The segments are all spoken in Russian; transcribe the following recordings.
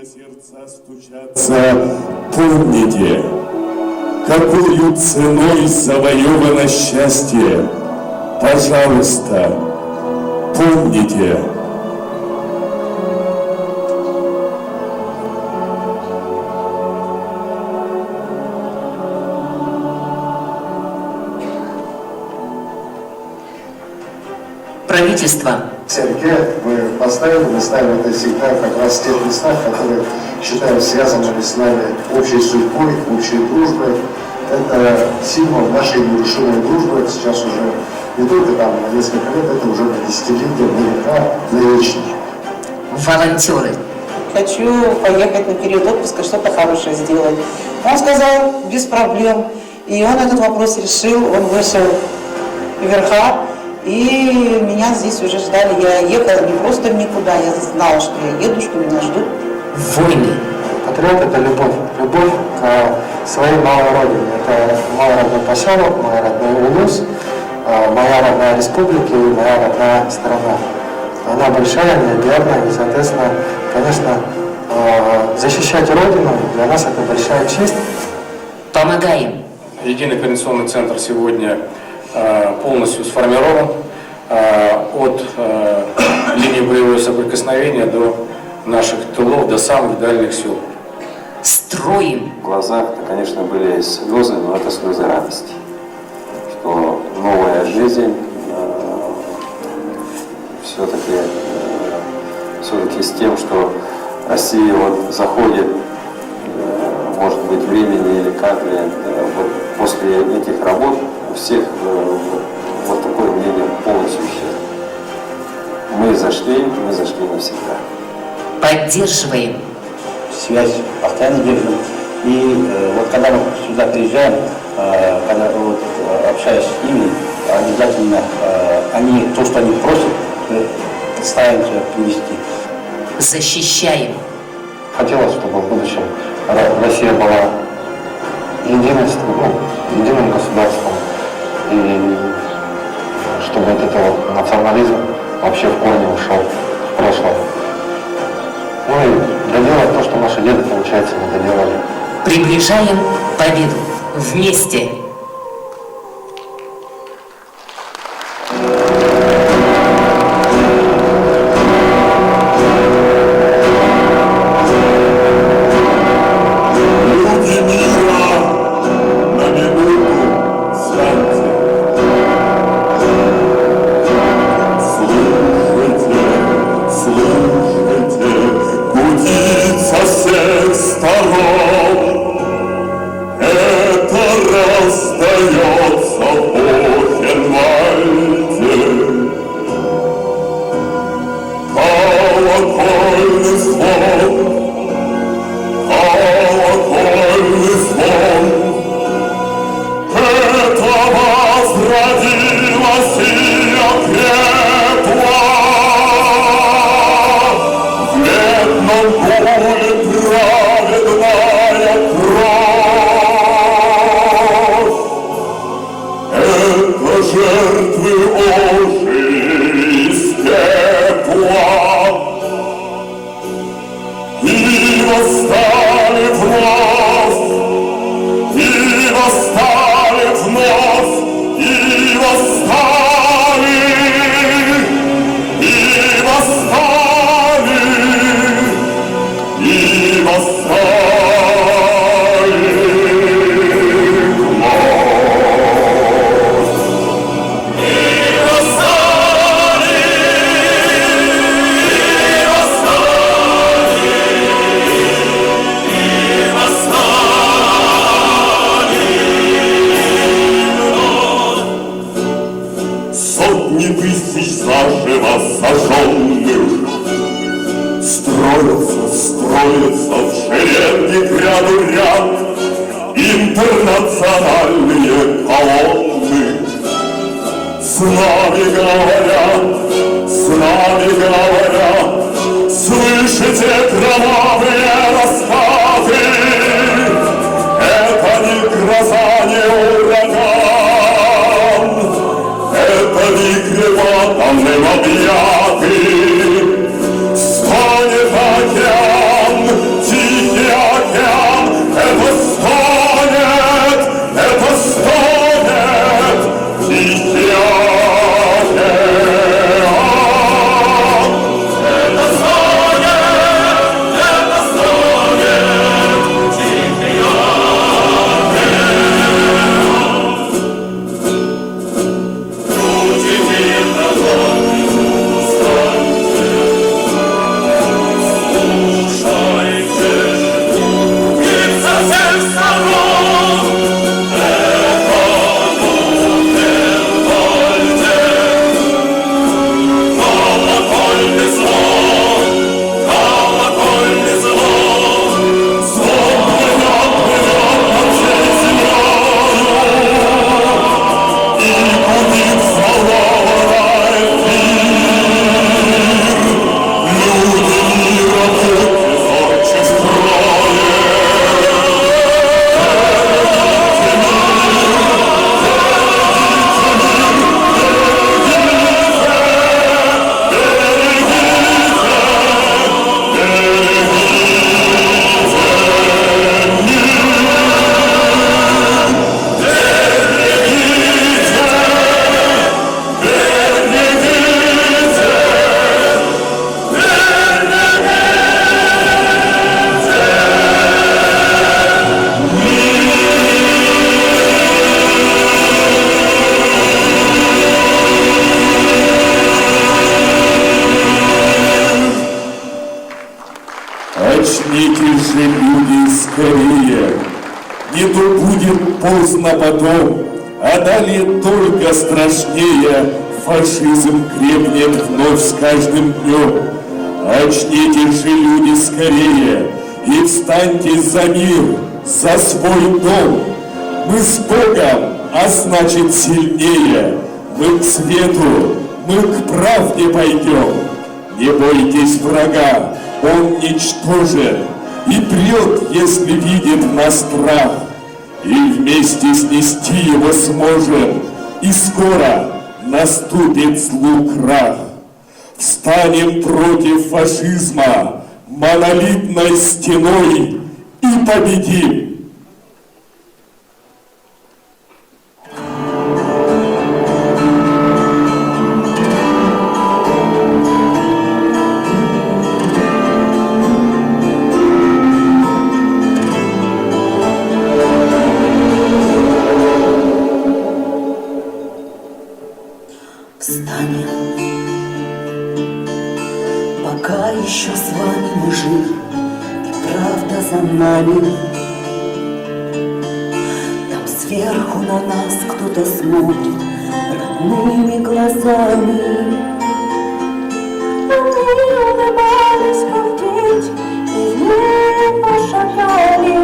сердца стучатся, помните, какую ценой завоевано счастье. Пожалуйста, помните. Правительство. Сергей, мы поставили, мы ставим это всегда как раз в тех местах, которые считаем связанными с нами общей судьбой, общей дружбой. Это символ нашей нерушимой дружбы. Сейчас уже не только там на несколько лет, это уже на десятилетия, на века, на вечность. Волонтеры. Хочу поехать на период отпуска, что-то хорошее сделать. Он сказал, без проблем. И он этот вопрос решил, он вышел в верха. И меня здесь уже ждали. Я ехала не просто никуда, я знала, что я еду, что меня ждут. Войны. Патриот – это любовь. Любовь к своей малой родине. Это мой родной поселок, мой родной Улус, моя родная республика и моя родная страна. Она большая, необъятная, и, соответственно, конечно, защищать Родину для нас это большая честь. Помогаем. Единый координационный центр сегодня полностью сформирован от линии боевого соприкосновения до наших тылов, до самых дальних сел. Строим. В глазах, конечно, были слезы, но это слезы радости, что новая жизнь все-таки с тем, что Россия вот заходит, может быть, времени или как, вот после этих работ у всех вот такое мнение полностью исчезло. Мы зашли навсегда. Поддерживаем. Связь постоянно держим. И вот когда мы сюда приезжаем, когда вот, общаясь с ними, обязательно они, то, что они просят, мы стараемся принести. Защищаем. Хотелось, чтобы в будущем Россия была единым государством, и чтобы вот этот национализм вообще в корне ушел в прошлое. Ну и доделать то, что наши деды, получается, не доделали. Приближаем победу. Вместе. Строятся в шеренге к ряду ряд интернациональные колонны. С нами говорят, слышите кровавые рассказы. Это не гроза, не ураган, это вихри атомным объятый. Стонет океан, Очнитесь же, люди, скорее, не то будет поздно потом, а далее только страшнее, фашизм крепнет вновь с каждым днем. Очнитесь же, люди, скорее, и встаньте за мир, за свой дом. Мы с Богом, а значит сильнее, мы к свету, мы к правде пойдем. Не бойтесь врага, он ничтожен и прет, если видит в нас страх. И вместе снести его сможем, и скоро наступит злу крах. Встанем против фашизма монолитной стеной и победим. Встанем, пока еще с вами мы живы, и правда за нами. Там сверху на нас кто-то смотрит родными глазами. Мы улыбались, как дети, и не пошагали.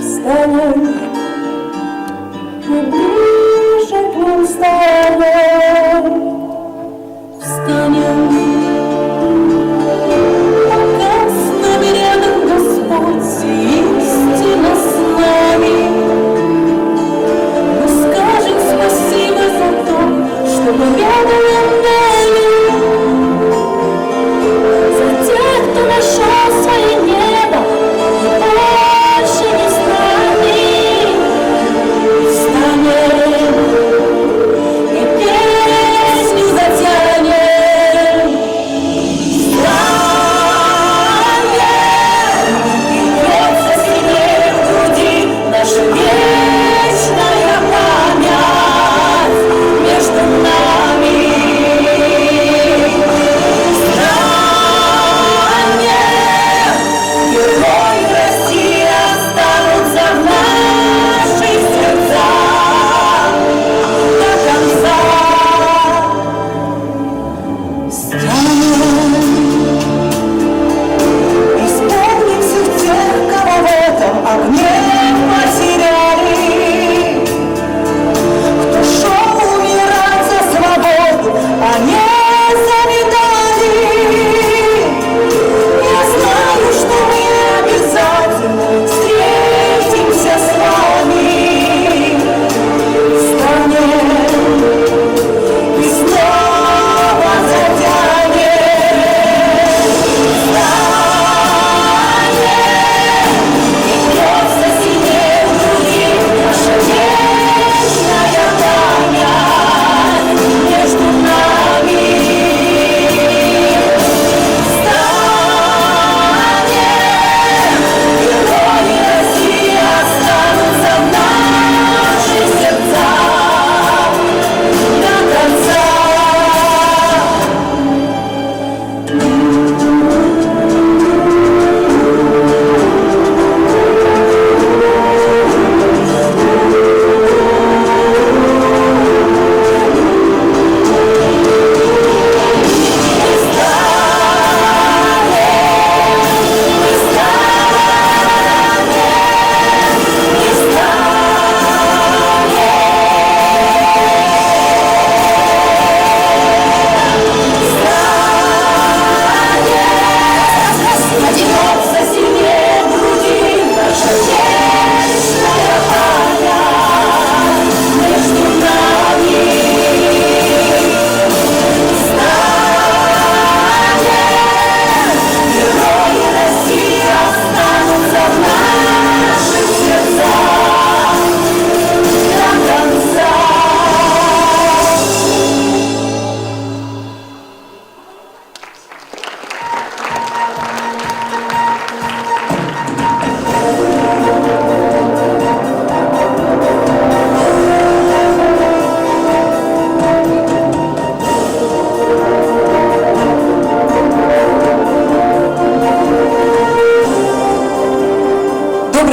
Встанем и ближе к ним станем. Встанем, пока с нами рядом Господь, и истина с нами. Мы скажем спасибо за то, что победа над нами.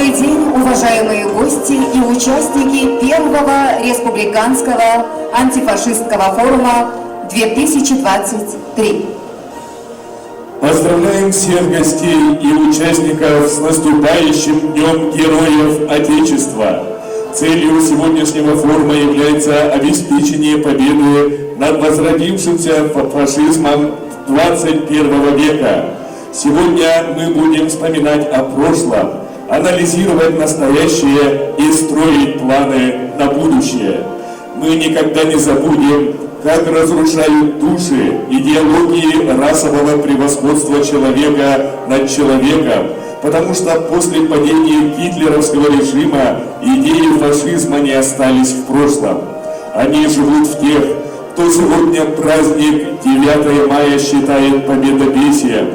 Добрый день, уважаемые гости и участники Первого республиканского антифашистского форума 2023. Поздравляем всех гостей и участников с наступающим Днем Героев Отечества. Целью сегодняшнего форума является обеспечение победы над возродившимся фашизмом 21 века. Сегодня мы будем вспоминать о прошлом, анализировать настоящее и строить планы на будущее. Мы никогда не забудем, как разрушают души идеологии расового превосходства человека над человеком, потому что после падения гитлеровского режима идеи фашизма не остались в прошлом. Они живут в тех, кто сегодня праздник 9 мая считает победобесием,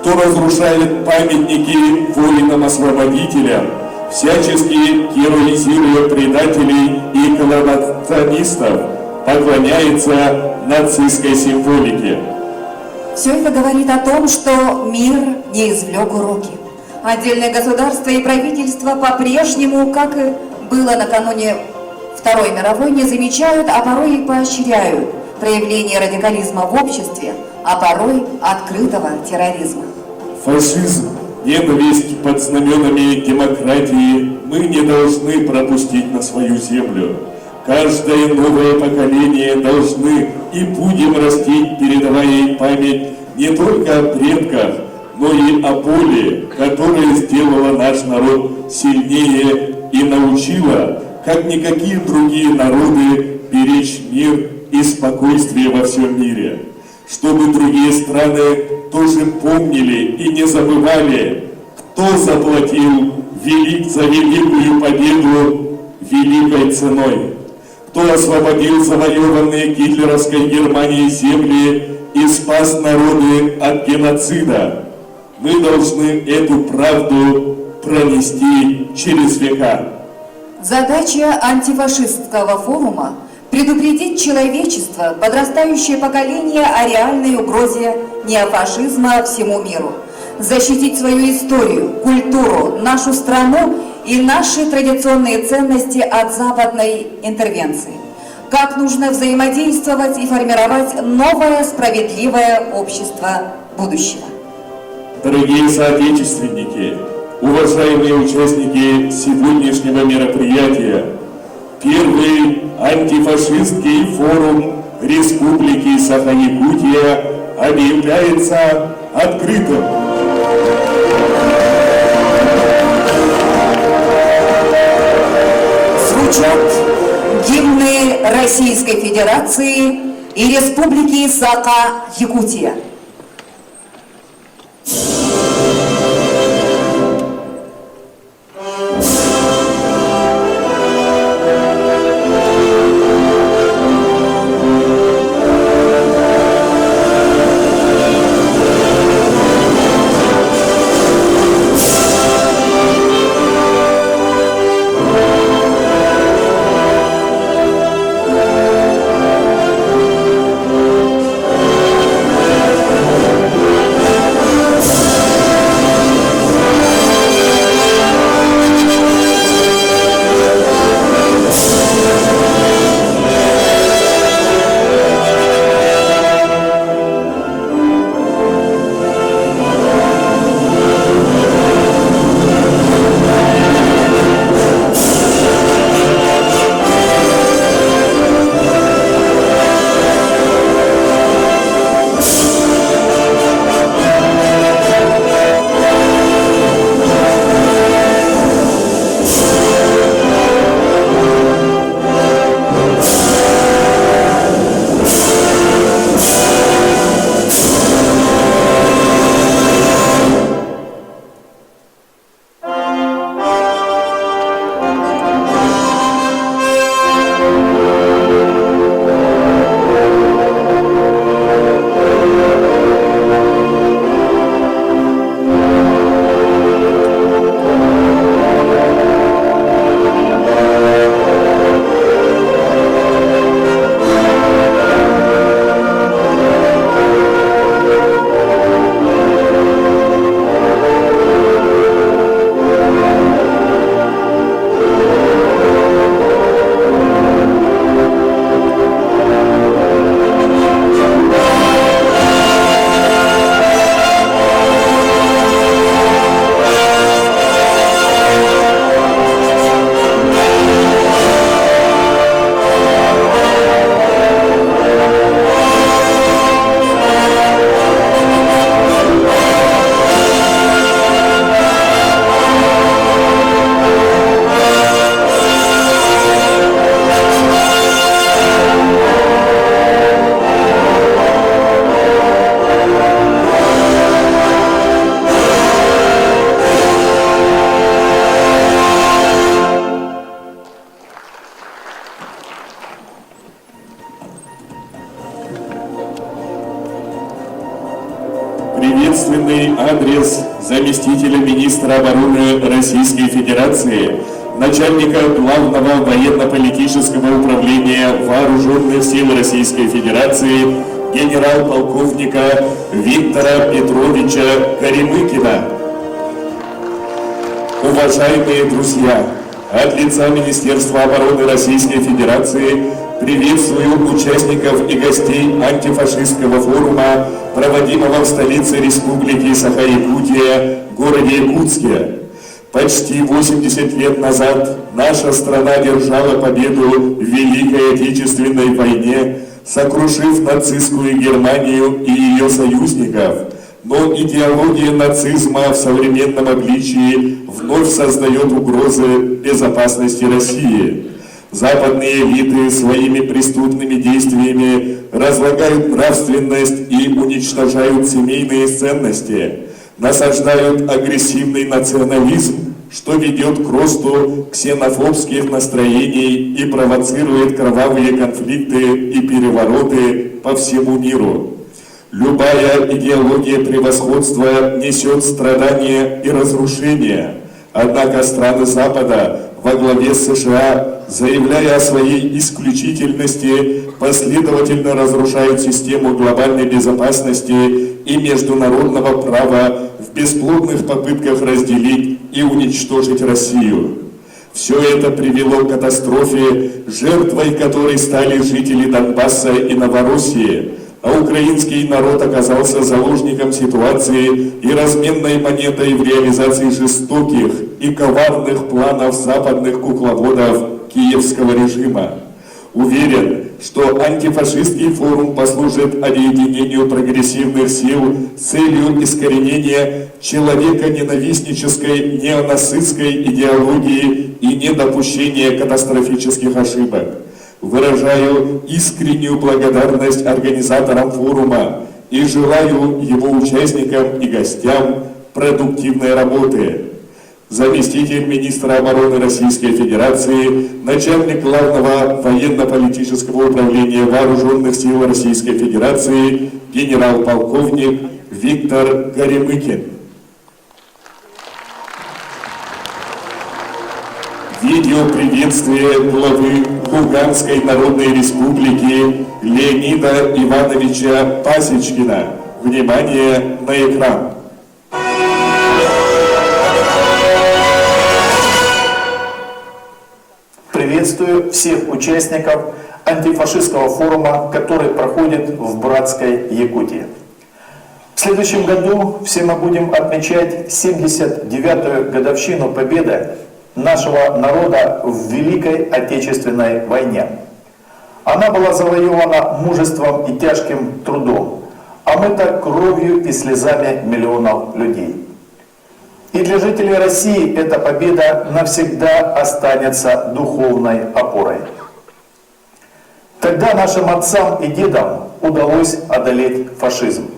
кто разрушает памятники воинам-освободителям, всячески героизируя предателей и коллаборационистов, поклоняется нацистской символике. Все это говорит о том, что мир не извлек уроки. Отдельные государства и правительства по-прежнему, как и было накануне Второй мировой, не замечают, а порой и поощряют проявление радикализма в обществе, а порой открытого терроризма. Фашизм, ненависть под знаменами демократии мы не должны пропустить на свою землю. Каждое новое поколение должны и будем растить, передавая ей память не только о предках, но и о боли, которая сделала наш народ сильнее и научила, как никакие другие народы, беречь мир и спокойствие во всем мире. Чтобы другие страны тоже помнили и не забывали, кто заплатил за великую победу великой ценой, кто освободил завоеванные гитлеровской Германией земли и спас народы от геноцида. Мы должны эту правду пронести через века. Задача антифашистского форума – предупредить человечество, подрастающее поколение о реальной угрозе неофашизма всему миру, защитить свою историю, культуру, нашу страну и наши традиционные ценности от западной интервенции. Как нужно взаимодействовать и формировать новое справедливое общество будущего. Дорогие соотечественники, уважаемые участники сегодняшнего мероприятия, первый антифашистский форум Республики Саха-Якутия объявляется открытым. Звучат гимны Российской Федерации и Республики Саха-Якутия. адрес заместителя министра обороны Российской Федерации, начальника Главного военно-политического управления Вооруженных сил Российской Федерации генерал-полковника Виктора Петровича Горемыкина. Уважаемые друзья, от лица Министерства обороны Российской Федерации приветствую участников и гостей антифашистского форума, проводимого в столице Республики Саха-Якутия, городе Якутске. Почти 80 лет назад наша страна держала победу в Великой Отечественной войне, сокрушив нацистскую Германию и ее союзников. Но идеология нацизма в современном обличии вновь создает угрозы безопасности России. Западные элиты своими преступными действиями разлагают нравственность и уничтожают семейные ценности, насаждают агрессивный национализм, что ведет к росту ксенофобских настроений и провоцирует кровавые конфликты и перевороты по всему миру. Любая идеология превосходства несет страдания и разрушения, однако страны Запада во главе с США, заявляя о своей исключительности, последовательно разрушают систему глобальной безопасности и международного права в бесплодных попытках разделить и уничтожить Россию. Все это привело к катастрофе, жертвой которой стали жители Донбасса и Новороссии, а украинский народ оказался заложником ситуации и разменной монетой в реализации жестоких и коварных планов западных кукловодов киевского режима. Уверен, что антифашистский форум послужит объединению прогрессивных сил с целью искоренения человеконенавистнической неонацистской идеологии и недопущения катастрофических ошибок. Выражаю искреннюю благодарность организаторам форума и желаю его участникам и гостям продуктивной работы. Заместитель министра обороны Российской Федерации, начальник Главного военно-политического управления Вооруженных сил Российской Федерации, генерал-полковник Виктор Горемыкин. Видео приветствие главы Луганской Народной Республики Леонида Ивановича Пасечкина. Внимание на экран. Приветствую всех участников антифашистского форума, который проходит в братской Якутии. В следующем году все мы будем отмечать 79-ю годовщину победы нашего народа в Великой Отечественной войне. Она была завоевана мужеством и тяжким трудом, а мы-то кровью и слезами миллионов людей. И для жителей России эта победа навсегда останется духовной опорой. Тогда нашим отцам и дедам удалось одолеть фашизм.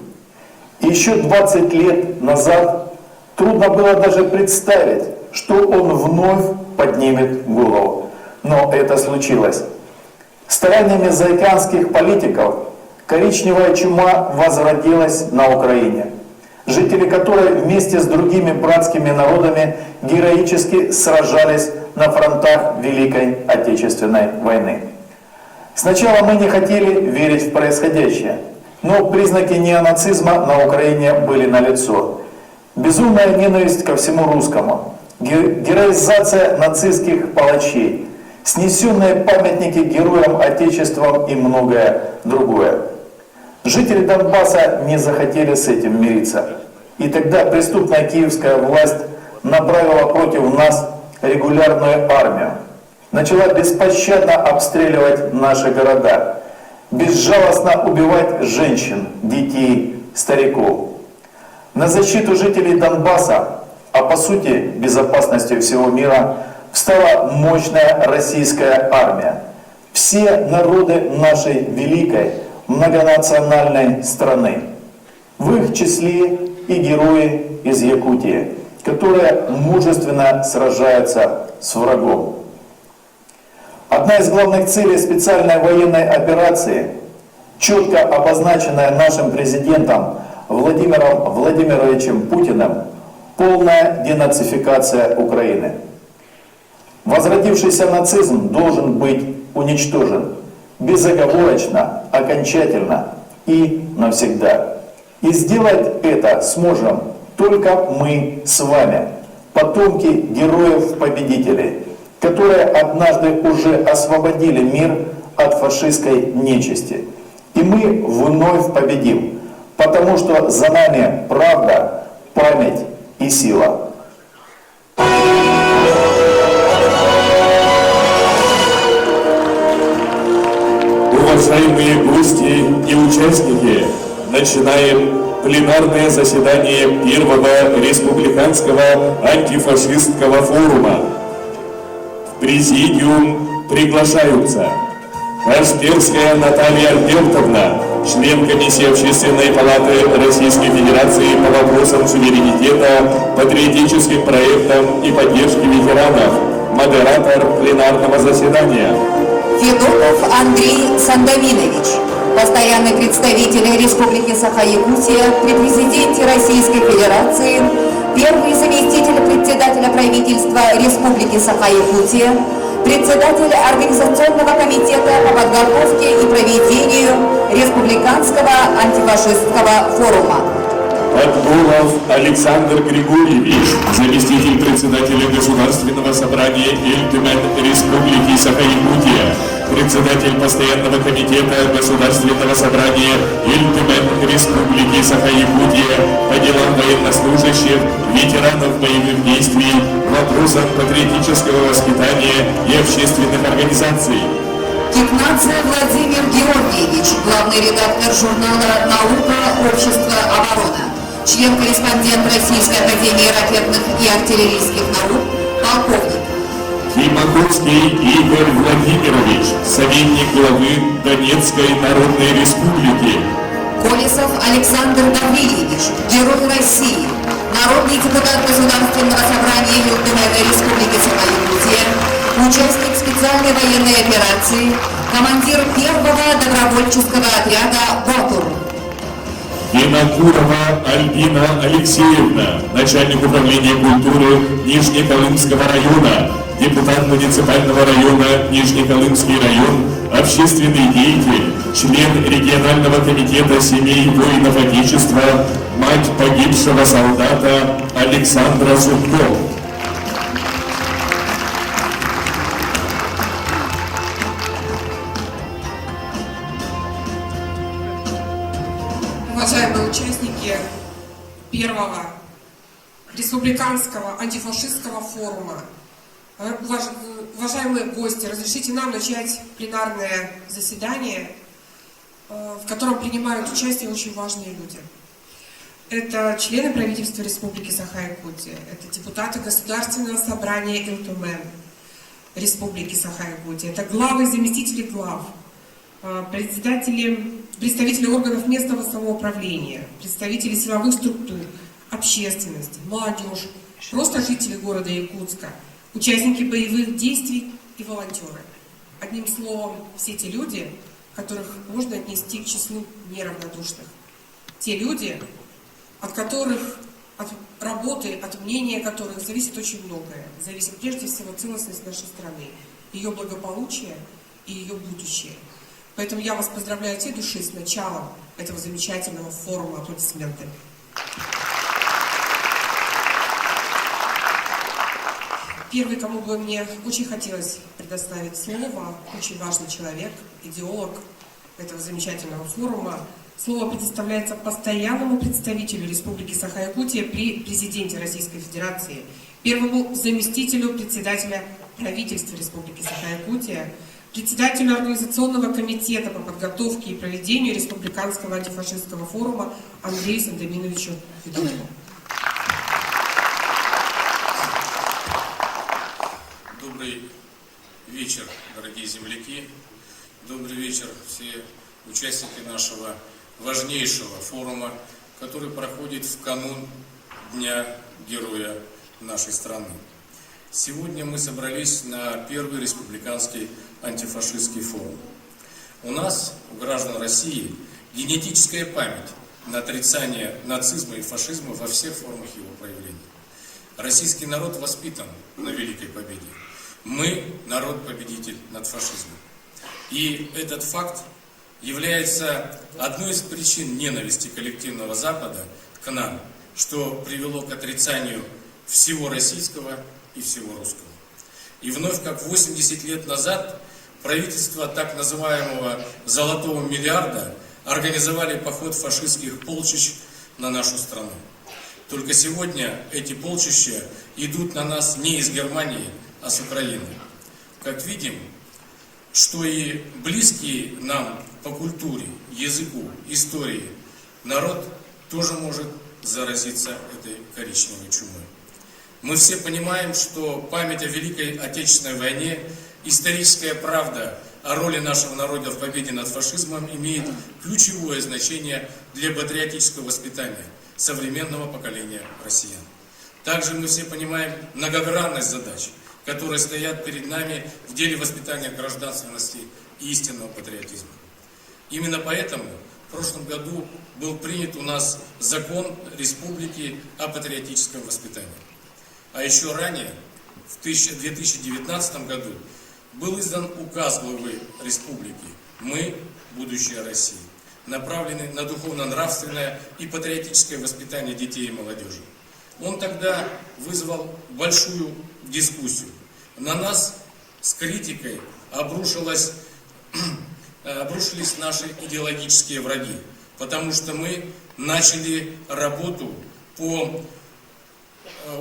И еще 20 лет назад трудно было даже представить, что он вновь поднимет голову. Но это случилось. Стараниями заокеанских политиков коричневая чума возродилась на Украине, жители которой вместе с другими братскими народами героически сражались на фронтах Великой Отечественной войны. Сначала мы не хотели верить в происходящее, но признаки неонацизма на Украине были налицо. Безумная ненависть ко всему русскому, героизация нацистских палачей, снесенные памятники героям Отечества и многое другое. Жители Донбасса не захотели с этим мириться. И тогда преступная киевская власть направила против нас регулярную армию. Начала беспощадно обстреливать наши города, безжалостно убивать женщин, детей, стариков. На защиту жителей Донбасса, а по сути безопасности всего мира, встала мощная российская армия. Все народы нашей великой многонациональной страны. В их числе и герои из Якутии, которые мужественно сражаются с врагом. Одна из главных целей специальной военной операции, четко обозначенная нашим президентом, Владимиром Владимировичем Путиным полная денацификация Украины. Возродившийся нацизм должен быть уничтожен безоговорочно, окончательно и навсегда. И сделать это сможем только мы с вами, потомки героев-победителей, которые однажды уже освободили мир от фашистской нечисти. И мы вновь победим, потому что за нами правда, память и сила. Уважаемые гости и участники, начинаем пленарное заседание Первого республиканского антифашистского форума. В президиум приглашаются Кашперская Наталья Альбертовна, член комиссии Общественной палаты Российской Федерации по вопросам суверенитета, патриотическим проектам и поддержке ветеранов, модератор пленарного заседания. Федотов Андрей Сандоминович, постоянный представитель Республики Саха-Якутия при президенте Российской Федерации, первый заместитель председателя правительства Республики Саха-Якутия, председатель Организационного комитета по подготовке и проведению Республиканского антифашистского форума. Подголов Александр Григорьевич, заместитель председателя Государственного собрания Эльтемен Республики Саха-Якутия, председатель Постоянного комитета Государственного собрания Эльтемен Республики Саха-Якутия по делам военнослужащих, ветеранов боевых действий, вопросам патриотического воспитания и общественных организаций. Кикнадзе Владимир Георгиевич, главный редактор журнала «Наука. Общество. Оборона», член-корреспондент Российской академии ракетных и артиллерийских наук, полковник. Тимаковский Игорь Владимирович, советник главы Донецкой Народной Республики. Колесов Александр Гаврилович, Герой России, народный депутат Государственного собрания Эльтемена Республики Саха-Якутия, участник специальной военной операции, командир первого добровольческого отряда «Ботур». Винокурова Альбина Алексеевна, начальник управления культуры Нижнеколымского района, депутат муниципального района Нижнеколымский район, общественный деятель, член регионального комитета семей воинов Отечества, мать погибшего солдата Александра Зубко. Уважаемые участники первого республиканского антифашистского форума, уважаемые гости, разрешите нам начать пленарное заседание, в котором принимают участие очень важные люди. Это члены правительства Республики Саха-Якутия, это депутаты Государственного собрания Эльтемен Республики Саха-Якутия, это главы и заместители глав, представители органов местного самоуправления, представители силовых структур, общественности, молодежь, просто жители города Якутска, участники боевых действий и волонтеры. Одним словом, все те люди, которых можно отнести к числу неравнодушных. Те люди, от которых, от работы, от мнения которых зависит очень многое. Зависит прежде всего целостность нашей страны, ее благополучие и ее будущее. Поэтому я вас поздравляю от всей души с началом этого замечательного форума. Аплодисменты. Первый, кому бы мне очень хотелось предоставить слово, очень важный человек, идеолог этого замечательного форума. Слово предоставляется постоянному представителю Республики Саха-Якутия при президенте Российской Федерации, первому заместителю председателя правительства Республики Саха-Якутия, председателю Организационного комитета по подготовке и проведению Республиканского антифашистского форума Андрею Сандоминовичу Федотову. Добрый вечер, дорогие земляки. Добрый вечер, все участники нашего важнейшего форума, который проходит в канун Дня Героя нашей страны. Сегодня мы собрались на первый республиканский антифашистский форум. У нас, у граждан России, генетическая память на отрицание нацизма и фашизма во всех формах его проявления. Российский народ воспитан на великой победе. Мы народ-победитель над фашизмом. И этот факт является одной из причин ненависти коллективного Запада к нам, что привело к отрицанию всего российского и всего русского. И вновь, как 80 лет назад, правительство так называемого «золотого миллиарда» организовали поход фашистских полчищ на нашу страну. Только сегодня эти полчища идут на нас не из Германии, а с Украины. Как видим, что и близкий нам по культуре, языку, истории народ тоже может заразиться этой коричневой чумой. Мы все понимаем, что память о Великой Отечественной войне, историческая правда о роли нашего народа в победе над фашизмом имеет ключевое значение для патриотического воспитания современного поколения россиян. Также мы все понимаем многогранность задач, которые стоят перед нами в деле воспитания гражданственности и истинного патриотизма. Именно поэтому в прошлом году был принят у нас закон Республики о патриотическом воспитании. А еще ранее, в 2019 году, был издан указ главы республики «Мы – будущее России», направленный на духовно-нравственное и патриотическое воспитание детей и молодежи. Он тогда вызвал большую дискуссию. На нас с критикой обрушились наши идеологические враги, потому что мы начали работу по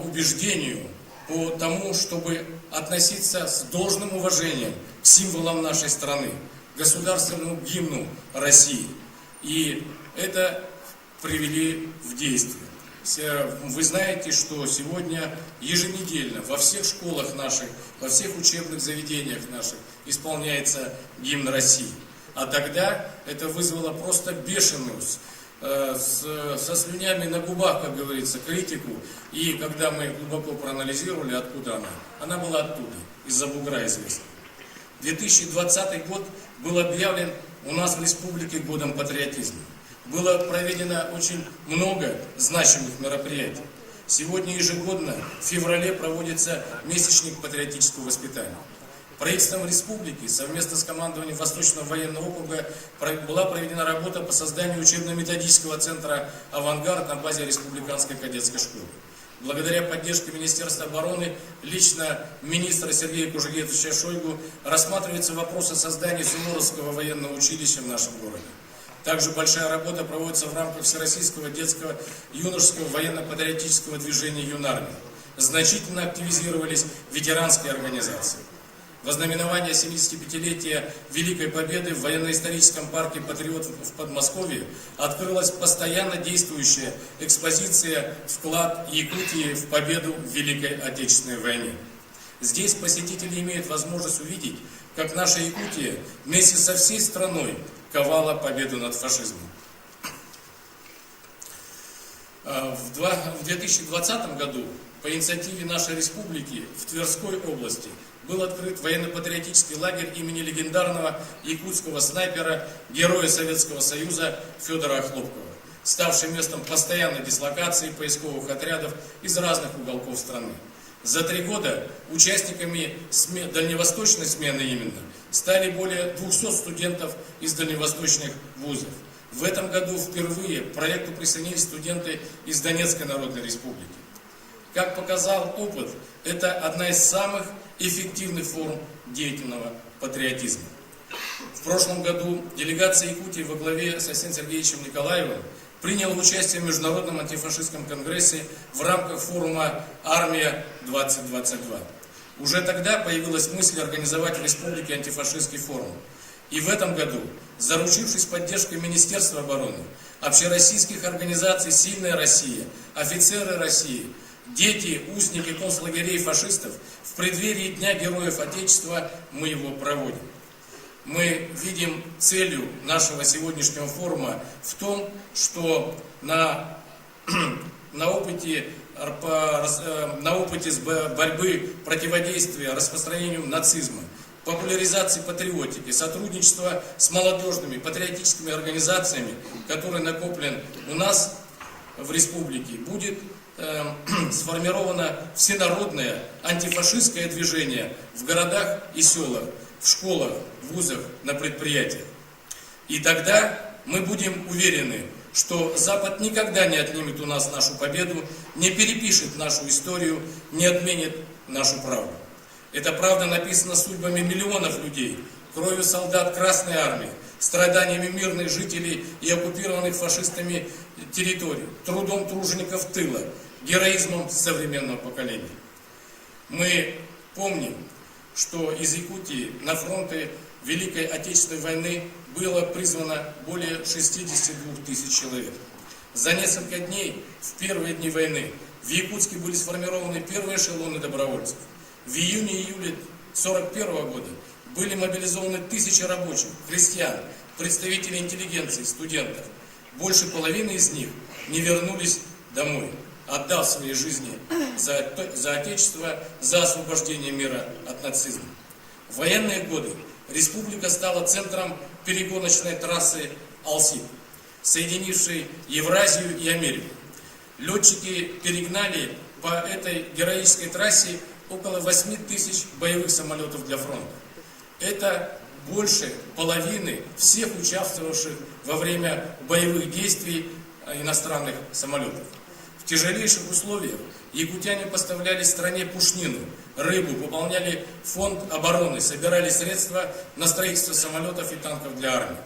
убеждению, по тому, чтобы относиться с должным уважением к символам нашей страны, государственному гимну России. И это привели в действие. Вы знаете, что сегодня еженедельно во всех школах наших, во всех учебных заведениях наших исполняется гимн России. А тогда это вызвало просто бешеную, со слюнями на губах, как говорится, критику. И когда мы глубоко проанализировали, откуда она была оттуда, из-за бугра известна. 2020 год был объявлен у нас в республике годом патриотизма. Было проведено очень много значимых мероприятий. Сегодня ежегодно в феврале проводится месячник патриотического воспитания. Правительством республики совместно с командованием Восточного военного округа была проведена работа по созданию учебно-методического центра «Авангард» на базе Республиканской кадетской школы. Благодаря поддержке Министерства обороны, лично министра Сергея Кужегетовича Шойгу, рассматривается вопрос о создании Суворовского военного училища в нашем городе. Также большая работа проводится в рамках Всероссийского детского юношеского военно-патриотического движения «Юнармия». Значительно активизировались ветеранские организации. Во знаменование 75-летия Великой Победы в военно-историческом парке «Патриот» в Подмосковье открылась постоянно действующая экспозиция «Вклад Якутии в победу в Великой Отечественной войне». Здесь посетители имеют возможность увидеть, как наша Якутия вместе со всей страной ковала победу над фашизмом. В 2020 году по инициативе нашей республики в Тверской области был открыт военно-патриотический лагерь имени легендарного якутского снайпера, героя Советского Союза Федора Хлопкова, ставший местом постоянной дислокации поисковых отрядов из разных уголков страны. За 3 года участниками дальневосточной смены именно стали более 200 студентов из дальневосточных вузов. В этом году впервые к проекту присоединились студенты из Донецкой Народной Республики. Как показал опыт, это одна из самых эффективных форм деятельного патриотизма. В прошлом году делегация Якутии во главе с Александром Сергеевичем Николаевым приняла участие в Международном антифашистском конгрессе в рамках форума «Армия-2022». Уже тогда появилась мысль организовать в республике антифашистский форум. И в этом году, заручившись поддержкой Министерства обороны, общероссийских организаций «Сильная Россия», «Офицеры России», дети, узники концлагерей фашистов, в преддверии Дня Героев Отечества мы его проводим. Мы видим целью нашего сегодняшнего форума в том, что на опыте борьбы, противодействия распространению нацизма, популяризации патриотики, сотрудничества с молодежными патриотическими организациями, который накоплен у нас в республике, будет сформировано всенародное антифашистское движение в городах и селах, в школах, в вузах, на предприятиях. И тогда мы будем уверены, что Запад никогда не отнимет у нас нашу победу, не перепишет нашу историю, не отменит нашу правду. Эта правда написана судьбами миллионов людей, кровью солдат Красной Армии, страданиями мирных жителей и оккупированных фашистами территорий, трудом тружеников тыла, героизмом современного поколения. Мы помним, что из Якутии на фронты Великой Отечественной войны было призвано более 62 тысяч человек. За несколько дней, в первые дни войны, в Якутске были сформированы первые эшелоны добровольцев. В июне-июле 1941 года были мобилизованы тысячи рабочих, крестьян, представителей интеллигенции, студентов. Больше половины из них не вернулись домой, отдав свои жизни за Отечество, за освобождение мира от нацизма. В военные годы республика стала центром перегоночной трассы Алсиб, соединившей Евразию и Америку. Летчики перегнали по этой героической трассе около 8 тысяч боевых самолетов для фронта. Это больше половины всех участвовавших во время боевых действий иностранных самолетов. В тяжелейших условиях якутяне поставляли стране пушнину, рыбу, пополняли фонд обороны, собирали средства на строительство самолетов и танков для армии.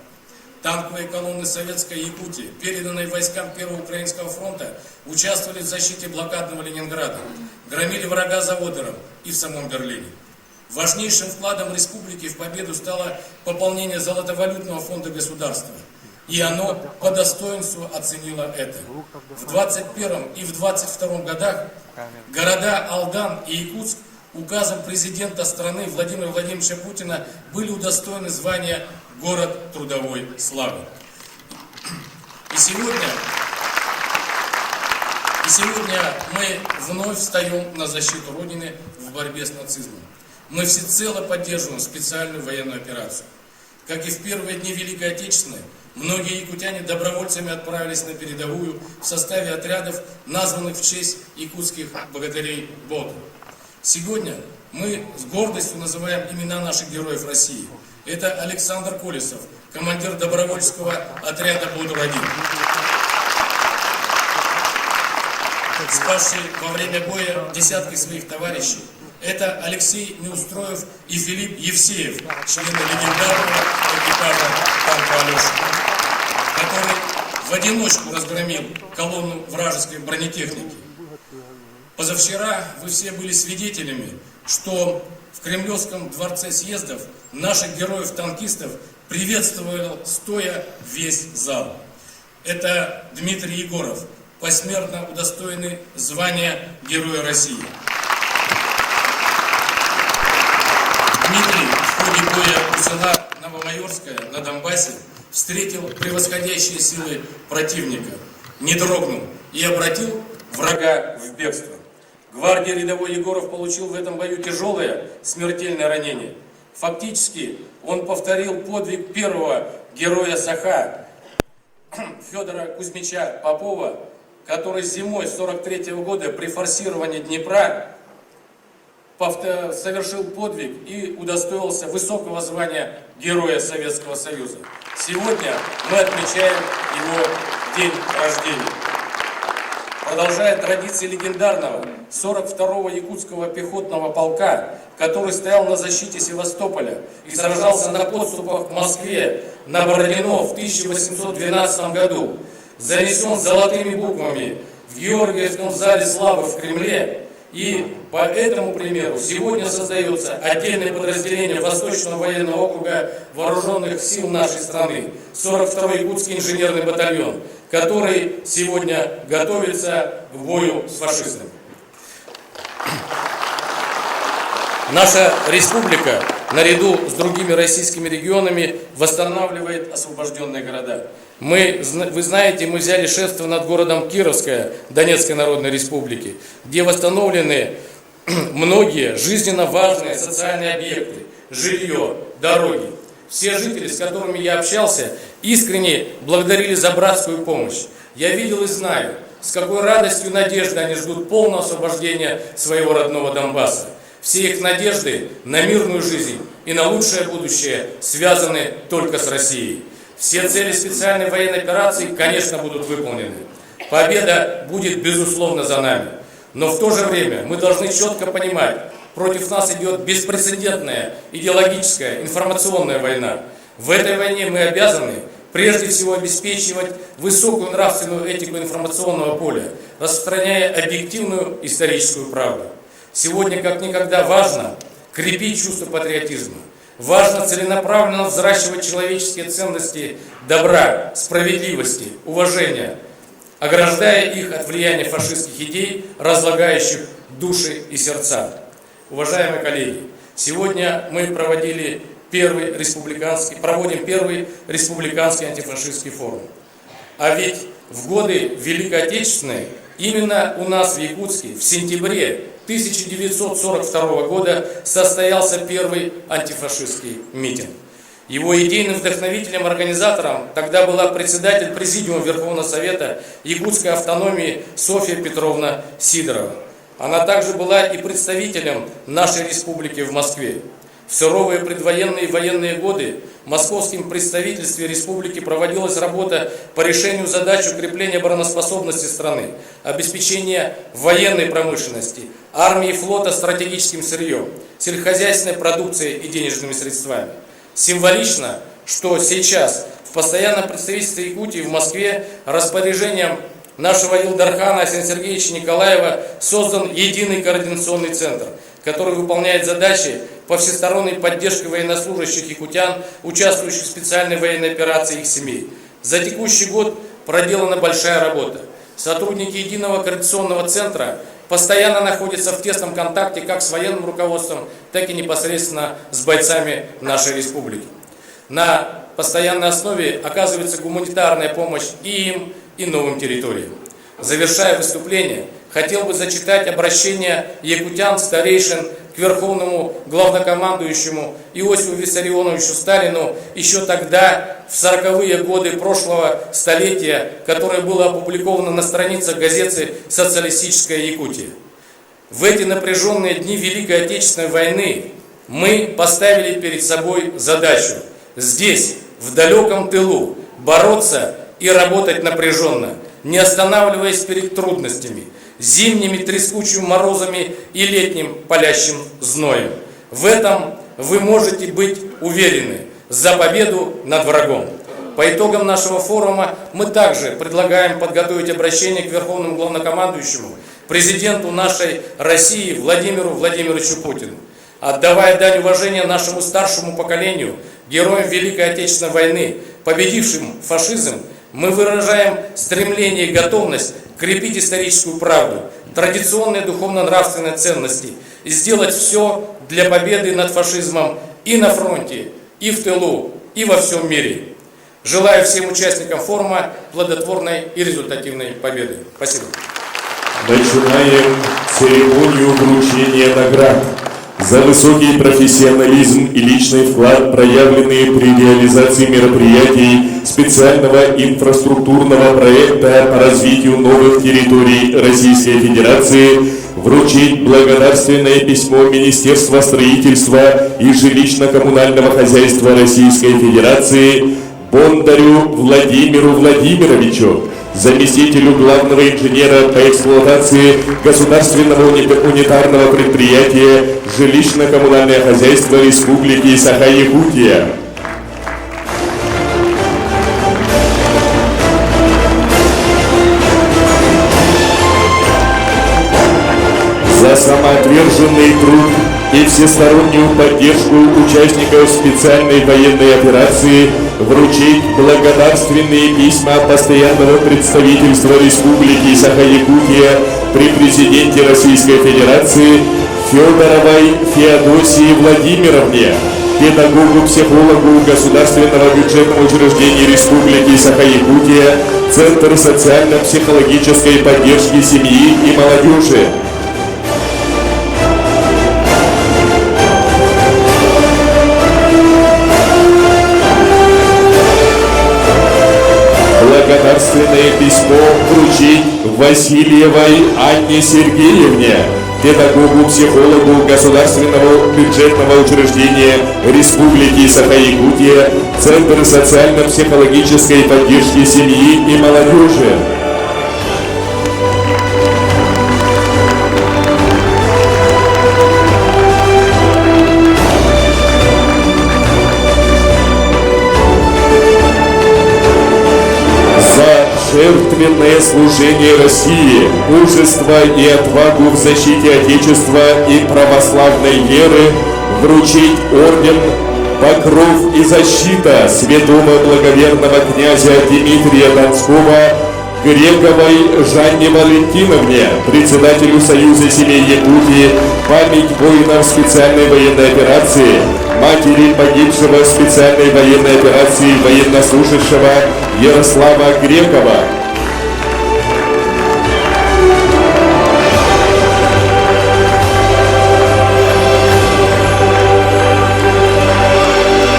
Танковые колонны Советской Якутии, переданные войскам Первого Украинского фронта, участвовали в защите блокадного Ленинграда, громили врага за Одером и в самом Берлине. Важнейшим вкладом республики в победу стало пополнение золотовалютного фонда государства. И оно по достоинству оценило это. В 21 и в 22 годах города Алдан и Якутск указом президента страны Владимира Владимировича Путина были удостоены звания «Город трудовой славы». И сегодня мы вновь встаем на защиту Родины в борьбе с нацизмом. Мы всецело поддерживаем специальную военную операцию. Как и в первые дни Великой Отечественной, многие якутяне добровольцами отправились на передовую в составе отрядов, названных в честь якутских богатырей Боду. Сегодня мы с гордостью называем имена наших героев России. Это Александр Колесов, командир добровольческого отряда Боду-1, спасший во время боя десятки своих товарищей. Это Алексей Неустроев и Филипп Евсеев, члены легендарного экипажа танка Алеша, который в одиночку разгромил колонну вражеской бронетехники. Позавчера вы все были свидетелями, что в Кремлевском дворце съездов наших героев-танкистов приветствовал стоя весь зал. Это Дмитрий Егоров, посмертно удостоенный звания Героя России. Дмитрий в ходе боя у села Новомайорское на Донбассе встретил превосходящие силы противника, не дрогнул и обратил врага в бегство. Гвардии рядовой Егоров получил в этом бою тяжелое смертельное ранение. Фактически он повторил подвиг первого героя Саха Федора Кузьмича Попова, который зимой 1943 года при форсировании Днепра совершил подвиг и удостоился высокого звания Героя Советского Союза. Сегодня мы отмечаем его день рождения. Продолжая традиции легендарного 42-го якутского пехотного полка, который стоял на защите Севастополя и сражался на подступах к Москве на Бородино в 1812 году, занесен золотыми буквами в Георгиевском зале славы в Кремле. И по этому примеру сегодня создается отдельное подразделение Восточного военного округа Вооруженных сил нашей страны, 42-й Якутский инженерный батальон, который сегодня готовится к бою с фашизмом. Наша республика, наряду с другими российскими регионами, восстанавливает освобожденные города. Вы знаете, мы взяли шефство над городом Кировская Донецкой Народной Республики, где восстановлены многие жизненно важные социальные объекты, жилье, дороги. Все жители, с которыми я общался, искренне благодарили за братскую помощь. Я видел и знаю, с какой радостью и надеждой они ждут полного освобождения своего родного Донбасса. Все их надежды на мирную жизнь и на лучшее будущее связаны только с Россией. Все цели специальной военной операции, конечно, будут выполнены. Победа будет, безусловно, за нами. Но в то же время мы должны четко понимать, против нас идет беспрецедентная идеологическая информационная война. В этой войне мы обязаны прежде всего обеспечивать высокую нравственную этику информационного поля, распространяя объективную историческую правду. Сегодня как никогда важно крепить чувство патриотизма. Важно целенаправленно взращивать человеческие ценности добра, справедливости, уважения, ограждая их от влияния фашистских идей, разлагающих души и сердца. Уважаемые коллеги, сегодня мы проводим первый республиканский антифашистский форум. А ведь в годы Великой Отечественной именно у нас в Якутске в сентябре 1942 года состоялся первый антифашистский митинг. Его идейным вдохновителем, организатором тогда была председатель Президиума Верховного Совета Якутской автономии Софья Петровна Сидорова. Она также была и представителем нашей республики в Москве. В суровые предвоенные и военные годы в московском представительстве республики проводилась работа по решению задач укрепления обороноспособности страны, обеспечения военной промышленности, армии и флота стратегическим сырьем, сельскохозяйственной продукцией и денежными средствами. Символично, что сейчас в постоянном представительстве Якутии в Москве распоряжением нашего Илдархана Арсения Сергеевича Николаева создан единый координационный центр, который выполняет задачи по всесторонней поддержке военнослужащих якутян, участвующих в специальной военной операции и их семей. За текущий год проделана большая работа. Сотрудники единого координационного центра постоянно находятся в тесном контакте как с военным руководством, так и непосредственно с бойцами нашей республики. На постоянной основе оказывается гуманитарная помощь и им, и новым территориям. Завершая выступление, хотел бы зачитать обращение якутян, старейшин к Верховному главнокомандующему Иосифу Виссарионовичу Сталину еще тогда, в 40-е годы прошлого столетия, которое было опубликовано на страницах газеты «Социалистическая Якутия». В эти напряженные дни Великой Отечественной войны мы поставили перед собой задачу здесь, в далеком тылу, бороться и работать напряженно, не останавливаясь перед трудностями, зимними трескучими морозами и летним палящим зноем. В этом вы можете быть уверены за победу над врагом. По итогам нашего форума мы также предлагаем подготовить обращение к Верховному главнокомандующему, президенту нашей России Владимиру Владимировичу Путину. Отдавая дань уважения нашему старшему поколению, героям Великой Отечественной войны, победившим фашизм, мы выражаем стремление и готовность крепить историческую правду, традиционные духовно-нравственные ценности и сделать все для победы над фашизмом и на фронте, и в тылу, и во всем мире. Желаю всем участникам форума плодотворной и результативной победы. Спасибо. Начинаем церемонию вручения наград за высокий профессионализм и личный вклад, проявленные при реализации мероприятий специального инфраструктурного проекта по развитию новых территорий Российской Федерации, вручить благодарственное письмо Министерства строительства и жилищно-коммунального хозяйства Российской Федерации Бондарю Владимиру Владимировичу, заместителю главного инженера по эксплуатации государственного унитарного предприятия «Жилищно-коммунальное хозяйство Республики Саха-Якутия». За самоотверженный труд и всестороннюю поддержку участников специальной военной операции вручить благодарственные письма постоянного представительства Республики Саха-Якутия при президенте Российской Федерации Федоровой Феодосии Владимировне, педагогу-психологу Государственного бюджетного учреждения Республики Саха-Якутия, Центр социально-психологической поддержки семьи и молодежи. торжественное письмо вручить Васильевой Анне Сергеевне, педагогу, психологу Государственного бюджетного учреждения Республики Саха-Якутия, Центр социально-психологической поддержки семьи и молодежи. Жертвенное служение России, мужество и отвагу в защите Отечества и православной веры вручить орден «Покров и защита» святого благоверного князя Дмитрия Донского Грековой Жанне Валентиновне, председателю Союза семей Якутии, память воинов специальной военной операции, матери погибшего в специальной военной операции военнослужащего Ярослава Грекова.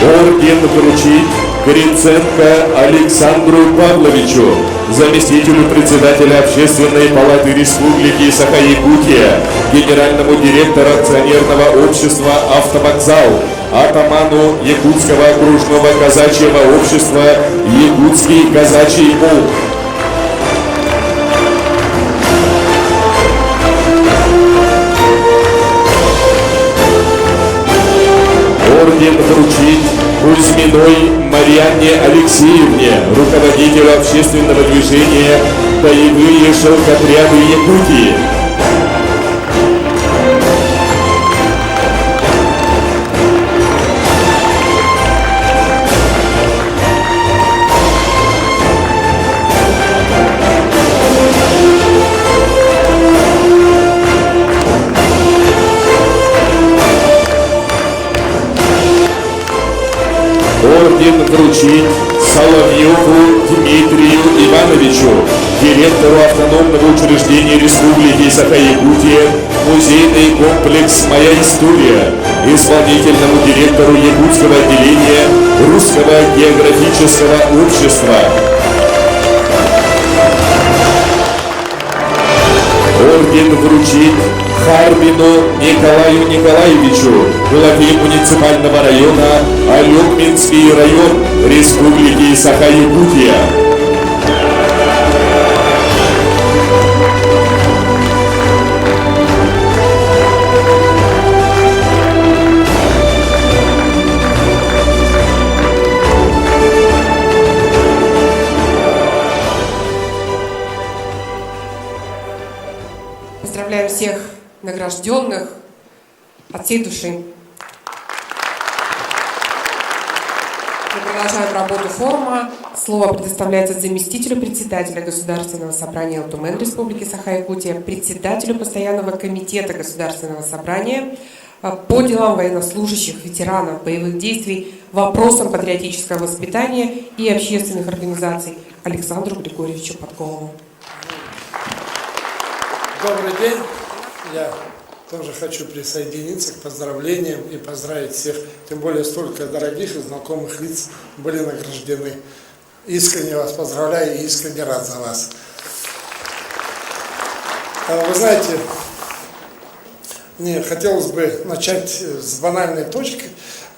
Орден вручить Гриценко Александру Павловичу, заместителю председателя Общественной палаты Республики Саха-Якутия, генеральному директору акционерного общества «Автовокзал», атаману Якутского окружного казачьего общества «Якутский казачий полк». Орден вручить Кузьминой Марьяне Алексеевне, руководителю общественного движения «Боевые шелкотряды Якутии». Орден вручить Соловьеву Дмитрию Ивановичу, директору автономного учреждения Республики Саха-Якутия, музейный комплекс «Моя история», исполнительному директору Якутского отделения Русского географического общества. Орден вручить Харбину Николаю Николаевичу, главе муниципального района Алекминский район Республики Саха-Якутия. Поздравляем всех награжденных от всей души. Мы продолжаем работу форума. Слово предоставляется заместителю председателя Государственного собрания ЛТУМЭН Республики Саха-Якутия, председателю Постоянного комитета Государственного собрания по делам военнослужащих, ветеранов боевых действий, вопросам патриотического воспитания и общественных организаций Александру Григорьевичу Подголову. Добрый день. Я тоже хочу присоединиться к поздравлениям и поздравить всех, тем более столько дорогих и знакомых лиц были награждены. Искренне вас поздравляю и искренне рад за вас. Вы знаете, мне хотелось бы начать с банальной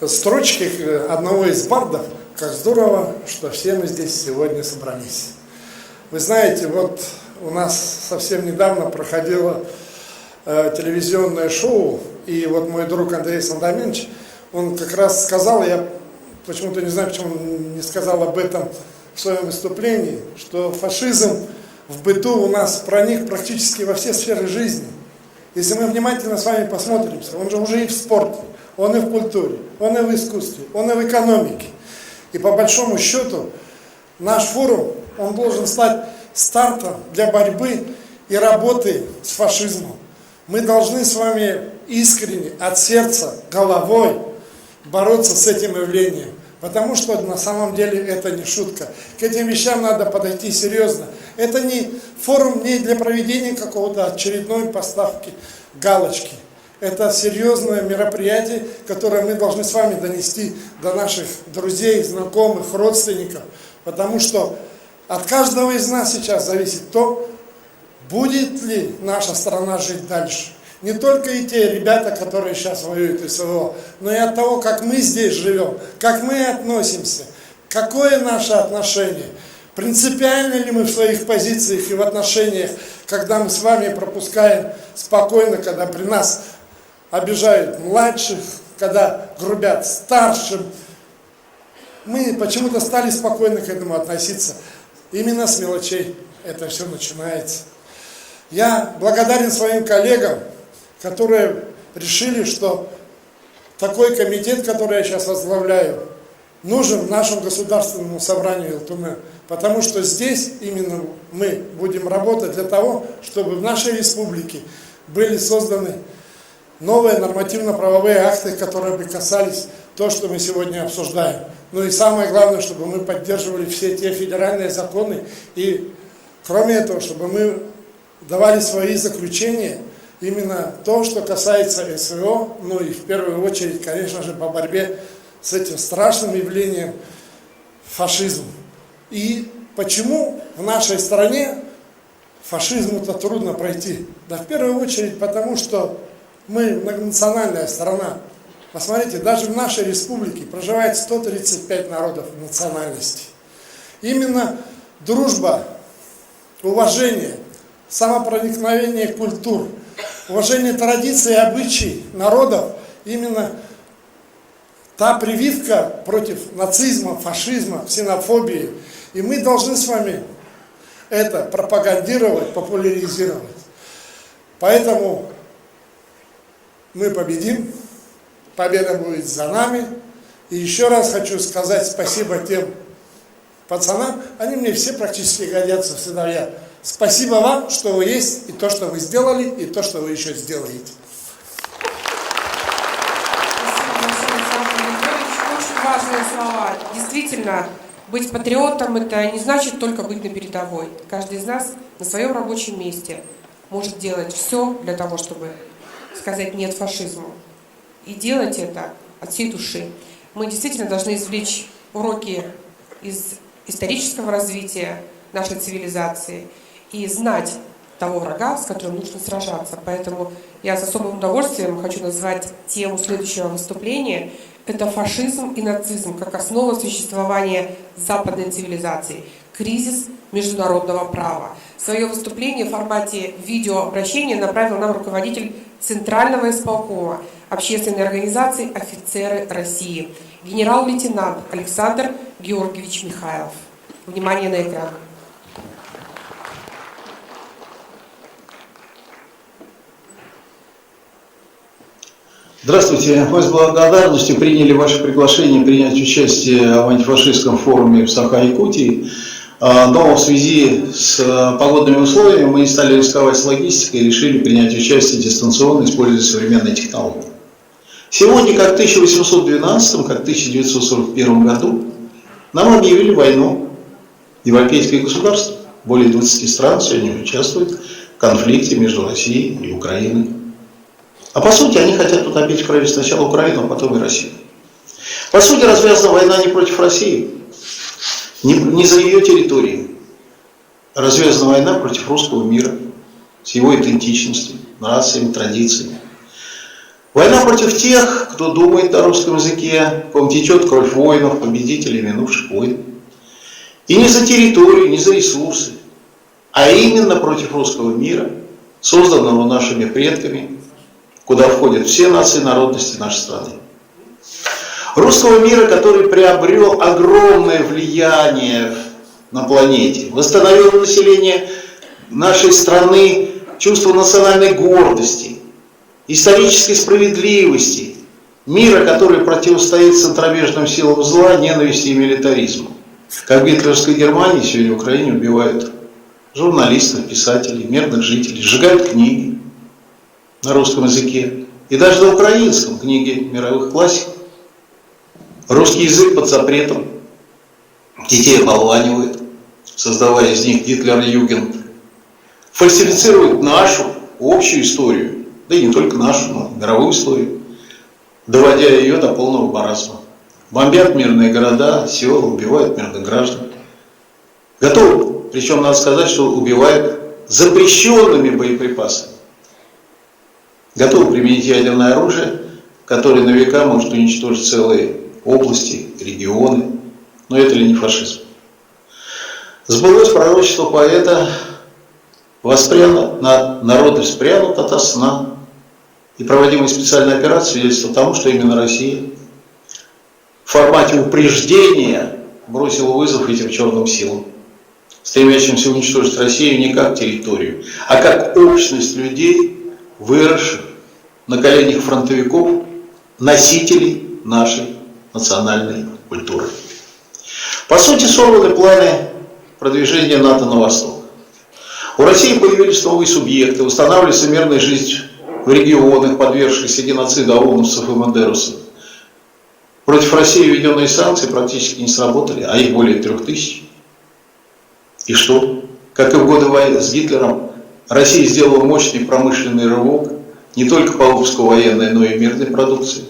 строчки одного из бардов. Как здорово, что все мы здесь сегодня собрались. Вы знаете, вот у нас совсем недавно проходило телевизионное шоу, и вот мой друг Андрей Сандаминович, он как раз сказал, я почему-то не знаю, почему он не сказал об этом в своем выступлении, что фашизм в быту у нас проник практически во все сферы жизни. Если мы внимательно с вами посмотримся, он же уже и в спорте, он и в культуре, он и в искусстве, он и в экономике. И по большому счету наш форум, он должен стать стартом для борьбы и работы с фашизмом. Мы должны с вами искренне, от сердца, головой бороться с этим явлением. Потому что на самом деле это не шутка. К этим вещам надо подойти серьезно. Это не форум не для проведения какого-то очередной поставки галочки. Это серьезное мероприятие, которое мы должны с вами донести до наших друзей, знакомых, родственников. Потому что От каждого из нас сейчас зависит то, будет ли наша страна жить дальше. Не только и те ребята, которые сейчас воюют в СВО, но и от того, как мы здесь живем, как мы относимся, какое наше отношение. Принципиально ли мы в своих позициях и в отношениях, когда мы с вами пропускаем спокойно, когда при нас обижают младших, когда грубят старшим. Мы почему-то стали спокойно к этому относиться. Именно с мелочей это все начинается. Я благодарен своим коллегам, которые решили, что такой комитет, который я сейчас возглавляю, нужен нашему государственному собранию ЛТУН, потому что здесь именно мы будем работать для того, чтобы в нашей республике были созданы новые нормативно-правовые акты, которые бы касались того, что мы сегодня обсуждаем. Ну и самое главное, чтобы мы поддерживали все те федеральные законы и, кроме этого, чтобы мы давали свои заключения именно то, что касается СВО, ну и в первую очередь, конечно же, по борьбе с этим страшным явлением фашизм. И почему в нашей стране фашизму-то трудно пройти? Да в первую очередь потому, что мы многонациональная страна. Посмотрите, даже в нашей республике проживает 135 народов и национальностей. Именно дружба, уважение, самопроникновение культур, уважение традиций и обычаев народов, именно та прививка против нацизма, фашизма, ксенофобии. И мы должны с вами это пропагандировать, популяризировать. Поэтому мы победим, победа будет за нами. И еще раз хочу сказать спасибо тем пацанам, они мне все практически годятся в сыновья. Спасибо вам, что вы есть, и то, что вы сделали, и то, что вы еще сделаете. Очень важные слова. Действительно, быть патриотом – это не значит только быть на передовой. Каждый из нас на своем рабочем месте может делать все для того, чтобы сказать «нет» фашизму. И делать это от всей души. Мы действительно должны извлечь уроки из исторического развития нашей цивилизации и знать того врага, с которым нужно сражаться. Поэтому я с особым удовольствием хочу назвать тему следующего выступления. Это фашизм и нацизм как основа существования западной цивилизации. Кризис международного права. Свое выступление в формате видеообращения направил нам руководитель Центрального исполкома общественной организации «Офицеры России», генерал-лейтенант Александр Георгиевич Михайлов. Внимание на экран. Здравствуйте. Мы с благодарностью приняли ваше приглашение принять участие в антифашистском форуме в Саха-Якутии. Но в связи с погодными условиями мы не стали рисковать с логистикой и решили принять участие дистанционно, используя современные технологии. Сегодня, как в 1812, как в 1941 году, нам объявили войну. Европейские государства, более 20 стран сегодня участвуют в конфликте между Россией и Украиной. А по сути они хотят утопить в крови сначала Украину, а потом и Россию. По сути развязана война не против России, не за ее территории. Развязана война против русского мира, с его идентичностью, нациями, традициями. Война против тех, кто думает на русском языке, в ком течет кровь воинов, победителей минувших войн. И не за территорию, не за ресурсы, а именно против русского мира, созданного нашими предками, куда входят все нации и народности нашей страны. Русского мира, который приобрел огромное влияние на планете, восстановил население нашей страны чувство национальной гордости, исторической справедливости, мира, который противостоит центробежным силам зла, ненависти и милитаризму. Как в гитлеровской Германии сегодня в Украине убивают журналистов, писателей, мирных жителей, сжигают книги на русском языке и даже на украинском книги мировых классиков. Русский язык под запретом, детей оболванивают, создавая из них Гитлер-Югенд, фальсифицируют нашу общую историю, да и не только нашу, но и мировую историю, доводя ее до полного маразма. Бомбят мирные города, села, убивают мирных граждан. Готовы. Причем надо сказать, что убивают запрещенными боеприпасами. Готовы применить ядерное оружие, которое на века может уничтожить целые области, регионы. Но это ли не фашизм? Сбылось пророчество поэта: воспрянут, народы вспрянут ото сна. И проводимая специальная операция свидетельствует тому, что именно Россия в формате упреждения бросила вызов этим черным силам, стремящимся уничтожить Россию не как территорию, а как общность людей, выросших на коленях фронтовиков, носителей нашей национальной культуры. По сути, сорваны планы продвижения НАТО на восток. У России появились новые субъекты, устанавливается мирная жизнь в регионах, подвергшихся геноциду ауловцев и мандерусов. Против России введенные санкции практически не сработали, а их более 3000. И что? Как и в годы войны с Гитлером, Россия сделала мощный промышленный рывок не только по выпуску военной, но и мирной продукции.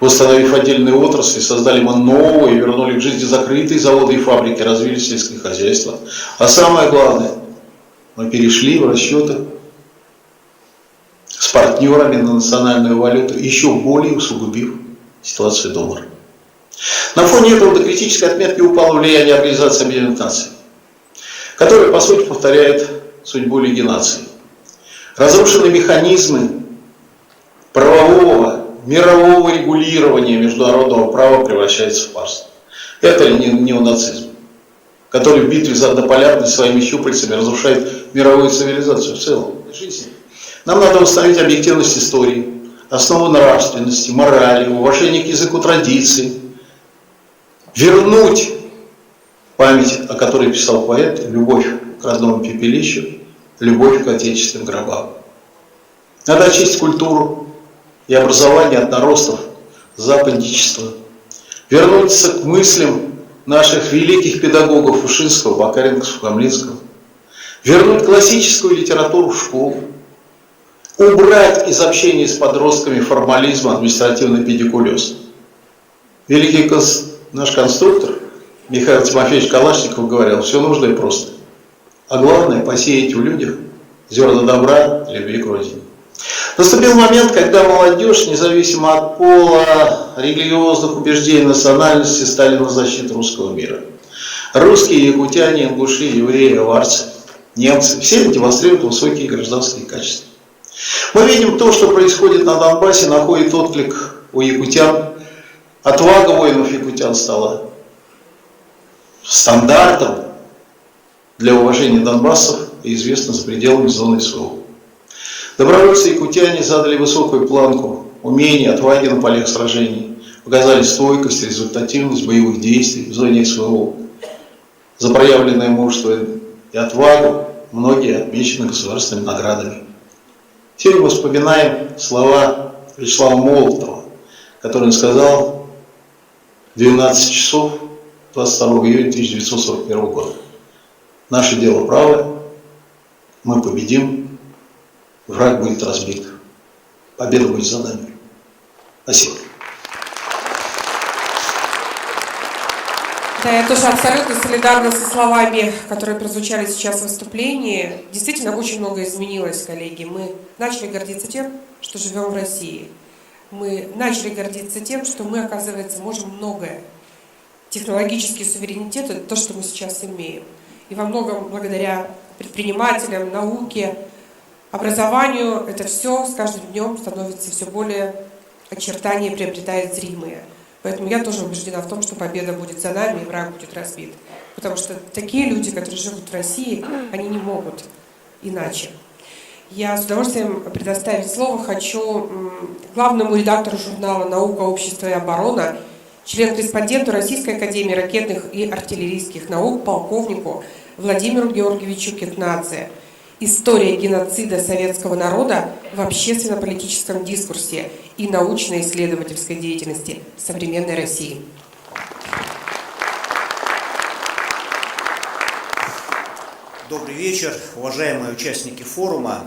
Восстановив отдельные отрасли, создали мы новые, вернули к жизни закрытые заводы и фабрики, развили сельское хозяйство. А самое главное, мы перешли в расчеты с партнерами на национальную валюту, еще более усугубив ситуацию доллара. На фоне этого до критической отметки упало влияние Организации Объединенных Наций, которая, по сути, повторяет судьбу Лиги наций. Разрушены механизмы правового, мирового регулирования международного права превращается в фарс. Это ли не неонацизм, который в битве за однополярность своими щупальцами разрушает мировую цивилизацию в целом? Нам надо восстановить объективность истории, основу нравственности, морали, уважение к языку традиций, вернуть память, о которой писал поэт, любовь к родному пепелищу, любовь к отечественным гробам. Надо очистить культуру и образование от наростов западничества, вернуться к мыслям наших великих педагогов Ушинского, Бакаренко, Сухомлинского, вернуть классическую литературу в школу, убрать из общения с подростками формализм, административный педикулез. Великий наш конструктор Михаил Тимофеевич Калашников говорил: все нужно и просто. А главное — посеять в людях зерна добра, любви к родине. Наступил момент, когда молодежь, независимо от пола, религиозных убеждений, национальности, стали на защиту русского мира. Русские, якутяне, ингуши, евреи, аварцы, немцы — все демонстрируют высокие гражданские качества. Мы видим то, что происходит на Донбассе, находит отклик у якутян. Отвага воинов якутян стала стандартом для уважения донбассов и известно за пределами зоны СВО. Добровольцы якутяне задали высокую планку умений, отваги на полях сражений, показали стойкость, результативность боевых действий в зоне СВО. За проявленное мужество и отвагу многие отмечены государственными наградами. Сегодня мы вспоминаем слова Вячеслава Молотова, который сказал в 12 часов 22 июня 1941 года: «Наше дело правое, мы победим, враг будет разбит, победа будет за нами». Спасибо. Да, я тоже абсолютно солидарна со словами, которые прозвучали сейчас в выступлении. Действительно, очень многое изменилось, коллеги. Мы начали гордиться тем, что живем в России. Мы начали гордиться тем, что мы, оказывается, можем многое. Технологический суверенитет – это то, что мы сейчас имеем. И во многом благодаря предпринимателям, науке, образованию это все с каждым днем становится все более очертания приобретает зримые. Поэтому я тоже убеждена в том, что победа будет за нами и враг будет разбит. Потому что такие люди, которые живут в России, они не могут иначе. Я с удовольствием предоставить слово хочу главному редактору журнала «Наука, общество и оборона», член-корреспонденту Российской академии ракетных и артиллерийских наук, полковнику Владимиру Георгиевичу Кетнадзе. История геноцида советского народа в общественно-политическом дискурсе и научно-исследовательской деятельности современной России. Добрый вечер, уважаемые участники форума.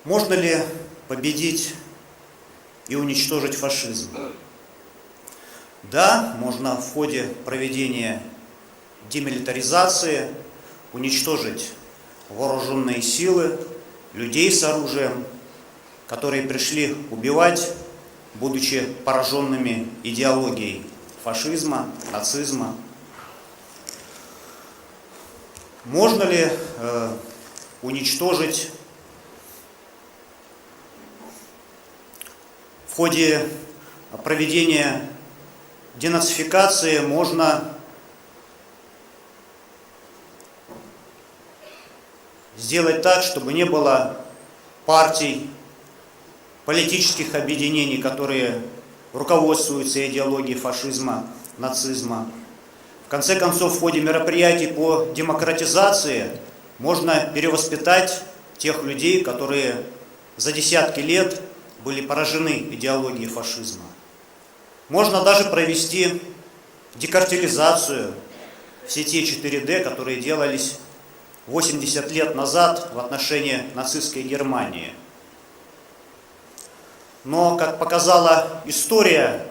Можно ли победить и уничтожить фашизм? Да, можно в ходе проведения демилитаризации уничтожить вооруженные силы, людей с оружием, которые пришли убивать, будучи пораженными идеологией фашизма, нацизма. Можно ли уничтожить в ходе проведения денацификации, можно сделать так, чтобы не было партий, политических объединений, которые руководствуются идеологией фашизма, нацизма. В конце концов, в ходе мероприятий по демократизации можно перевоспитать тех людей, которые за десятки лет были поражены идеологией фашизма. Можно даже провести декартилизацию, все те 4D, которые делались 80 лет назад в отношении нацистской Германии. Но, как показала история,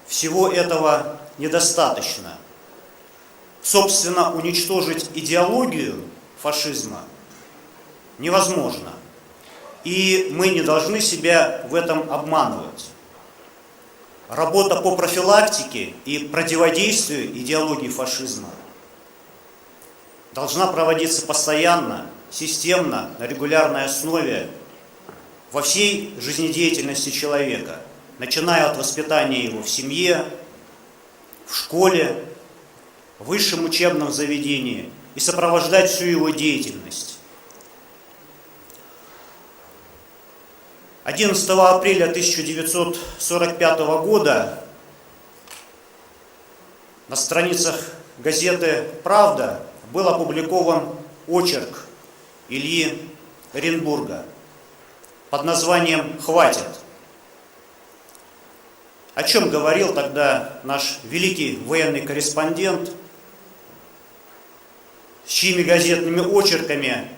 всего этого недостаточно. Собственно, уничтожить идеологию фашизма невозможно. И мы не должны себя в этом обманывать. Работа по профилактике и противодействию идеологии фашизма должна проводиться постоянно, системно, на регулярной основе во всей жизнедеятельности человека, начиная от воспитания его в семье, в школе, в высшем учебном заведении и сопровождать всю его деятельность. 11 апреля 1945 года на страницах газеты «Правда» был опубликован очерк Ильи Эренбурга под названием «Хватит». О чем говорил тогда наш великий военный корреспондент, с чьими газетными очерками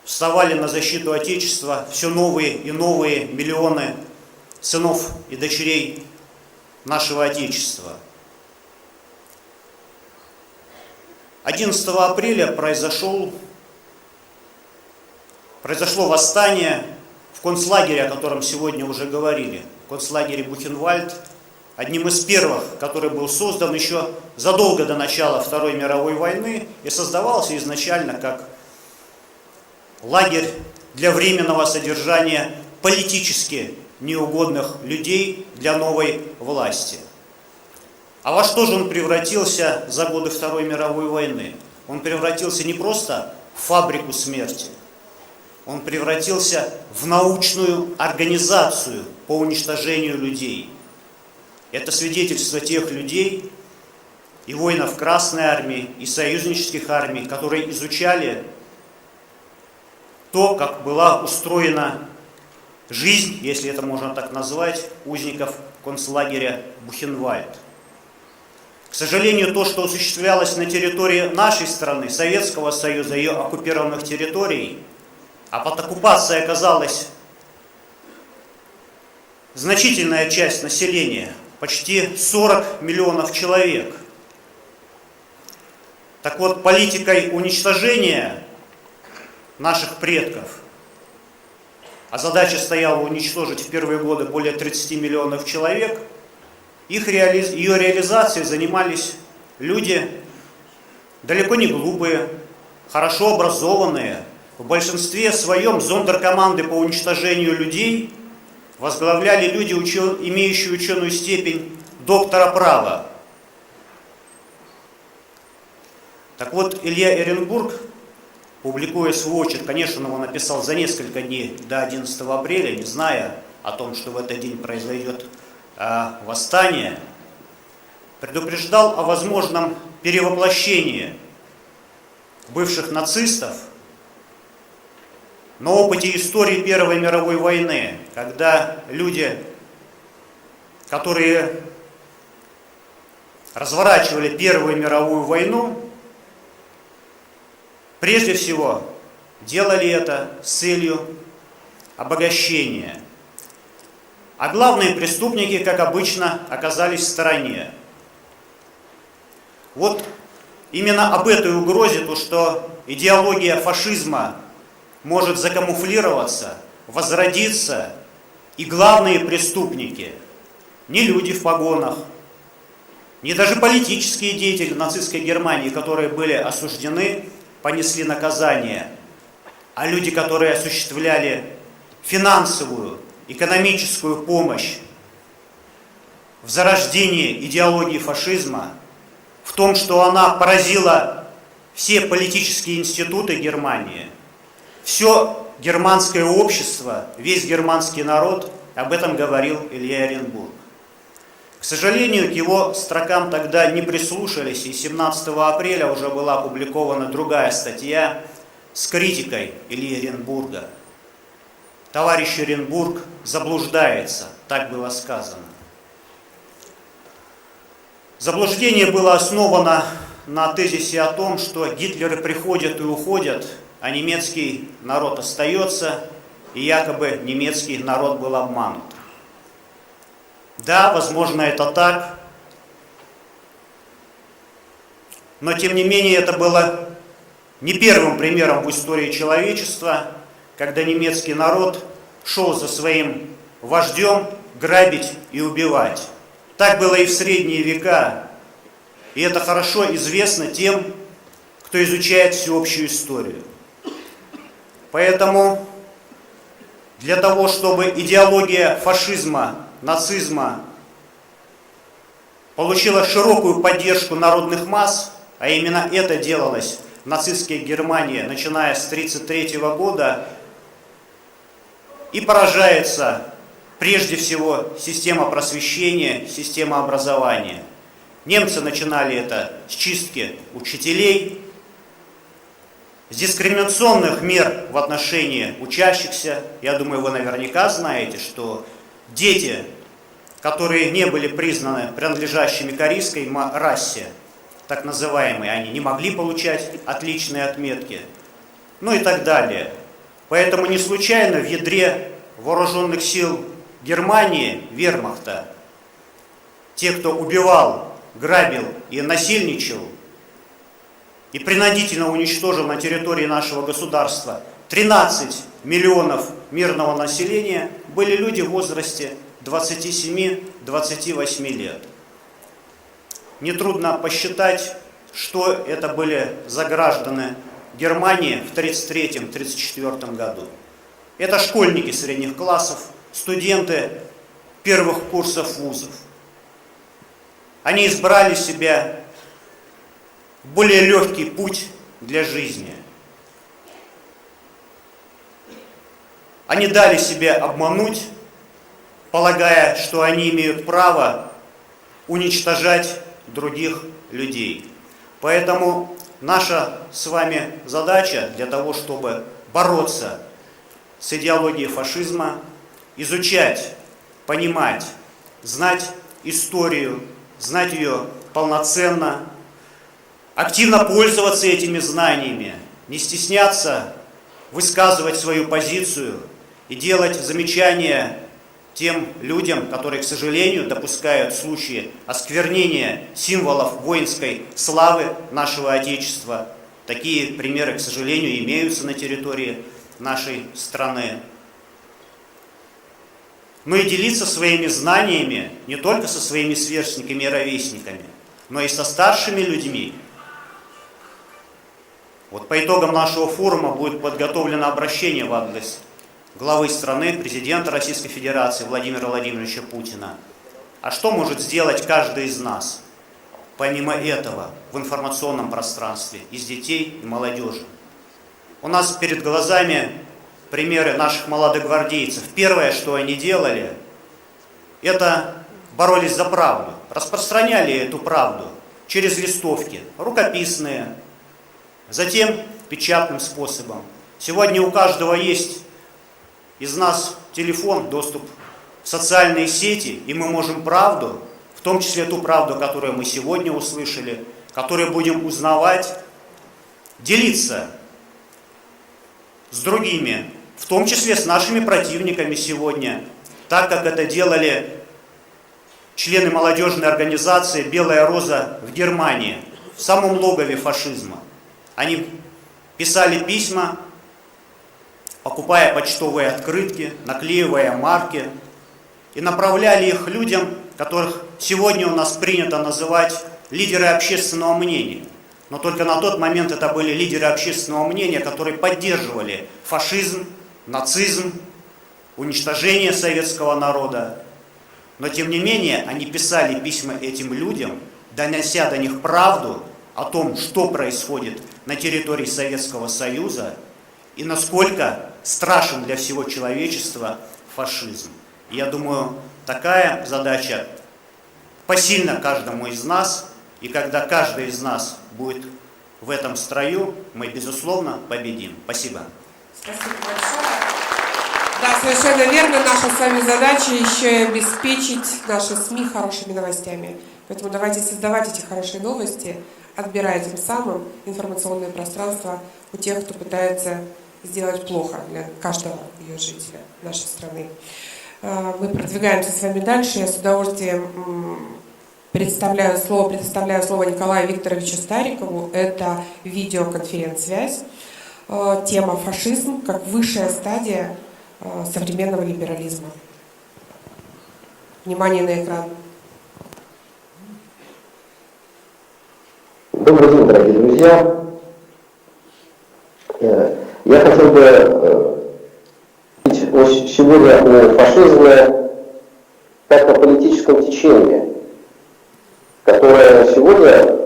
вставали на защиту Отечества все новые и новые миллионы сынов и дочерей нашего Отечества. 11 апреля произошло восстание в концлагере, о котором сегодня уже говорили, в концлагере Бухенвальд, одним из первых, который был создан еще задолго до начала Второй мировой войны и создавался изначально как лагерь для временного содержания политически неугодных людей для новой власти. А во что же он превратился за годы Второй мировой войны? Он превратился не просто в фабрику смерти, он превратился в научную организацию по уничтожению людей. Это свидетельство тех людей, и воинов Красной армии, и союзнических армий, которые изучали то, как была устроена жизнь, если это можно так назвать, узников концлагеря Бухенвальд. К сожалению, то, что осуществлялось на территории нашей страны, Советского Союза, ее оккупированных территорий, а под оккупацией оказалась значительная часть населения, почти 40 миллионов человек. Так вот, политикой уничтожения наших предков, а задача стояла уничтожить в первые годы более 30 миллионов человек, ее реализацией занимались люди далеко не глупые, хорошо образованные. В большинстве своем зондеркоманды по уничтожению людей возглавляли люди, имеющие ученую степень доктора права. Так вот, Илья Эренбург, публикуя свой очерк, конечно, он его написал за несколько дней до 11 апреля, не зная о том, что в этот день произойдет восстание, предупреждал о возможном перевоплощении бывших нацистов на опыте истории Первой мировой войны, когда люди, которые разворачивали Первую мировую войну, прежде всего делали это с целью обогащения. А главные преступники, как обычно, оказались в стороне. Вот именно об этой угрозе, то, что идеология фашизма может закамуфлироваться, возродиться, и главные преступники, не люди в погонах, не даже политические деятели нацистской Германии, которые были осуждены, понесли наказание, а люди, которые осуществляли финансовую, экономическую помощь в зарождении идеологии фашизма, в том, что она поразила все политические институты Германии, все германское общество, весь германский народ, об этом говорил Илья Эренбург. К сожалению, к его строкам тогда не прислушались, и 17 апреля уже была опубликована другая статья с критикой Ильи Эренбурга. Товарищ Эренбург заблуждается, так было сказано. Заблуждение было основано на тезисе о том, что гитлеры приходят и уходят, а немецкий народ остается, и якобы немецкий народ был обманут. Да, возможно, это так, но тем не менее это было не первым примером в истории человечества, когда немецкий народ шел за своим вождем грабить и убивать. Так было и в средние века, и это хорошо известно тем, кто изучает всеобщую историю. Поэтому для того, чтобы идеология фашизма, нацизма получила широкую поддержку народных масс, а именно это делалось в нацистской Германии, начиная с 1933 года, и поражается прежде всего система просвещения, система образования. Немцы начинали это с чистки учителей, с дискриминационных мер в отношении учащихся. Я думаю, вы наверняка знаете, что дети, которые не были признаны принадлежащими к арийской расе, так называемые, они не могли получать отличные отметки, ну и так далее. Поэтому не случайно в ядре вооруженных сил Германии, вермахта, те, кто убивал, грабил и насильничал, и принудительно уничтожил на территории нашего государства 13 миллионов мирного населения, были люди в возрасте 27-28 лет. Нетрудно посчитать, что это были за граждане Германии в 1933-1934 году. Это школьники средних классов, студенты первых курсов вузов. Они избрали себе более легкий путь для жизни. Они дали себя обмануть, полагая, что они имеют право уничтожать других людей. Поэтому наша с вами задача для того, чтобы бороться с идеологией фашизма, изучать, понимать, знать историю, знать ее полноценно, активно пользоваться этими знаниями, не стесняться высказывать свою позицию и делать замечания тем людям, которые, к сожалению, допускают случаи осквернения символов воинской славы нашего Отечества. Такие примеры, к сожалению, имеются на территории нашей страны. Но и делиться своими знаниями не только со своими сверстниками и ровесниками, но и со старшими людьми. Вот по итогам нашего форума будет подготовлено обращение в адрес главы страны, президента Российской Федерации Владимира Владимировича Путина. А что может сделать каждый из нас, помимо этого, в информационном пространстве, из детей и молодежи? У нас перед глазами примеры наших молодогвардейцев. Первое, что они делали, это боролись за правду, распространяли эту правду через листовки, рукописные, затем печатным способом. Сегодня у каждого есть из нас телефон, доступ в социальные сети, и мы можем правду, в том числе ту правду, которую мы сегодня услышали, которую будем узнавать, делиться с другими, в том числе с нашими противниками сегодня, так как это делали члены молодежной организации «Белая роза» в Германии. в самом логове фашизма. Они писали письма, покупая почтовые открытки, наклеивая марки и направляли их людям, которых сегодня у нас принято называть лидеры общественного мнения. Но только на тот момент это были лидеры общественного мнения, которые поддерживали фашизм, нацизм, уничтожение советского народа. Но тем не менее они писали письма этим людям, донося до них правду о том, что происходит на территории Советского Союза и насколько страшен для всего человечества фашизм. Я думаю, такая задача посильна каждому из нас, и когда каждый из нас будет в этом строю, мы, безусловно, победим. Спасибо. Спасибо большое. Да, совершенно верно. Наша с вами задача еще и обеспечить наши СМИ хорошими новостями. Поэтому давайте создавать эти хорошие новости, отбирая тем самым информационное пространство у тех, кто пытается сделать плохо для каждого ее жителя нашей страны. Мы продвигаемся с вами дальше. Я с удовольствием предоставляю слово Николаю Викторовичу Старикову. Это видеоконференц-связь. Тема «Фашизм как высшая стадия современного либерализма». Внимание на экран. Добрый день, дорогие друзья. Я хотел бы сегодня о фашизме как о политическом течении, которое сегодня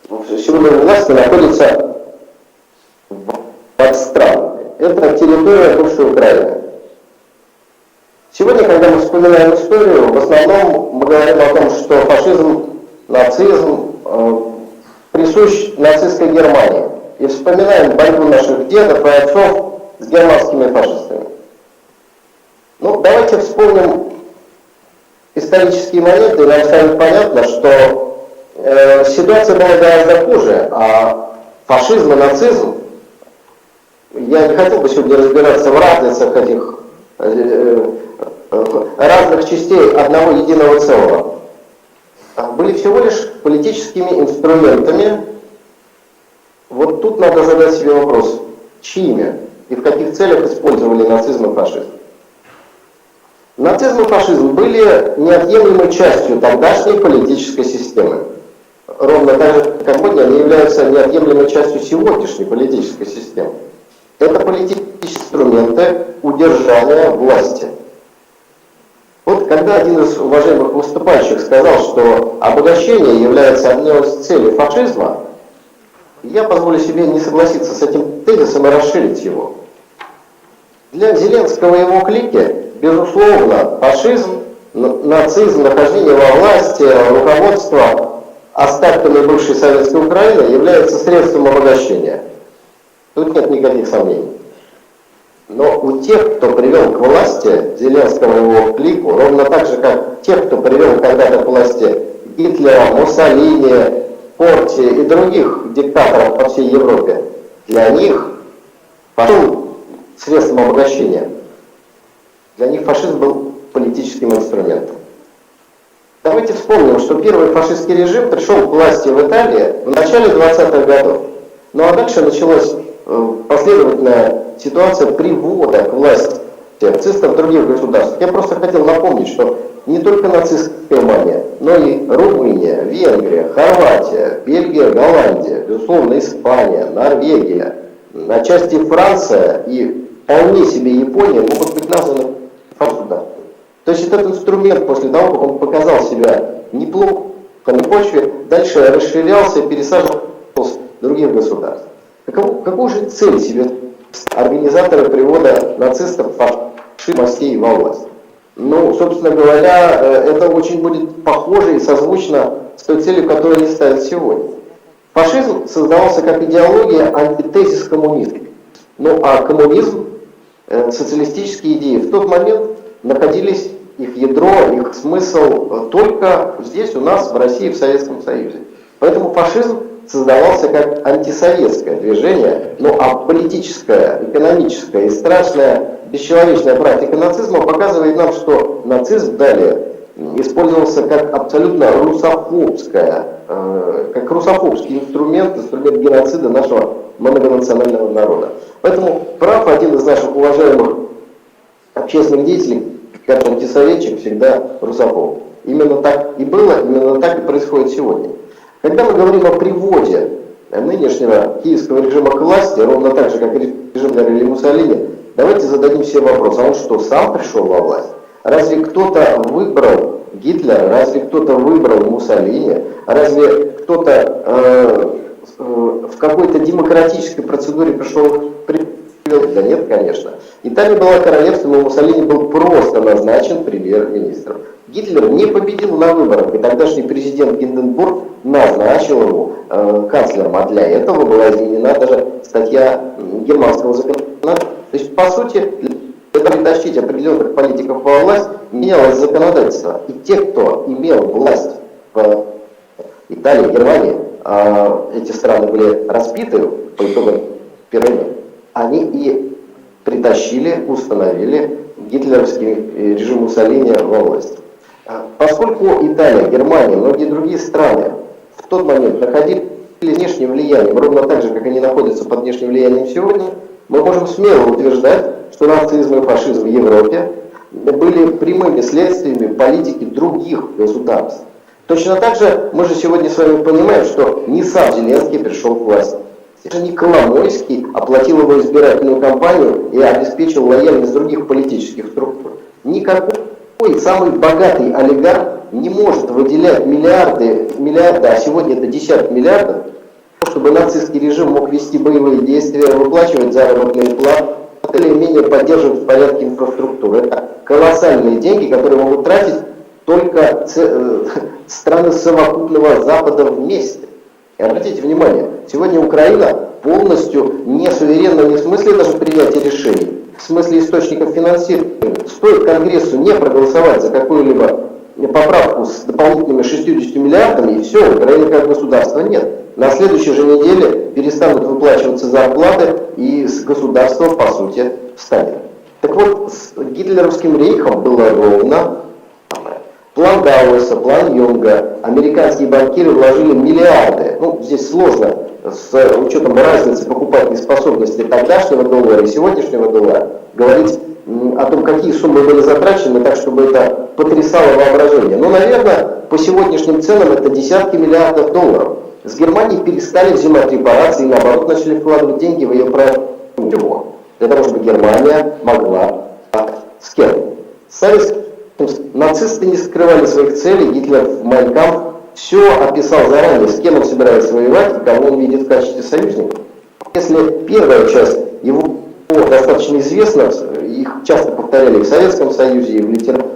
в власти находится под странами. Это территория бывшей Украины. Сегодня, когда мы вспоминаем историю, в основном мы говорим о том, что фашизм, нацизм присущ нацистской Германии. И вспоминаем борьбу наших дедов и отцов с германскими фашистами. Ну, давайте вспомним исторические моменты, и нам станет понятно, что ситуация была гораздо хуже, а фашизм и нацизм, я не хотел бы сегодня разбираться в разницах этих разных частей одного единого целого, были всего лишь политическими инструментами. Вот тут надо задать себе вопрос, чьими и в каких целях использовали нацизм и фашизм. Нацизм и фашизм были неотъемлемой частью тогдашней политической системы. Ровно так же, как сегодня они являются неотъемлемой частью сегодняшней политической системы. Это политические инструменты удержания власти. Вот когда один из уважаемых выступающих сказал, что обогащение является одной из целей фашизма, я позволю себе не согласиться с этим тезисом и расширить его. Для Зеленского и его клики, безусловно, фашизм, нацизм, нахождение во власти, руководство остатками бывшей советской Украины является средством обогащения. Тут нет никаких сомнений. Но у тех, кто привел к власти Зеленского и его клику, ровно так же, как тех, кто привел когда-то к власти Гитлера, Муссолини, Порти и других диктаторов по всей Европе, для них фашизм средством обогащения. Для них фашизм был политическим инструментом. Давайте вспомним, что первый фашистский режим пришел к власти в Италии в начале 20-х годов. Ну а дальше началась последовательная ситуация привода к власти нацистов других государств. Я просто хотел напомнить, что не только нацистская Германия, но и Румыния, Венгрия, Хорватия, Бельгия, Голландия, безусловно, Испания, Норвегия, отчасти Франция и вполне себе Япония могут быть названы фашистами. То есть этот инструмент после того, как он показал себя неплохо на почве, дальше расширялся и пересаживался в других государств. Какую же цель себе организаторы привода нацистов, фашистов во власть? Ну, собственно говоря, это очень будет похоже и созвучно с той целью, которую они ставят сегодня. Фашизм создавался как идеология, антитезис коммунизма. Ну, а коммунизм, социалистические идеи в тот момент находились, их ядро, их смысл только здесь, у нас, в России, в Советском Союзе. Поэтому фашизм создавался как антисоветское движение, ну а политическая, экономическая и страшная бесчеловечная практика нацизма показывает нам, что нацизм далее использовался как абсолютно русофобская как русофобский инструмент геноцида нашего многонационального народа. Поэтому прав один из наших уважаемых общественных деятелей, как антисоветчик, всегда русофоб. Именно так и было, именно так и происходит сегодня. Когда мы говорим о приводе нынешнего киевского режима к власти, ровно так же, как режим Гитлера или Муссолини, давайте зададим себе вопрос, а он что, сам пришел во власть? Разве кто-то выбрал Гитлера, разве кто-то выбрал Муссолини, разве кто-то в какой-то демократической процедуре пришел? Да нет, конечно. Италия была королевством, и Муссолини был просто назначен премьер-министром. Гитлер не победил на выборах, и тогдашний президент Гинденбург назначил его канцлером, а для этого была изменена даже статья германского законодательства. То есть, по сути, для притащить определенных политиков во власть, менялось законодательство. И те, кто имел власть в Италии, Германии, эти страны были разбиты по итогам Первой мировой, они и притащили, установили гитлеровский режим Муссолини во власть. Поскольку Италия, Германия, многие другие страны в тот момент находились под внешним влиянием, ровно так же, как они находятся под внешним влиянием сегодня, мы можем смело утверждать, что нацизм и фашизм в Европе были прямыми следствиями политики других государств. Точно так же мы же сегодня с вами понимаем, что не сам Зеленский пришел к власти. Это не Коломойский оплатил его избирательную кампанию и обеспечил лояльность других политических структур. Никакой самый богатый олигарх не может выделять миллиарды, а сегодня это десятки миллиардов, чтобы нацистский режим мог вести боевые действия, выплачивать заработные платы, или менее поддерживать в порядке инфраструктуры. Это колоссальные деньги, которые могут тратить только страны совокупного Запада вместе. И обратите внимание, сегодня Украина полностью не суверенна не в смысле даже принятия решений, в смысле источников финансирования. Стоит Конгрессу не проголосовать за какую-либо поправку с дополнительными 60 миллиардами, и все, Украины как государства нет. На следующей же неделе перестанут выплачиваться зарплаты, и государство, по сути, встанет. Так вот, с гитлеровским рейхом было ровно план Дауэса, план Йонга. Американские банкиры вложили миллиарды. Ну, здесь сложно с учетом разницы покупательной способности тогдашнего доллара и сегодняшнего доллара говорить о том, какие суммы были затрачены, так, чтобы это потрясало воображение. Но, наверное, по сегодняшним ценам это десятки миллиардов долларов. С Германией перестали взимать репарации и, наоборот, начали вкладывать деньги в ее правительство. Для того, чтобы Германия могла с кем? Нацисты не скрывали своих целей, Гитлер в «Майн кампф» все описал заранее, с кем он собирается воевать и кого он видит в качестве союзников. Если первая часть его достаточно известна, их часто повторяли и в Советском Союзе, и в литературе,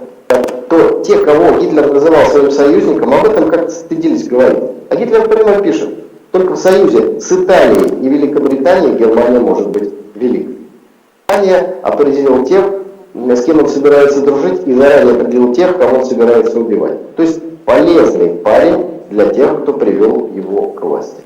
то те, кого Гитлер называл своим союзником, об этом как-то стыдились говорить. А Гитлер прямо пишет, только в союзе с Италией и Великобританией Германия может быть великой. Германия определил тех, с кем он собирается дружить, и заранее определил тех, кого он собирается убивать. То есть полезный парень для тех, кто привел его к власти.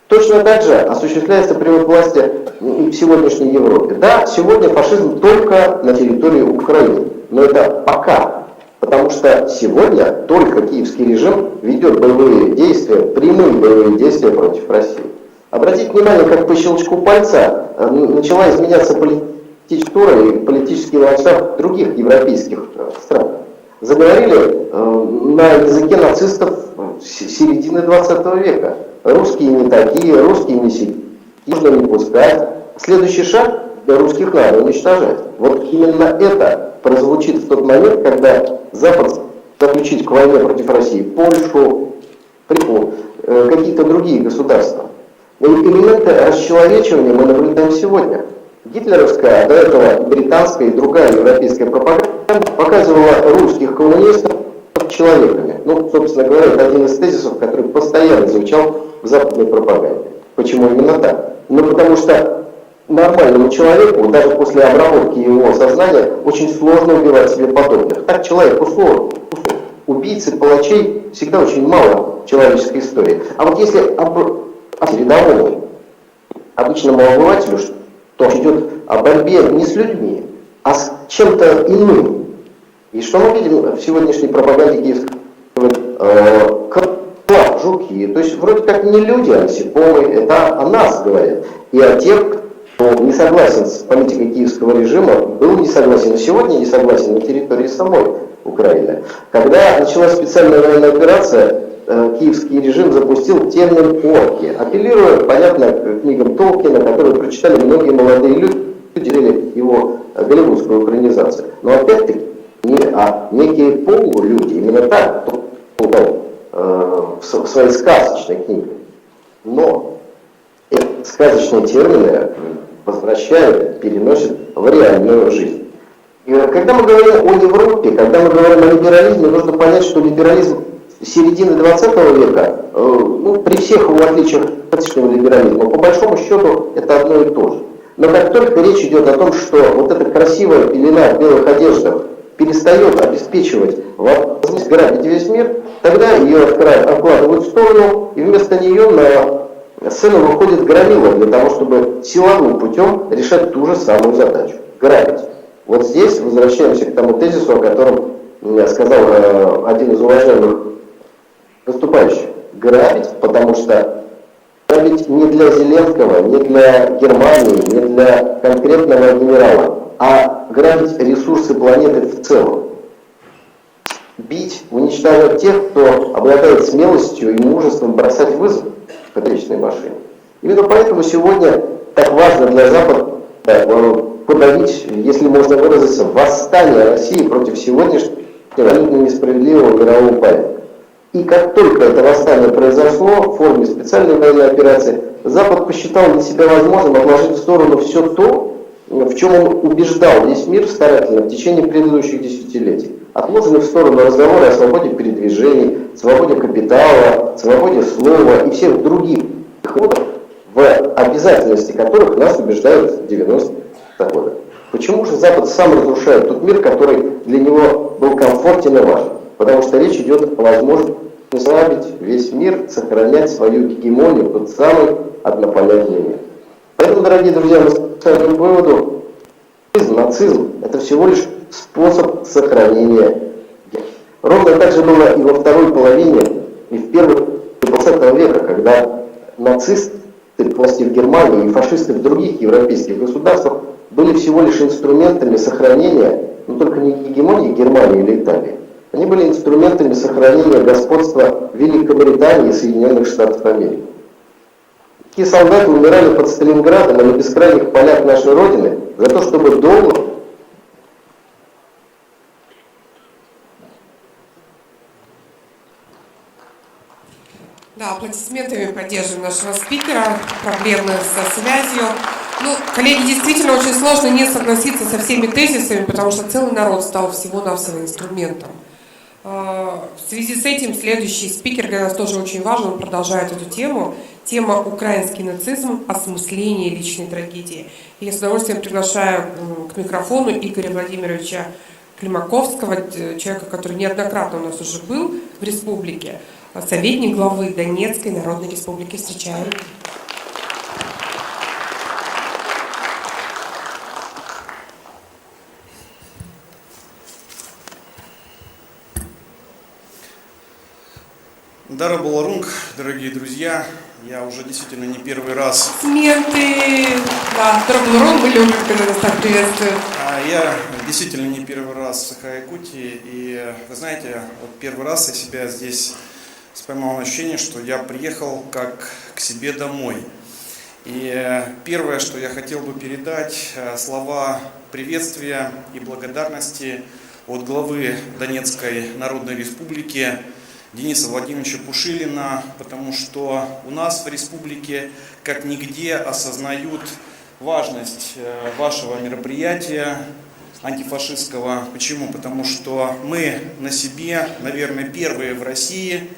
Точно так же осуществляется привод к власти и в сегодняшней Европе. Да, сегодня фашизм только на территории Украины, но это пока. Потому что сегодня только киевский режим ведет боевые действия, прямые боевые действия против России. Обратите внимание, как по щелчку пальца начала изменяться политическая и политический ландшафт других европейских стран. Заговорили на языке нацистов середины 20 века. Русские не такие, русские не сякие, нужно не пускать. Следующий шаг — русских надо уничтожать. Вот именно это прозвучит в тот момент, когда Запад заключит к войне против России Польшу, какие-то другие государства. И элементы расчеловечивания мы наблюдаем сегодня. Гитлеровская, а до этого британская и другая европейская пропаганда показывала русских коммунистов человеками. Ну, собственно говоря, это один из тезисов, который постоянно звучал в западной пропаганде. Почему именно так? Ну, потому что нормальному человеку, даже после обработки его сознания, очень сложно убивать себе подобных. Так человеку сложно. Убийц и палачей всегда очень мало в человеческой истории. А вот если рядовому, обычному обывателю, то идет о борьбе не с людьми, а с чем-то иным. И что мы видим в сегодняшней пропаганде киевского жуки. То есть вроде как не люди, а насекомые, это о нас говорят. И о тех, кто не согласен с политикой киевского режима, был не согласен, и сегодня не согласен на территории самой Украины. Когда началась специальная военная операция, киевский режим запустил термин «орки», апеллируя, понятно, к книгам Толкина, которые прочитали многие молодые люди, его голливудскую экранизацию. Но опять-таки, некие полулюди, именно так, в своей сказочной книге. Но эти сказочные термины возвращают, переносят в реальную жизнь. И когда мы говорим о Европе, когда мы говорим о либерализме, нужно понять, что либерализм середины 20 века, при всех его отличиях от нынешнего либерализма, по большому счету это одно и то же. Но как только речь идет о том, что вот эта красивая пелена в белых одеждах перестает обеспечивать возможность грабить весь мир, тогда ее откладывают в сторону, и вместо нее на сцену выходит громила для того, чтобы силовым путем решать ту же самую задачу – грабить. Вот здесь возвращаемся к тому тезису, о котором сказал один из уважаемых выступающих. Грабить, потому что грабить не для Зеленского, не для Германии, не для конкретного генерала, а грабить ресурсы планеты в целом. Бить, уничтожать тех, кто обладает смелостью и мужеством бросать вызов поперечной машине. Именно поэтому сегодня так важно для Запада подавить, если можно выразиться, восстание России против сегодняшнего абсолютно несправедливого мирового порядка. И как только это восстание произошло в форме специальной военной операции, Запад посчитал для себя возможным отложить в сторону все то, в чем он убеждал весь мир старательно в течение предыдущих десятилетий. Отложены в сторону разговоры о свободе передвижений, свободе капитала, свободе слова и всех других ходов, в обязательности которых нас убеждают в 90-х годах. Почему же Запад сам разрушает тот мир, который для него был комфортен и важен? Потому что речь идет о возможности ослабить весь мир, сохранять свою гегемонию, тот самый однополярный мир. Поэтому, дорогие друзья, мы к выводу, нацизм – это всего лишь способ сохранения. Ровно так же было и во второй половине, и в первой 20 века, когда нацисты власти в Германии и фашисты в других европейских государствах были всего лишь инструментами сохранения, но только не гегемонии Германии или Италии. Они были инструментами сохранения господства Великобритании и Соединенных Штатов Америки. Такие солдаты умирали под Сталинградом и на бескрайних полях нашей Родины за то, чтобы долго... Да, аплодисментами поддерживаем нашего спикера. Проблемы со связью. Коллеги, действительно очень сложно не согласиться со всеми тезисами, потому что целый народ стал всего-навсего инструментом. В связи с этим следующий спикер для нас тоже очень важен, он продолжает эту тему. Тема «Украинский нацизм. Осмысление личной трагедии». И я с удовольствием приглашаю к микрофону Игоря Владимировича Климаковского, человека, который неоднократно у нас уже был в республике, советник главы Донецкой Народной Республики. Встречаем. Дара Баларунг, дорогие друзья, я уже действительно не первый раз... Аплодисменты! Да, Дара Баларунг, мы любим, когда нас так приветствуют. Я действительно не первый раз в Саха-Якутии, и вы знаете, вот первый раз я себя здесь поймал ощущение, что я приехал как к себе домой. И первое, что я хотел бы передать, слова приветствия и благодарности от главы Донецкой Народной Республики Дениса Владимировича Пушилина, потому что у нас в республике как нигде осознают важность вашего мероприятия антифашистского. Почему? Потому что мы на себе, наверное, первые в России,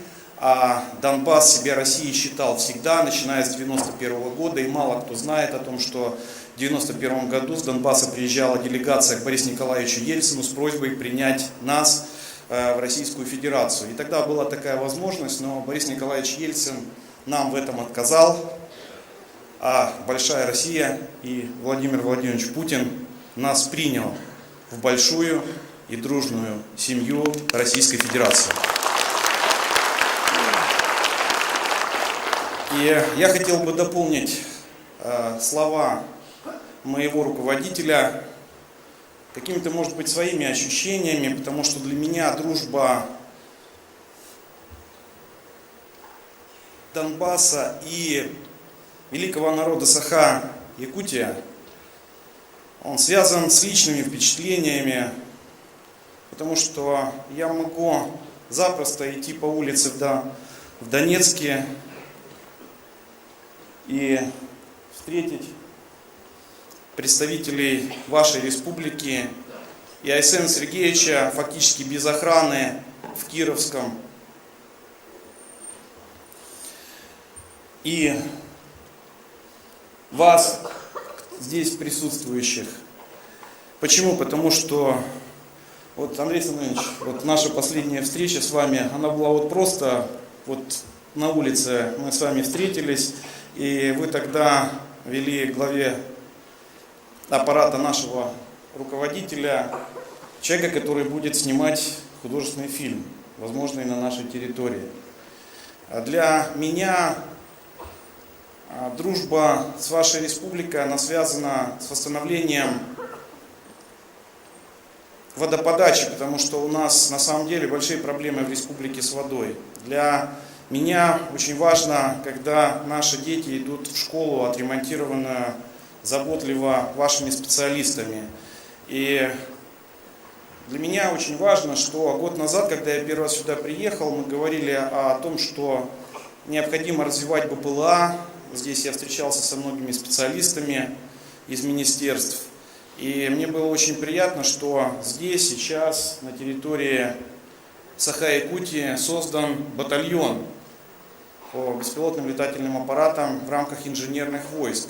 а Донбасс себя Россией считал всегда, начиная с 1991 года, и мало кто знает о том, что в 1991 году с Донбасса приезжала делегация к Борису Николаевичу Ельцину с просьбой принять нас в Российскую Федерацию. И тогда была такая возможность, но Борис Николаевич Ельцин нам в этом отказал, а большая Россия и Владимир Владимирович Путин нас принял в большую и дружную семью Российской Федерации. И я хотел бы дополнить слова моего руководителя какими-то, может быть, своими ощущениями, потому что для меня дружба Донбасса и великого народа Саха-Якутия, он связан с личными впечатлениями, потому что я могу запросто идти по улице в Донецке и встретить представителей вашей республики и Айсена Сергеевича фактически без охраны в Кировском. И вас, здесь присутствующих. Почему? Потому что, вот, Андрей Станович, вот наша последняя встреча с вами, она была вот просто, вот на улице мы с вами встретились, и вы тогда вели главе аппарата нашего руководителя, человека, который будет снимать художественный фильм, возможно, и на нашей территории. Для меня дружба с вашей республикой, она связана с восстановлением водоподачи, потому что у нас на самом деле большие проблемы в республике с водой. Для меня очень важно, когда наши дети идут в школу, отремонтированную заботливо вашими специалистами. И для меня очень важно, что год назад, когда я первый раз сюда приехал, мы говорили о том, что необходимо развивать БПЛА. Здесь я встречался со многими специалистами из министерств. И мне было очень приятно, что здесь, сейчас, на территории Саха-Якутии создан батальон по беспилотным летательным аппаратам в рамках инженерных войск.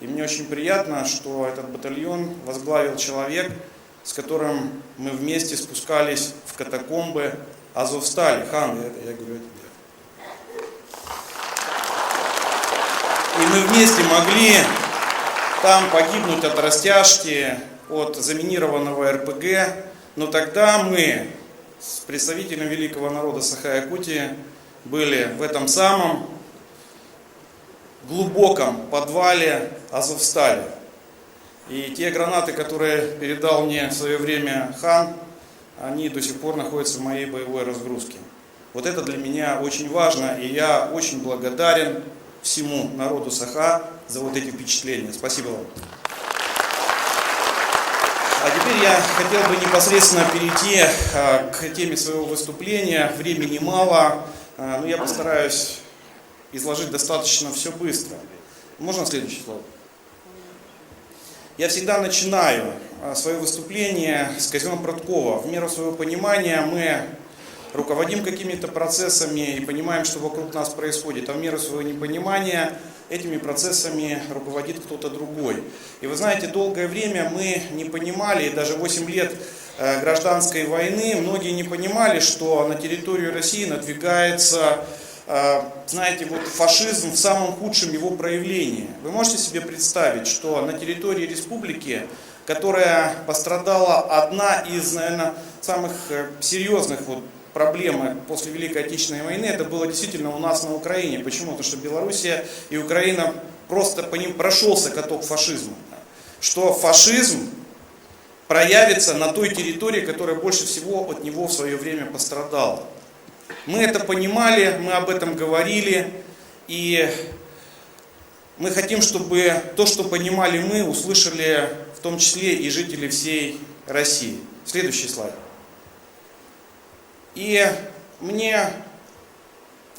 И мне очень приятно, что этот батальон возглавил человек, с которым мы вместе спускались в катакомбы Азовстали. Хан, я говорю тебе. И мы вместе могли там погибнуть от растяжки, от заминированного РПГ. Но тогда мы с представителем великого народа Саха-Якутии были в этом самом глубоком подвале Азовстали. И те гранаты, которые передал мне в свое время хан, они до сих пор находятся в моей боевой разгрузке. Вот это для меня очень важно, и я очень благодарен всему народу Саха за вот эти впечатления. Спасибо вам. А теперь я хотел бы непосредственно перейти к теме своего выступления. Времени мало, но я постараюсь изложить достаточно все быстро. Можно следующий слайд? Я всегда начинаю свое выступление с Казино Проткова. В меру своего понимания мы руководим какими-то процессами и понимаем, что вокруг нас происходит, а в меру своего непонимания этими процессами руководит кто-то другой. И вы знаете, долгое время мы не понимали, и даже 8 лет гражданской войны, многие не понимали, что на территорию России надвигается, знаете, вот фашизм в самом худшем его проявлении. Вы можете себе представить, что на территории республики, которая пострадала, одна из, наверное, самых серьезных проблемы после Великой Отечественной войны, это было действительно у нас на Украине. Почему? Потому что Белоруссия и Украина просто по ним прошелся каток фашизма. Что фашизм проявится на той территории, которая больше всего от него в свое время пострадала. Мы это понимали, мы об этом говорили, и мы хотим, чтобы то, что понимали мы, услышали в том числе и жители всей России. Следующий слайд. И мне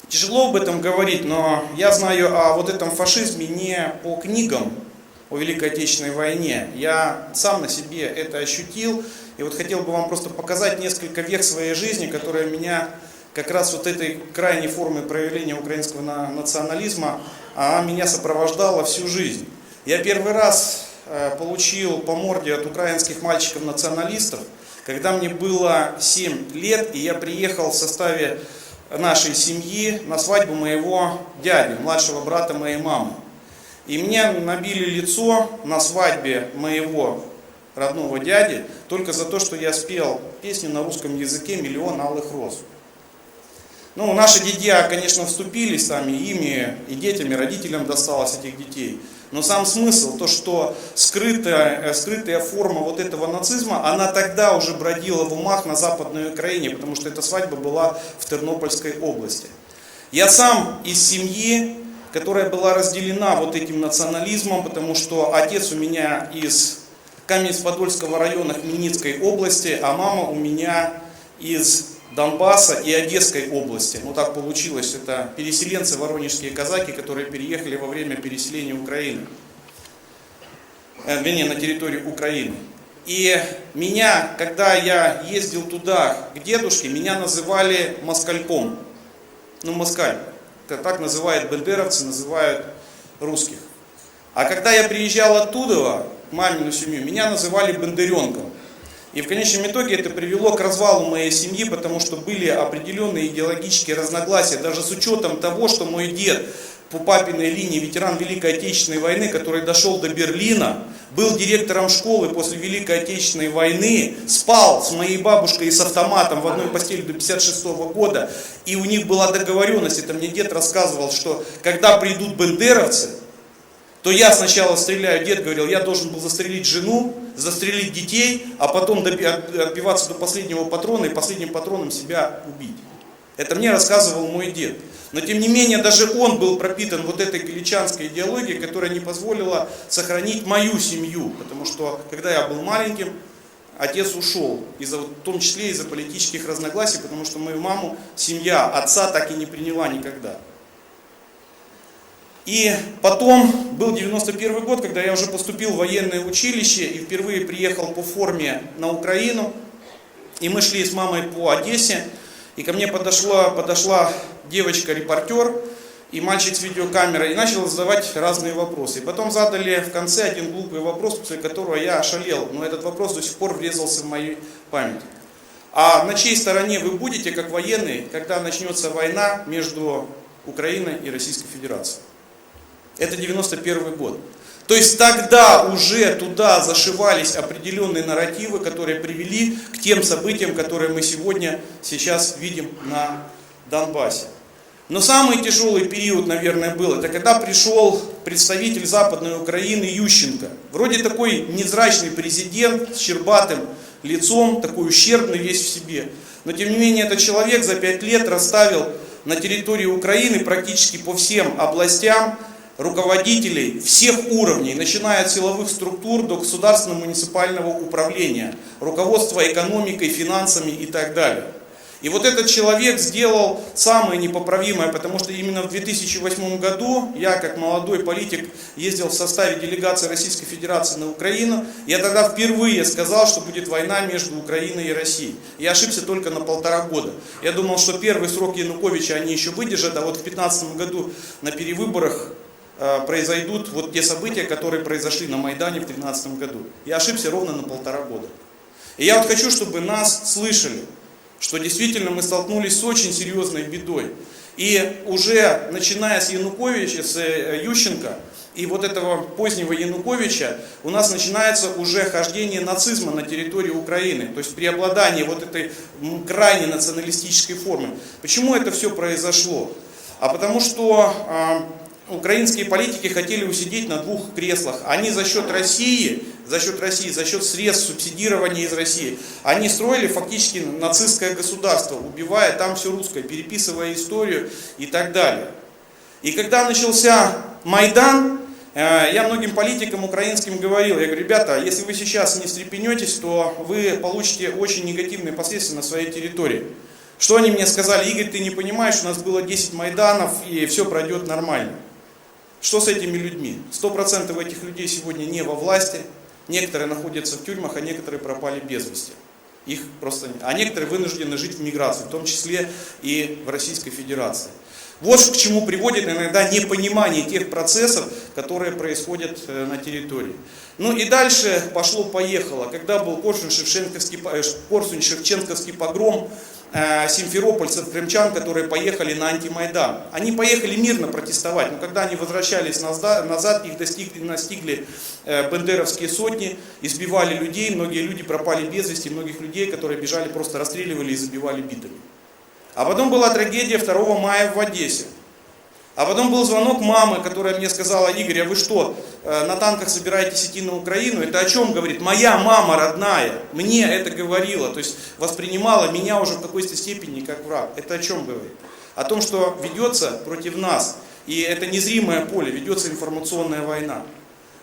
тяжело об этом говорить, но я знаю о вот этом фашизме не по книгам о Великой Отечественной войне. Я сам на себе это ощутил, и вот хотел бы вам просто показать несколько вех своей жизни, которые меня как раз вот этой крайней формы проявления украинского национализма, она меня сопровождала всю жизнь. Я первый раз получил по морде от украинских мальчиков-националистов, когда мне было 7 лет, и я приехал в составе нашей семьи на свадьбу моего дяди, младшего брата моей мамы. И мне набили лицо на свадьбе моего родного дяди только за то, что я спел песню на русском языке «Миллион алых роз». Ну, наши дядья, конечно, вступились сами, ими и детям, и родителям досталось этих детей. Но сам смысл, то, что скрытая форма вот этого нацизма, она тогда уже бродила в умах на Западной Украине, потому что эта свадьба была в Тернопольской области. Я сам из семьи, которая была разделена вот этим национализмом, потому что отец у меня из Каменец-Подольского района Хмельницкой области, а мама у меня из Донбасса и Одесской области. Ну так получилось, это переселенцы, воронежские казаки, которые переехали во время переселения Украины, вернее, на территорию Украины. И меня, когда я ездил туда к дедушке, меня называли москальком. Ну, москаль. Это так называют бендеровцы, называют русских. А когда я приезжал оттуда, к мамину семью, меня называли бендеренком. И в конечном итоге это привело к развалу моей семьи, потому что были определенные идеологические разногласия, даже с учетом того, что мой дед по папиной линии ветеран Великой Отечественной войны, который дошел до Берлина, был директором школы после Великой Отечественной войны, спал с моей бабушкой и с автоматом в одной постели до 1956 года, и у них была договоренность, это мне дед рассказывал, что когда придут бендеровцы, то я сначала стреляю, дед говорил, я должен был застрелить жену, застрелить детей, а потом отбиваться до последнего патрона и последним патроном себя убить. Это мне рассказывал мой дед. Но тем не менее, даже он был пропитан вот этой галичанской идеологией, которая не позволила сохранить мою семью. Потому что, когда я был маленьким, отец ушел, в том числе из-за политических разногласий, потому что мою маму семья отца так и не приняла никогда. И потом был 91 год, когда я уже поступил в военное училище и впервые приехал по форме на Украину. И мы шли с мамой по Одессе, и ко мне подошла девочка-репортер и мальчик с видеокамерой, и начал задавать разные вопросы. И потом задали в конце один глупый вопрос, после которого я ошалел, но этот вопрос до сих пор врезался в мою память. А на чьей стороне вы будете, как военные, когда начнется война между Украиной и Российской Федерацией? Это 91 год. То есть тогда уже туда зашивались определенные нарративы, которые привели к тем событиям, которые мы сейчас видим на Донбассе. Но самый тяжелый период, наверное, был, это когда пришел представитель Западной Украины Ющенко. Вроде такой невзрачный президент с щербатым лицом, такой ущербный весь в себе. Но тем не менее этот человек за 5 лет расставил на территории Украины практически по всем областям руководителей всех уровней, начиная от силовых структур до государственного муниципального управления, руководства экономикой, финансами и так далее. И вот этот человек сделал самое непоправимое, потому что именно в 2008 году я, как молодой политик, ездил в составе делегации Российской Федерации на Украину. Я тогда впервые сказал, что будет война между Украиной и Россией. Я ошибся только на 1,5 года. Я думал, что первый срок Януковича они еще выдержат, а вот в 2015 году на перевыборах произойдут вот те события, которые произошли на Майдане в 2013 году. Я ошибся ровно на 1,5 года. И я вот хочу, чтобы нас слышали, что действительно мы столкнулись с очень серьезной бедой. И уже начиная с Януковича, с Ющенко и вот этого позднего Януковича, у нас начинается уже хождение нацизма на территории Украины. То есть преобладание вот этой крайне националистической формы. Почему это все произошло? А потому что украинские политики хотели усидеть на 2 креслах. Они за счет России, за счет средств субсидирования из России, они строили фактически нацистское государство, убивая там все русское, переписывая историю и так далее. И когда начался Майдан, я многим политикам украинским говорил, я говорю, ребята, если вы сейчас не встрепенетесь, то вы получите очень негативные последствия на своей территории. Что они мне сказали? Игорь, ты не понимаешь, у нас было 10 Майданов и все пройдет нормально. Что с этими людьми? 100% этих людей сегодня не во власти, некоторые находятся в тюрьмах, а некоторые пропали без вести. Их просто нет. А некоторые вынуждены жить в миграции, в том числе и в Российской Федерации. Вот к чему приводит иногда непонимание тех процессов, которые происходят на территории. Ну и дальше пошло-поехало. Когда был Корсунь-Шевченковский погром, симферопольцев, крымчан, которые поехали на антимайдан. Они поехали мирно протестовать, но когда они возвращались назад, их настигли бендеровские сотни, избивали людей, многие люди пропали без вести, многих людей, которые бежали, просто расстреливали и забивали битами. А потом была трагедия 2 мая в Одессе. А потом был звонок мамы, которая мне сказала: Игорь, а вы что, на танках собираетесь идти на Украину? Это о чем говорит? Моя мама родная мне это говорила, то есть воспринимала меня уже в какой-то степени как враг. Это о чем говорит? О том, что ведется против нас, и это незримое поле, ведется информационная война.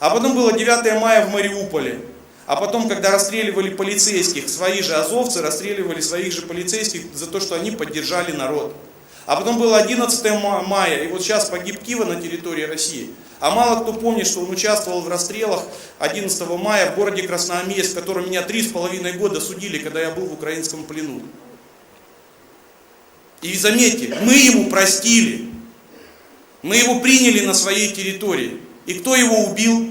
А потом было 9 мая в Мариуполе. А потом, когда расстреливали полицейских, свои же азовцы расстреливали своих же полицейских за то, что они поддержали народ. А потом было 11 мая, и вот сейчас погиб Кива на территории России. А мало кто помнит, что он участвовал в расстрелах 11 мая в городе Красноармейск, в котором меня 3,5 года судили, когда я был в украинском плену. И заметьте, мы ему простили. Мы его приняли на своей территории. И кто его убил?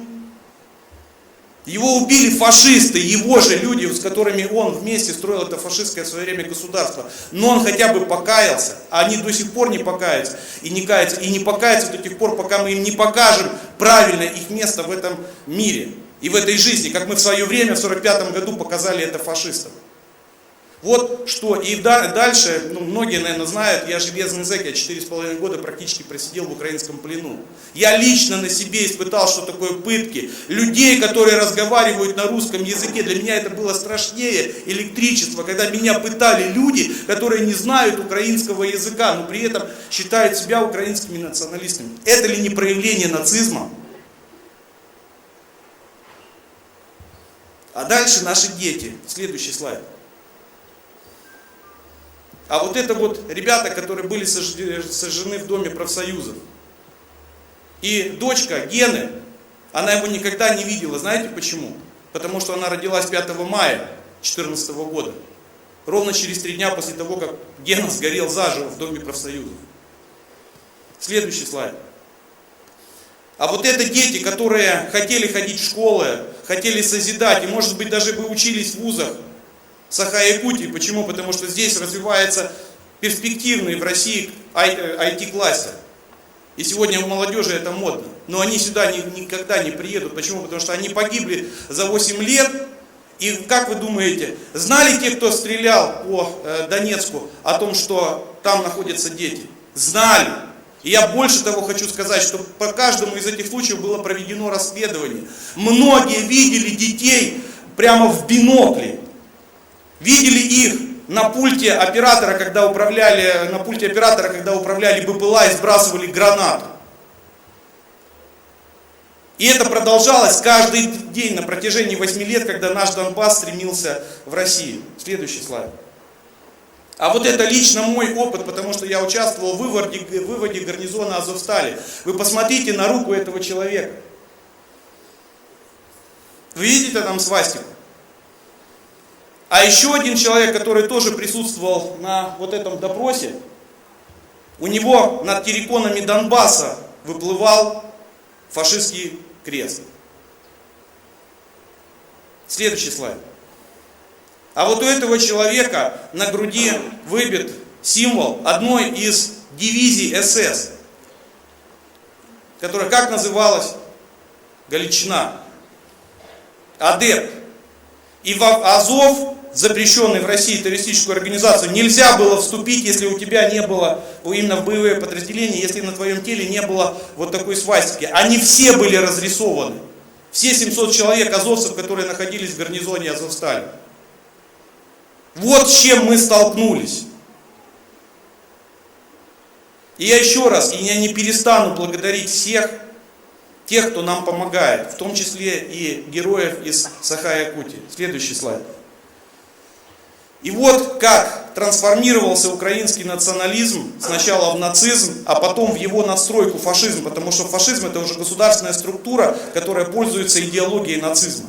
Его убили фашисты, его же люди, с которыми он вместе строил это фашистское в свое время государство. Но он хотя бы покаялся, а они до сих пор не покаются и не каются. И не покаются до тех пор, пока мы им не покажем правильно их место в этом мире и в этой жизни, как мы в свое время, в 1945 году, показали это фашистам. Вот что. И дальше, многие, наверное, знают, я железный зэк, я 4,5 года практически просидел в украинском плену. Я лично на себе испытал, что такое пытки. Людей, которые разговаривают на русском языке. Для меня это было страшнее электричество, когда меня пытали люди, которые не знают украинского языка, но при этом считают себя украинскими националистами. Это ли не проявление нацизма? А дальше наши дети. Следующий слайд. А вот это вот ребята, которые были сожжены в доме профсоюзов. И дочка Гены, она его никогда не видела. Знаете почему? Потому что она родилась 5 мая 2014 года. Ровно через 3 дня после того, как Гена сгорел заживо в доме профсоюзов. Следующий слайд. А вот это дети, которые хотели ходить в школы, хотели созидать, и может быть даже бы учились в вузах Саха-Якутии. Почему? Потому что здесь развивается перспективный в России IT-кластер. И сегодня у молодежи это модно. Но они сюда никогда не приедут. Почему? Потому что они погибли за 8 лет. И как вы думаете, знали те, кто стрелял по Донецку, о том, что там находятся дети? Знали. И я больше того хочу сказать, что по каждому из этих случаев было проведено расследование. Многие видели детей прямо в бинокле. Видели их на пульте оператора, когда управляли БПЛА и сбрасывали гранату. И это продолжалось каждый день на протяжении 8 лет, когда наш Донбасс стремился в Россию. Следующий слайд. А вот это лично мой опыт, потому что я участвовал в выводе гарнизона Азовстали. Вы посмотрите на руку этого человека. Вы видите там свастику? А еще один человек, который тоже присутствовал на вот этом допросе, у него над терриконами Донбасса выплывал фашистский крест. Следующий слайд. А вот у этого человека на груди выбит символ одной из дивизий СС, которая как называлась? Галичина. Адепт. И в Азов, запрещенный в России террористическую организацию, нельзя было вступить, если у тебя не было, именно в боевые подразделения, если на твоем теле не было вот такой свастики. Они все были разрисованы. Все 700 человек азовцев, которые находились в гарнизоне Азовстали. Вот с чем мы столкнулись. И я еще раз, и я не перестану благодарить всех тех, кто нам помогает, в том числе и героев из Саха-Якутии. Следующий слайд. И вот как трансформировался украинский национализм сначала в нацизм, а потом в его надстройку фашизм, потому что фашизм это уже государственная структура, которая пользуется идеологией нацизма.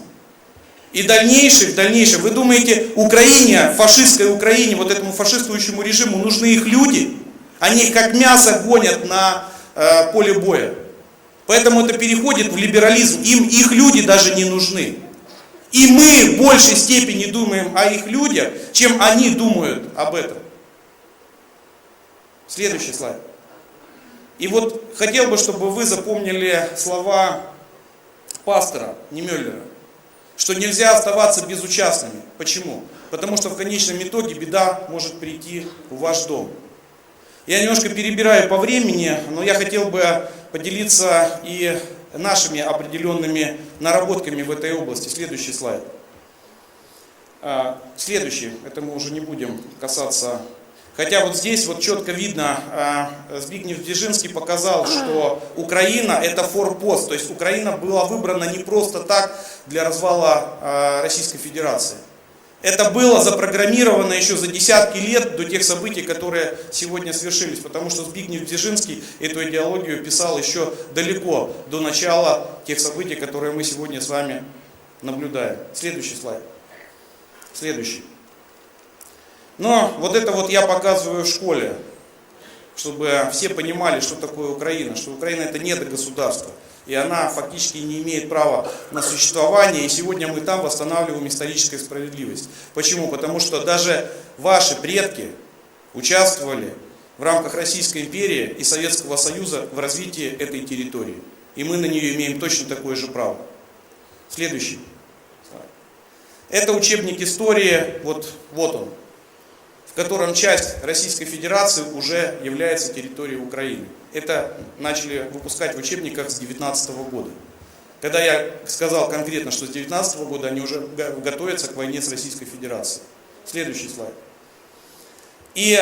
И в дальнейшем, вы думаете, Украине, фашистской Украине, вот этому фашистующему режиму нужны их люди? Они их как мясо гонят на поле боя. Поэтому это переходит в либерализм. Им их люди даже не нужны. И мы в большей степени думаем о их людях, чем они думают об этом. Следующий слайд. И вот хотел бы, чтобы вы запомнили слова пастора Немёллера, что нельзя оставаться безучастными. Почему? Потому что в конечном итоге беда может прийти в ваш дом. Я немножко перебираю по времени, но я хотел бы поделиться и нашими определенными наработками в этой области. Следующий слайд. Следующий, это мы уже не будем касаться. Хотя вот здесь вот четко видно, Збигнев Бжезинский показал, что Украина это форпост, то есть Украина была выбрана не просто так для развала Российской Федерации. Это было запрограммировано еще за десятки лет до тех событий, которые сегодня свершились, потому что Збигнев Бжезинский эту идеологию писал еще далеко до начала тех событий, которые мы сегодня с вами наблюдаем. Следующий слайд. Следующий. Но вот это вот я показываю в школе, чтобы все понимали, что такое Украина, что Украина это недогосударство, и она фактически не имеет права на существование, и сегодня мы там восстанавливаем историческую справедливость. Почему? Потому что даже ваши предки участвовали в рамках Российской империи и Советского Союза в развитии этой территории, и мы на нее имеем точно такое же право. Следующий. Это учебник истории, вот он, в котором часть Российской Федерации уже является территорией Украины. Это начали выпускать в учебниках с 2019 года. Когда я сказал конкретно, что с 2019 года они уже готовятся к войне с Российской Федерацией. Следующий слайд. И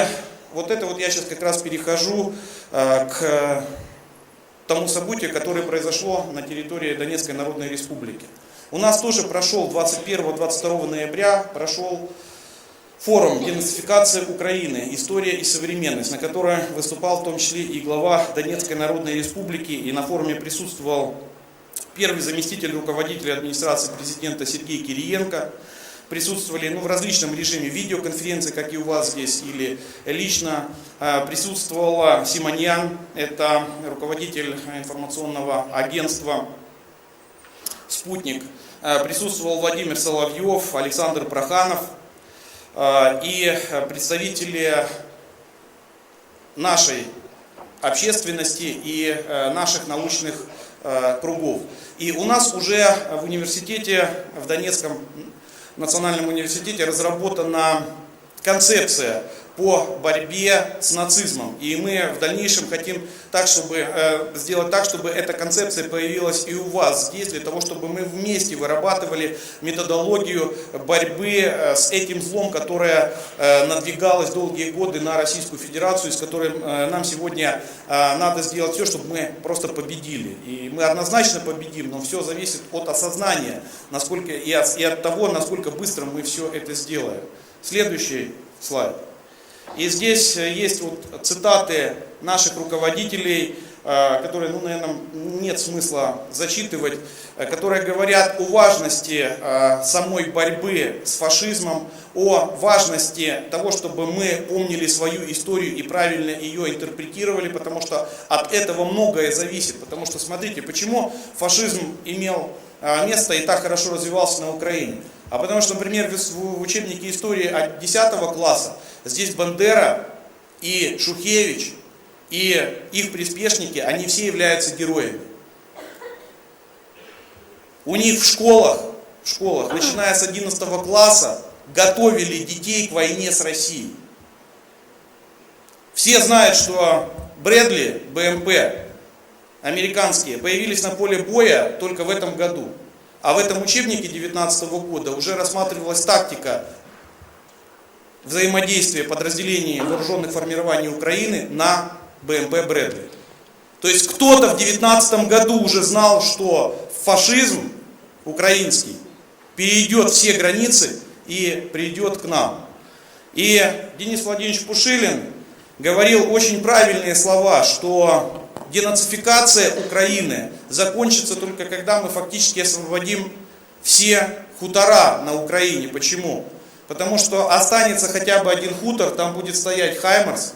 вот это вот я сейчас как раз перехожу к тому событию, которое произошло на территории Донецкой Народной Республики. У нас тоже прошел 21-22 ноября, прошел форум «Денацификация Украины. История и современность», на котором выступал в том числе и глава Донецкой Народной Республики, и на форуме присутствовал первый заместитель руководителя администрации президента Сергей Кириенко. Присутствовали в различном режиме видеоконференции, как и у вас здесь, или лично. Присутствовала Симоньян, это руководитель информационного агентства «Спутник». Присутствовал Владимир Соловьев, Александр Проханов и представители нашей общественности и наших научных кругов. И у нас уже в университете, в Донецком национальном университете разработана концепция по борьбе с нацизмом. И мы в дальнейшем хотим сделать так, чтобы эта концепция появилась и у вас здесь, для того, чтобы мы вместе вырабатывали методологию борьбы с этим злом, которое надвигалось долгие годы на Российскую Федерацию, с которым нам сегодня надо сделать все, чтобы мы просто победили. И мы однозначно победим, но все зависит от осознания, насколько и от того, насколько быстро мы все это сделаем. Следующий слайд. И здесь есть вот цитаты наших руководителей, которые, наверное, нет смысла зачитывать, которые говорят о важности самой борьбы с фашизмом, о важности того, чтобы мы помнили свою историю и правильно ее интерпретировали, потому что от этого многое зависит. Потому что, смотрите, почему фашизм имел место и так хорошо развивался на Украине? А потому что, например, в учебнике истории от 10 класса здесь Бандера и Шухевич и их приспешники, они все являются героями. У них в школах, начиная с 11 класса, готовили детей к войне с Россией. Все знают, что Брэдли, БМП, американские, появились на поле боя только в этом году. А в этом учебнике 2019 года уже рассматривалась тактика взаимодействия подразделений вооруженных формирований Украины на БМП Брэдли. То есть кто-то в 2019 году уже знал, что фашизм украинский перейдет все границы и придет к нам. И Денис Владимирович Пушилин говорил очень правильные слова, что денацификация Украины закончится только когда мы фактически освободим все хутора на Украине. Почему? Потому что останется хотя бы один хутор, там будет стоять Хаймарс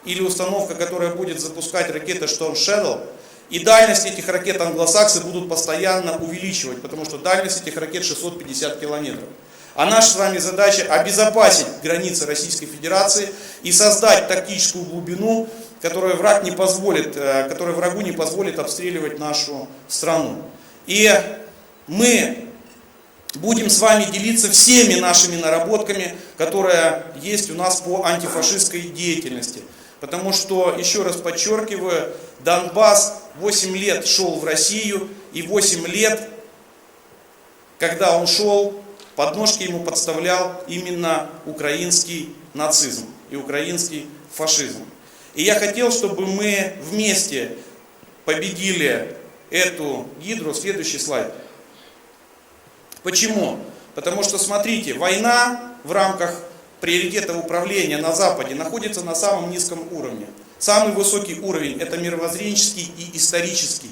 или установка, которая будет запускать ракеты Storm Shadow, и дальность этих ракет англосаксы будут постоянно увеличивать, потому что дальность этих ракет 650 километров. А наша с вами задача обезопасить границы Российской Федерации и создать тактическую глубину, которая врагу не позволит обстреливать нашу страну. И мы будем с вами делиться всеми нашими наработками, которые есть у нас по антифашистской деятельности. Потому что, еще раз подчеркиваю, Донбасс 8 лет шел в Россию, и 8 лет, когда он шел, подножки ему подставлял именно украинский нацизм и украинский фашизм. И я хотел, чтобы мы вместе победили эту гидру. Следующий слайд. Почему? Потому что, смотрите, война в рамках приоритетов управления на Западе находится на самом низком уровне. Самый высокий уровень – это мировоззренческий и исторический.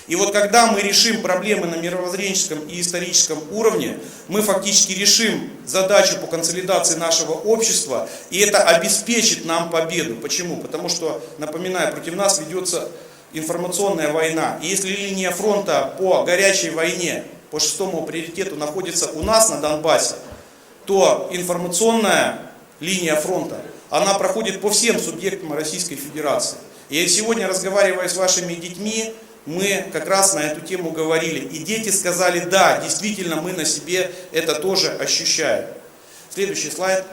И вот когда мы решим проблемы на мировоззренческом и историческом уровне, мы фактически решим задачу по консолидации нашего общества, и это обеспечит нам победу. Почему? Потому что, напоминаю, против нас ведется информационная война. И если линия фронта по горячей войне, по 6-му приоритету находится у нас на Донбассе, то информационная линия фронта, она проходит по всем субъектам Российской Федерации. И сегодня, разговаривая с вашими детьми, мы как раз на эту тему говорили. И дети сказали, да, действительно, мы на себе это тоже ощущаем. Следующий слайд.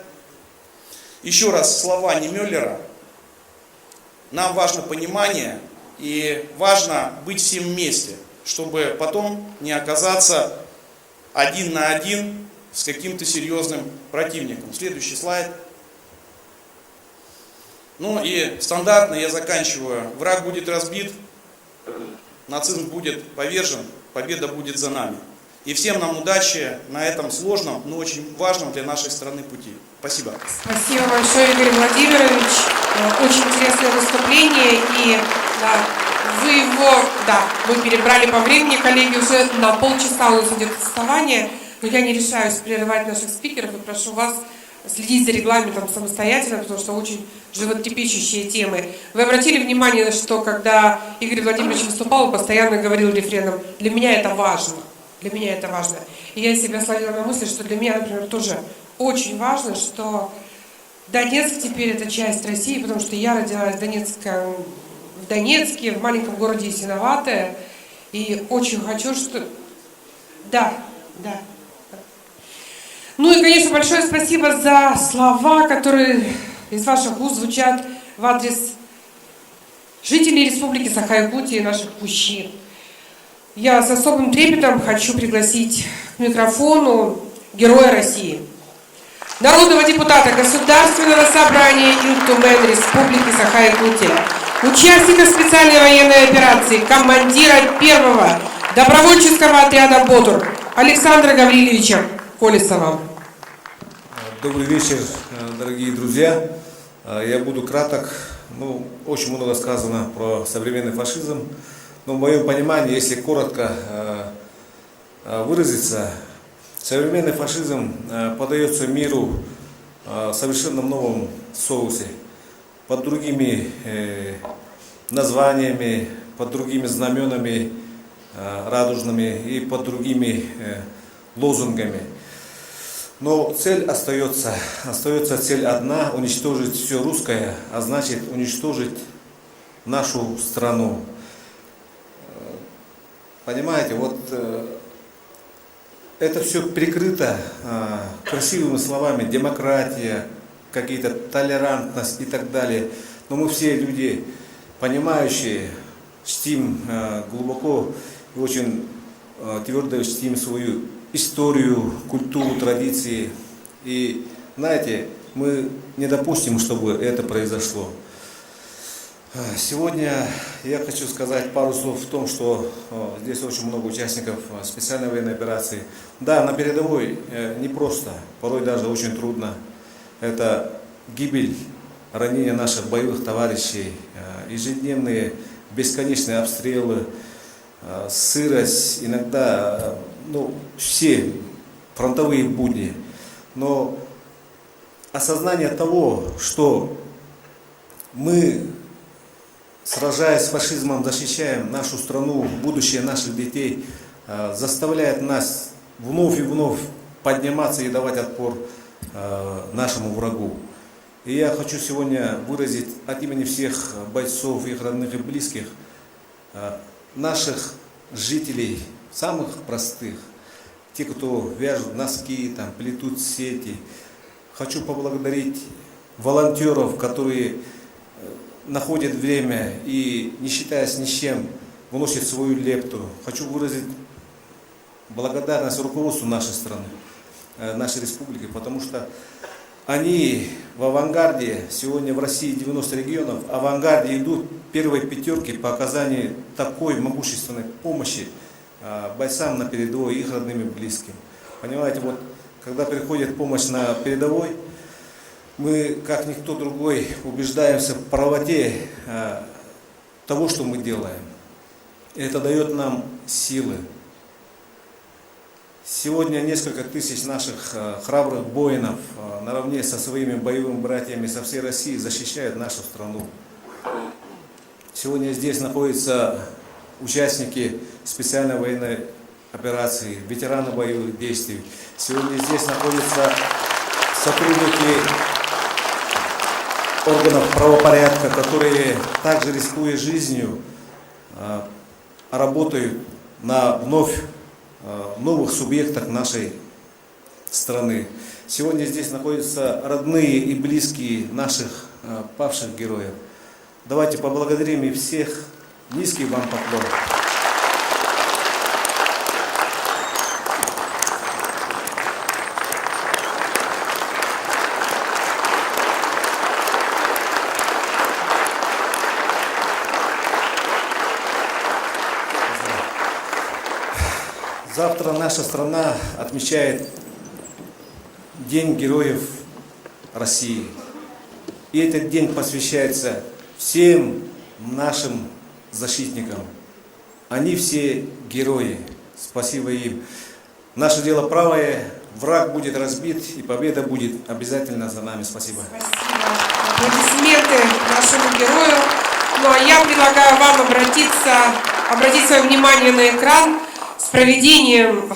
Еще раз слова Немеллера. Нам важно понимание и важно быть всем вместе, чтобы потом не оказаться один на один с каким-то серьезным противником. Следующий слайд. Ну и стандартно я заканчиваю. Враг будет разбит, нацизм будет повержен, победа будет за нами. И всем нам удачи на этом сложном, но очень важном для нашей страны пути. Спасибо. Спасибо большое, Игорь Владимирович. Очень интересное выступление. И вы перебрали по времени, коллеги, уже на полчаса у нас идет отставание. Но я не решаюсь прерывать наших спикеров и прошу вас следить за регламентом самостоятельно, потому что очень животрепещущие темы. Вы обратили внимание, что когда Игорь Владимирович выступал, он постоянно говорил рефреном «для меня это важно». Для меня это важно. И я себя словила на мысли, что для меня, например, тоже очень важно, что Донецк теперь это часть России, потому что я родилась в Донецке, в маленьком городе Ясиноватое, и очень хочу, что... Да. Ну и, конечно, большое спасибо за слова, которые из ваших уст звучат в адрес жителей Республики Саха-Якутия и наших мужчин. Я с особым трепетом хочу пригласить к микрофону Героя России, народного депутата Государственного собрания Илтумен Республики Саха-Якутия, участника специальной военной операции, командира 1-го добровольческого отряда «Бодур» Александра Гавриловича Колесова. Добрый вечер, дорогие друзья. Я буду краток. Очень много сказано про современный фашизм. Но в моем понимании, если коротко выразиться, современный фашизм подается миру в совершенно новом соусе, под другими названиями, под другими знаменами радужными и под другими лозунгами. Но цель остается цель одна: уничтожить все русское, а значит уничтожить нашу страну. Понимаете, это все прикрыто красивыми словами: демократия, какие-то толерантность и так далее. Но мы все люди понимающие, чтим глубоко и очень твердо чтим свою историю, культуру, традиции. И знаете, мы не допустим, чтобы это произошло. Сегодня я хочу сказать пару слов в том, что здесь очень много участников специальной военной операции. Да, на передовой непросто, порой даже очень трудно. Это гибель, ранение наших боевых товарищей, ежедневные бесконечные обстрелы, сырость, иногда все фронтовые будни. Но осознание того, что мы, сражаясь с фашизмом, защищаем нашу страну, будущее наших детей, заставляет нас вновь и вновь подниматься и давать отпор нашему врагу. И я хочу сегодня выразить от имени всех бойцов, их родных и близких, наших жителей, самых простых, те, кто вяжут носки, там, плетут сети. Хочу поблагодарить волонтеров, которые находят время и, не считаясь ни с чем, вносят свою лепту. Хочу выразить благодарность руководству нашей страны, нашей республики, потому что они в авангарде, сегодня в России 90 регионов, в авангарде идут первой пятерки по оказанию такой могущественной помощи бойцам на передовой, их родным и близким. Понимаете, вот когда приходит помощь на передовой, мы, как никто другой, убеждаемся в правоте того, что мы делаем. И это дает нам силы. Сегодня несколько тысяч наших храбрых воинов наравне со своими боевыми братьями со всей России защищают нашу страну. Сегодня здесь находятся участники специальной военной операции, ветераны боевых действий. Сегодня здесь находятся сотрудники органов правопорядка, которые также, рискуя жизнью, работают на вновь новых субъектах нашей страны. Сегодня здесь находятся родные и близкие наших павших героев. Давайте поблагодарим и всех. Низкий вам поклон. Завтра наша страна отмечает День Героев России. И этот день посвящается всем нашим защитникам. Они все герои. Спасибо им. Наше дело правое. Враг будет разбит, и победа будет обязательно за нами. Спасибо. Аплодисменты нашему герою. Ну а я предлагаю вам обратить свое внимание на экран. С проведением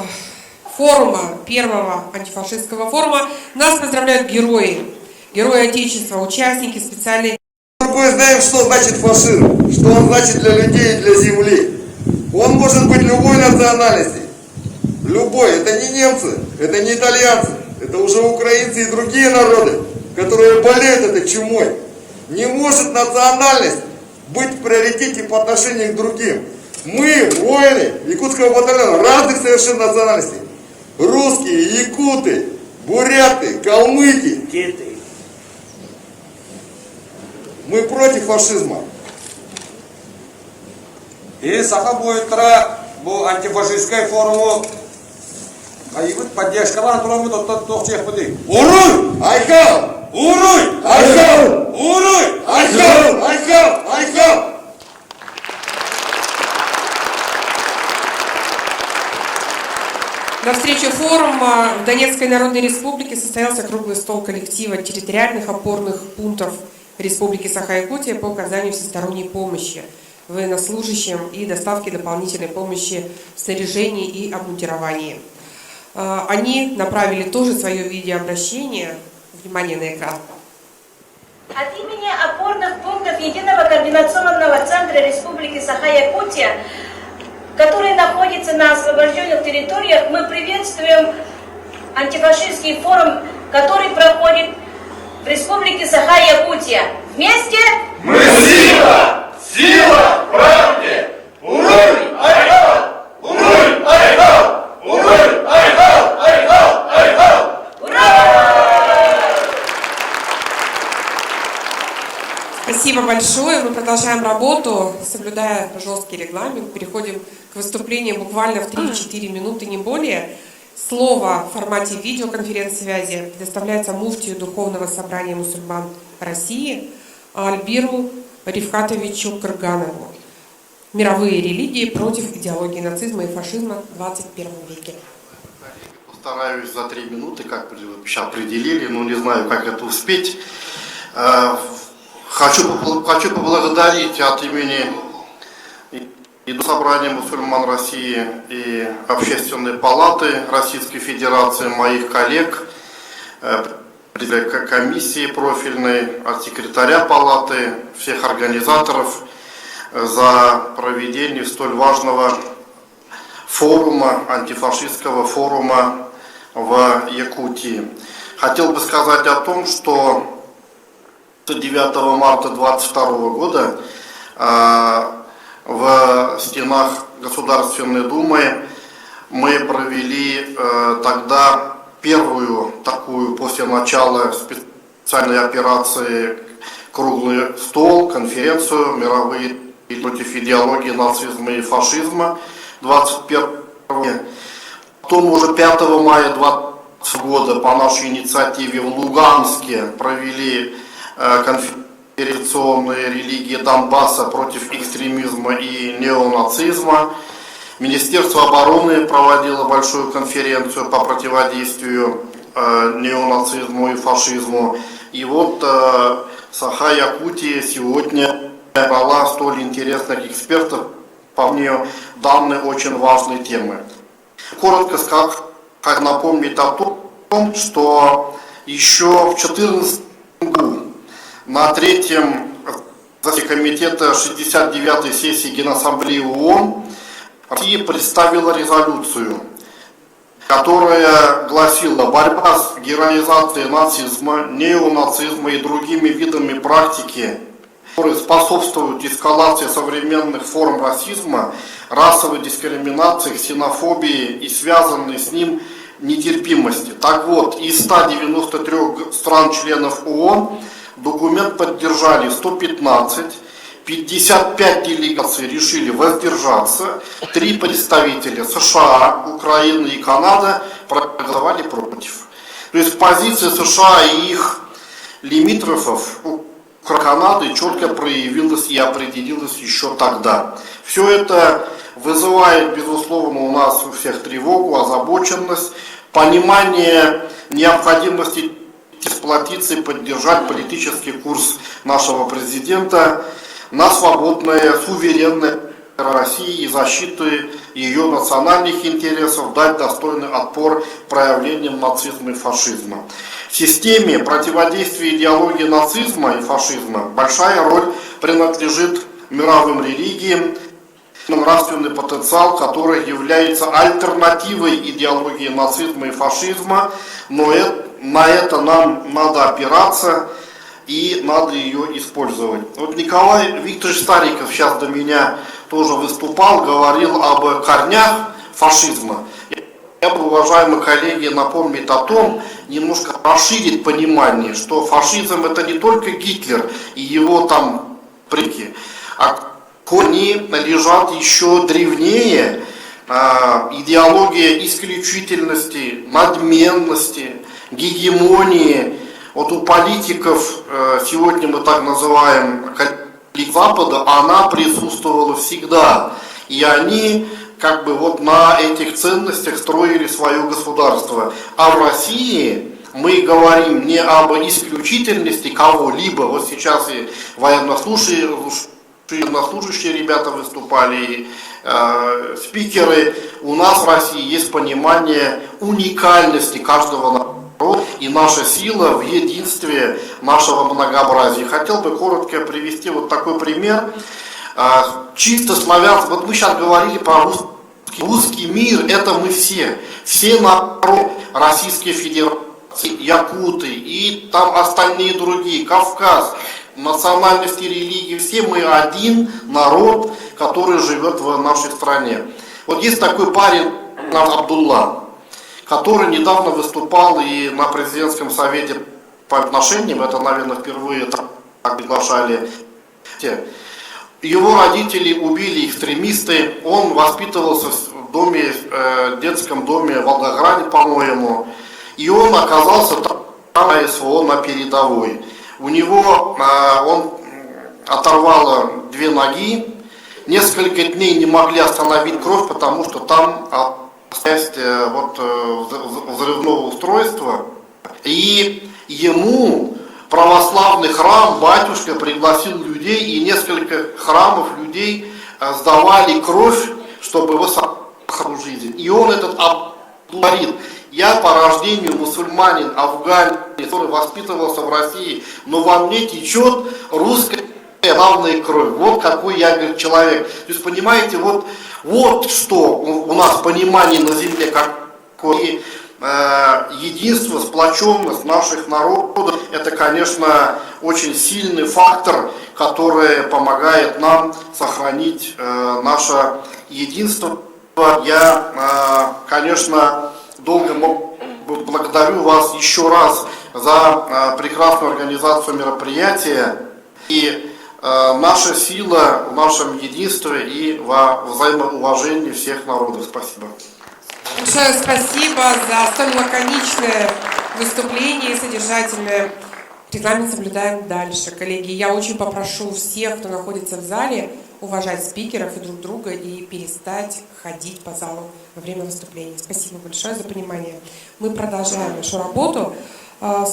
форума, первого антифашистского форума, нас поздравляют герои Отечества, участники специальной... Мы знаем, что значит фашизм, что он значит для людей и для земли. Он может быть любой национальности. Любой. Это не немцы, это не итальянцы, это уже украинцы и другие народы, которые болеют этой чумой. Не может национальность быть в приоритете по отношению к другим. Мы, воины якутского батальона, разных совершенно национальностей. Русские, якуты, буряты, калмыки. Мы против фашизма. И саха бойтра бу антифашистской форуму. А и вот поддержка вам, кроме того, тех воды. Уруй! Айхал! Уруй! Айхал! Уруй! Айхал! Айхал! Айхал! На встрече форума в Донецкой Народной Республике состоялся круглый стол коллектива территориальных опорных пунктов Республики Саха-Якутия по оказанию всесторонней помощи военнослужащим и доставке дополнительной помощи в снаряжении и обмундировании. Они направили тоже свое видеообращение. Внимание на экран. От имени опорных пунктов Единого координационного центра Республики Саха-Якутия, которые находятся на освобожденных территориях, мы приветствуем антифашистский форум, который проходит в Республике Саха-Якутия. Вместе мы сила! Сила правде! Уруй! Айхал! Уруй! Айхал! Уруй! Айхал! Айхал! Айхал! Ура! Спасибо большое. Мы продолжаем работу, соблюдая жесткий регламент. Переходим к выступлению буквально в 3-4 минуты, не более. Слово в формате видеоконференц-связи предоставляется муфтию Духовного собрания мусульман России Альбиру Рифхатовичу Кырганову. Мировые религии против идеологии нацизма и фашизма в 21 веке. Постараюсь за 3 минуты, как сейчас определили, но не знаю, как это успеть. Хочу поблагодарить от имени и собрания мусульман России и Общественной палаты Российской Федерации, моих коллег, комиссии профильной, от секретаря палаты, всех организаторов за проведение столь важного форума, антифашистского форума в Якутии. Хотел бы сказать о том, что 9 марта 2022 года в стенах Государственной Думы мы провели тогда первую такую после начала специальной операции «Круглый стол», конференцию «Мировые против идеологии нацизма и фашизма» 21 века. Потом уже 5 мая 2020 года по нашей инициативе в Луганске провели конференционные религии Донбасса против экстремизма и неонацизма. Министерство обороны проводило большую конференцию по противодействию неонацизму и фашизму. И вот Саха-Якутия сегодня брала столь интересных экспертов по мнению данной очень важной темы. Коротко как напомнить о том, что еще в 2014 году на третьем заседании комитета 69-й сессии Генассамблеи ООН Россия представила резолюцию, которая гласила: борьба с героизацией нацизма, неонацизма и другими видами практики, которые способствуют эскалации современных форм расизма, расовой дискриминации, ксенофобии и связанной с ним нетерпимости. Так вот, из 193 стран-членов ООН документ поддержали 115, 55 делегаций решили воздержаться, 3 представителя США, Украины и Канады проголосовали против. То есть позиция США и их лимитрофов Канады четко проявилась и определилась еще тогда. Все это вызывает, безусловно, у нас у всех тревогу, озабоченность, понимание необходимости сплотиться и поддержать политический курс нашего президента на свободное, суверенное России и защиту ее национальных интересов, дать достойный отпор проявлениям нацизма и фашизма. В системе противодействия идеологии нацизма и фашизма большая роль принадлежит мировым религиям, нравственный потенциал, который является альтернативой идеологии нацизма и фашизма, но на это нам надо опираться и надо ее использовать. Вот Николай Викторович Стариков сейчас до меня тоже выступал, говорил об корнях фашизма. Я бы, уважаемые коллеги, напомнить о том, немножко расширить понимание, что фашизм это не только Гитлер и его там предки, а корни лежат еще древнее, идеология исключительности, надменности, гегемонии. Вот у политиков, сегодня мы так называем Запада, она присутствовала всегда. И они как бы вот на этих ценностях строили свое государство. А в России мы говорим не об исключительности кого-либо. Вот сейчас и военнослужащие ребята выступали, и спикеры. У нас в России есть понимание уникальности каждого народа и наша сила в единстве нашего многообразия. Хотел бы коротко привести вот такой пример. Чисто славянский, вот мы сейчас говорили про русский мир, это мы все народы Российской Федерации, якуты и там остальные другие, Кавказ, национальности, религии, все мы один народ, который живет в нашей стране. Вот есть такой парень Абдулла, который недавно выступал и на президентском совете по отношениям, это, наверное, впервые так приглашали. Его родители убили экстремисты, он воспитывался в доме, детском доме в Волгограде, по-моему, и он оказался там на СВО на передовой. У него он оторвало 2 ноги, несколько дней не могли остановить кровь, потому что там часть взрывного устройства, и ему православный храм, батюшка пригласил людей, и несколько храмов людей сдавали кровь, чтобы его сохранить жизнь. И он этот говорит: я по рождению мусульманин, афганец, который воспитывался в России, но во мне течет русская главная кровь. Вот какой я, говорит, человек. То есть, понимаете, вот что у нас понимание на земле, какое единство, сплоченность наших народов, это, конечно, очень сильный фактор, который помогает нам сохранить наше единство. Я, конечно, долго благодарю вас еще раз за прекрасную организацию мероприятия. И наша сила в нашем единстве и во взаимоуважении всех народов. Спасибо. Большое спасибо за столь лаконичное выступление и содержательное. Регламент соблюдаем дальше. Коллеги, я очень попрошу всех, кто находится в зале, уважать спикеров и друг друга и перестать ходить по залу во время выступления. Спасибо большое за понимание. Мы продолжаем нашу работу.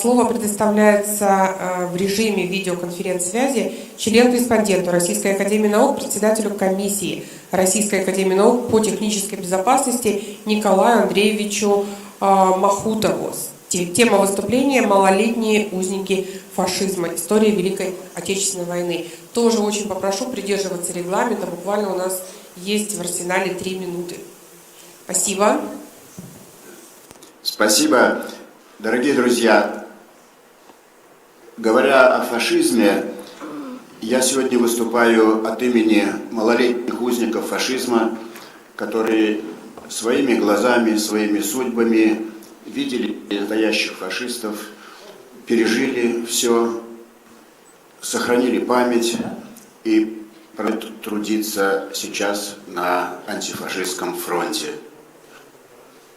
Слово предоставляется в режиме видеоконференц-связи члену-респонденту Российской академии наук, председателю комиссии Российской академии наук по технической безопасности Николаю Андреевичу Махутову. Тема выступления «Малолетние узники фашизма. История Великой Отечественной войны». Тоже очень попрошу придерживаться регламента. Буквально у нас есть в арсенале 3 минуты. Спасибо. Спасибо. Дорогие друзья, говоря о фашизме, я сегодня выступаю от имени малолетних узников фашизма, которые своими глазами, своими судьбами видели настоящих фашистов, пережили все, сохранили память и трудиться сейчас на антифашистском фронте.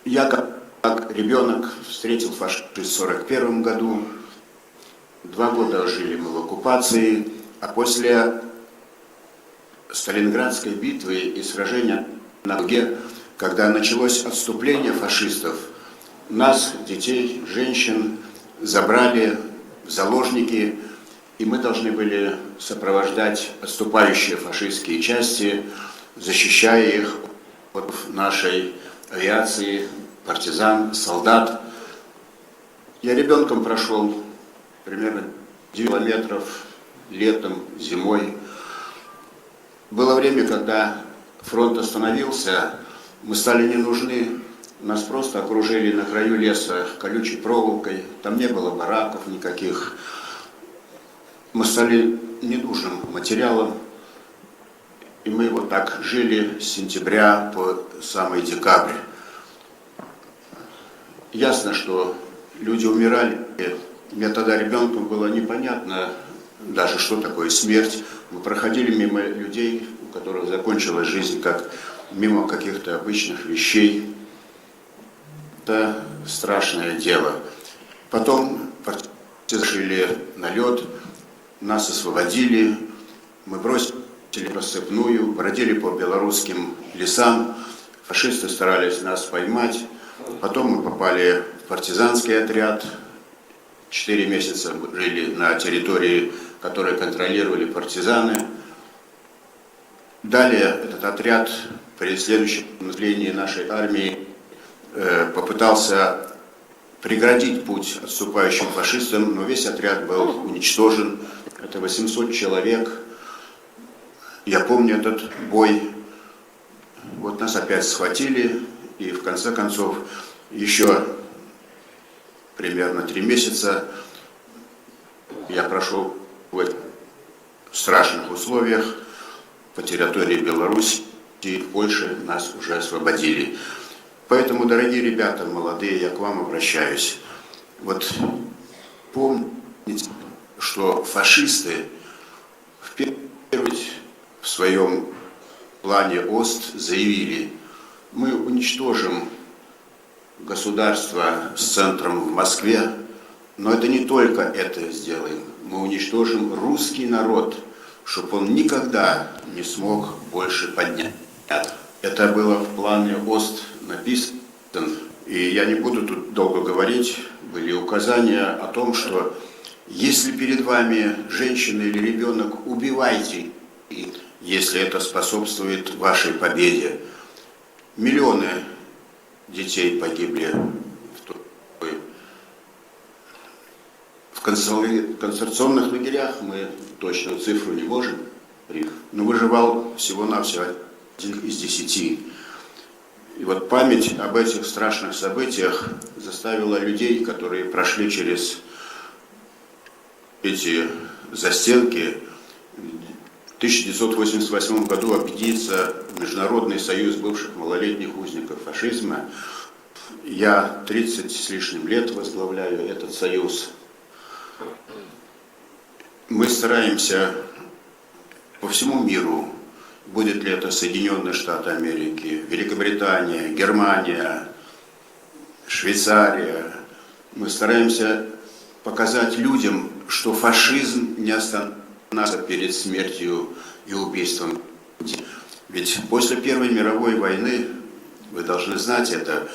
Я как ребенок встретил фашизм в 1941 году. 2 года жили мы в оккупации, а после Сталинградской битвы и сражения на Волге, когда началось отступление фашистов, нас, детей, женщин, забрали в заложники, и мы должны были сопровождать отступающие фашистские части, защищая их от нашей авиации, партизан, солдат. Я ребенком прошел примерно 9 километров летом, зимой. Было время, когда фронт остановился, мы стали не нужны, нас просто окружили на краю леса колючей проволокой, там не было бараков никаких. Мы стали ненужным материалом, и мы вот так жили с сентября по самый декабрь. Ясно, что люди умирали. Мне тогда ребенком было непонятно даже, что такое смерть. Мы проходили мимо людей, у которых закончилась жизнь, как мимо каких-то обычных вещей. Это страшное дело. Потом зашили налет, нас освободили, мы бросили рассыпную, бродили по белорусским лесам, фашисты старались нас поймать. Потом мы попали в партизанский отряд. 4 месяца жили на территории, которую контролировали партизаны. Далее этот отряд при следующем наступлении нашей армии попытался преградить путь отступающим фашистам, но весь отряд был уничтожен. Это 800 человек. Я помню этот бой. Вот нас опять схватили, и в конце концов еще примерно 3 месяца я прошел в этих страшных условиях по территории Беларуси, и Польши нас уже освободили. Поэтому, дорогие ребята, молодые, я к вам обращаюсь. Вот помните, что фашисты в своем плане ОСТ заявили: мы уничтожим государство с центром в Москве, но это не только это сделаем. Мы уничтожим русский народ, чтобы он никогда не смог больше поднять. Это было в плане ОСТ написано. И я не буду тут долго говорить. Были указания о том, что если перед вами женщина или ребенок, убивайте их, если это способствует вашей победе. Миллионы детей погибли в концентрационных лагерях, мы точную цифру не можем, но выживал всего-навсего 1 из 10. И вот память об этих страшных событиях заставила людей, которые прошли через эти застенки, в 1988 году объединиться в Международный союз бывших малолетних узников фашизма. Я 30 с лишним лет возглавляю этот союз. Мы стараемся по всему миру, будет ли это Соединенные Штаты Америки, Великобритания, Германия, Швейцария, мы стараемся показать людям, что фашизм не остановится перед смертью и убийством. Ведь после Первой мировой войны, вы должны знать это,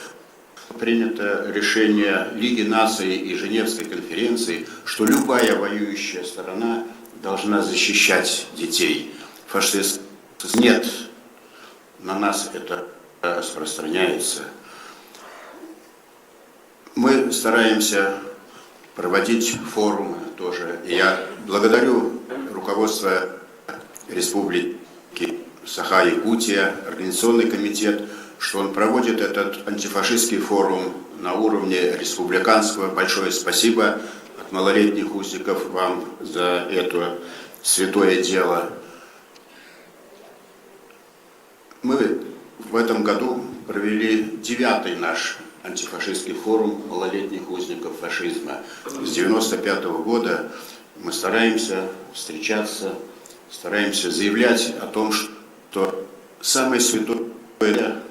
принято решение Лиги наций и Женевской конференции, что любая воюющая сторона должна защищать детей. Фашизм нет, на нас это распространяется. Мы стараемся проводить форумы тоже. И я благодарю руководство Республики Саха-Якутия, Организационный комитет, что он проводит этот антифашистский форум на уровне республиканского. Большое спасибо от малолетних узников вам за это святое дело. Мы в этом году провели 9-й наш антифашистский форум малолетних узников фашизма. С 1995 года мы стараемся встречаться, стараемся заявлять о том, что самое святое для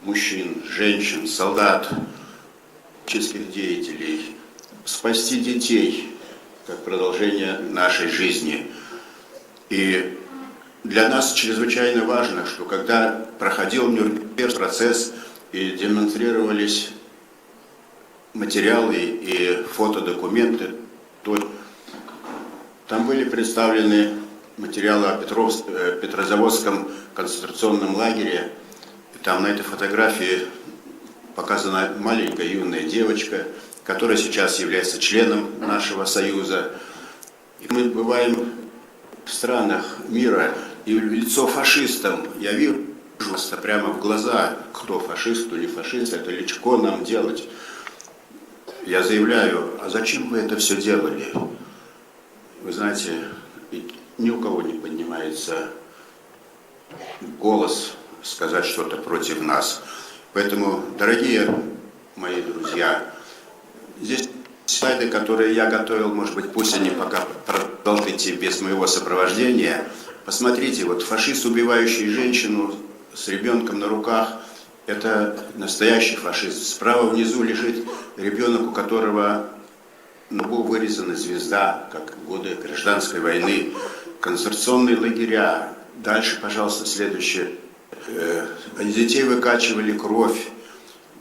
мужчин, женщин, солдат, политических деятелей, спасти детей, как продолжение нашей жизни. И для нас чрезвычайно важно, что когда проходил Нюрнбергский процесс и демонстрировались материалы и фотодокументы, то там были представлены материалы о Петрозаводском концентрационном лагере. И там на этой фотографии показана маленькая юная девочка, которая сейчас является членом нашего союза. И мы бываем в странах мира, и лицо фашистам я вижу прямо в глаза, кто фашист, кто не фашист, это легко нам делать. Я заявляю, а зачем вы это все делали? Вы знаете, ни у кого не поднимается голос сказать что-то против нас. Поэтому, дорогие мои друзья, здесь слайды, которые я готовил, может быть, пусть они пока продолжите без моего сопровождения. Посмотрите, вот фашист, убивающий женщину с ребенком на руках, это настоящий фашист. Справа внизу лежит ребенок, у которого на лбу вырезана звезда, как в годы гражданской войны. Концентрационные лагеря. Дальше, пожалуйста, следующее. Детей выкачивали кровь.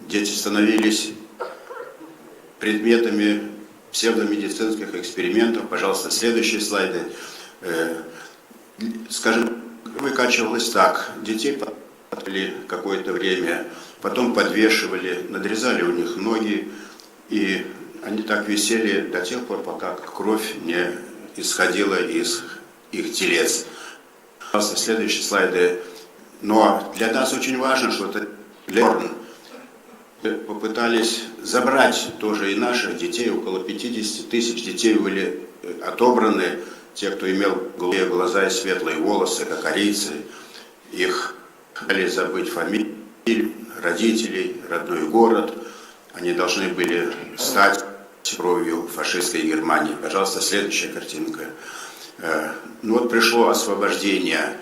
Дети становились предметами псевдомедицинских экспериментов. Пожалуйста, следующие слайды. Скажем, выкачивалось так. Детей подвешивали какое-то время, потом подвешивали, надрезали у них ноги, и они так висели до тех пор, пока кровь не исходила из их телец. Пожалуйста, следующие слайды. Но для нас очень важно, что это попытались забрать тоже и наших детей. Около 50 тысяч детей были отобраны. Те, кто имел голубые глаза и светлые волосы, как арийцы, их хотели забыть фамилии, родителей, родной город. Они должны были стать кровью фашистской Германии. Пожалуйста, следующая картинка. Ну вот пришло освобождение.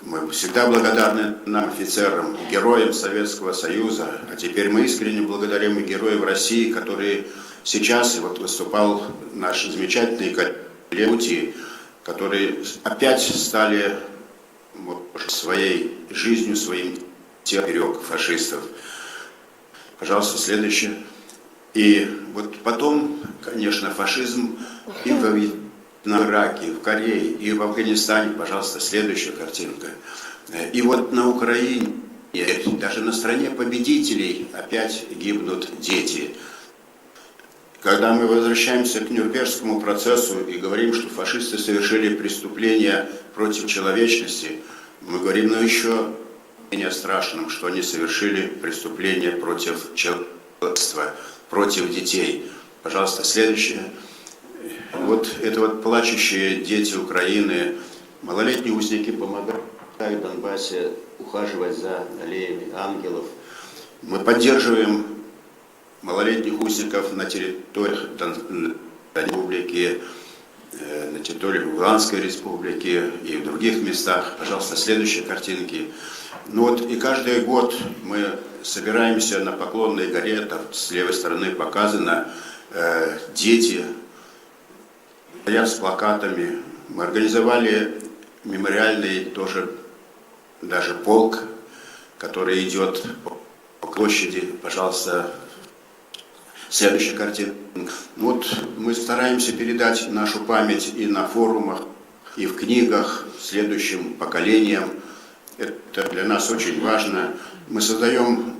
Мы всегда благодарны нам, офицерам, героям Советского Союза, а теперь мы искренне благодарим и героев России, которые сейчас, и вот выступал наш замечательный коллега, которые опять стали своей жизнью, своим телом берег фашистов. Пожалуйста, следующее. И вот потом, конечно, фашизм и в Ираке, в Корее, и в Афганистане. Пожалуйста, следующая картинка. И вот на Украине, даже на стране победителей опять гибнут дети. Когда мы возвращаемся к Нюрнбергскому процессу и говорим, что фашисты совершили преступления против человечности, мы говорим, но еще менее страшным, что они совершили преступления против человечества, против детей. Пожалуйста, следующее. Вот это вот плачущие дети Украины, малолетние узники помогают в Донбассе ухаживать за аллеями ангелов. Мы поддерживаем малолетних узников на территориях республики, на территории Луганской республики и в других местах. Пожалуйста, следующие картинки. Ну вот и каждый год мы собираемся на Поклонной горе, там с левой стороны показано, дети стоят с плакатами. Мы организовали мемориальный тоже даже полк, который идет по площади. Пожалуйста, следующая картина. Вот мы стараемся передать нашу память и на форумах, и в книгах следующим поколениям. Это для нас очень важно. Мы создаем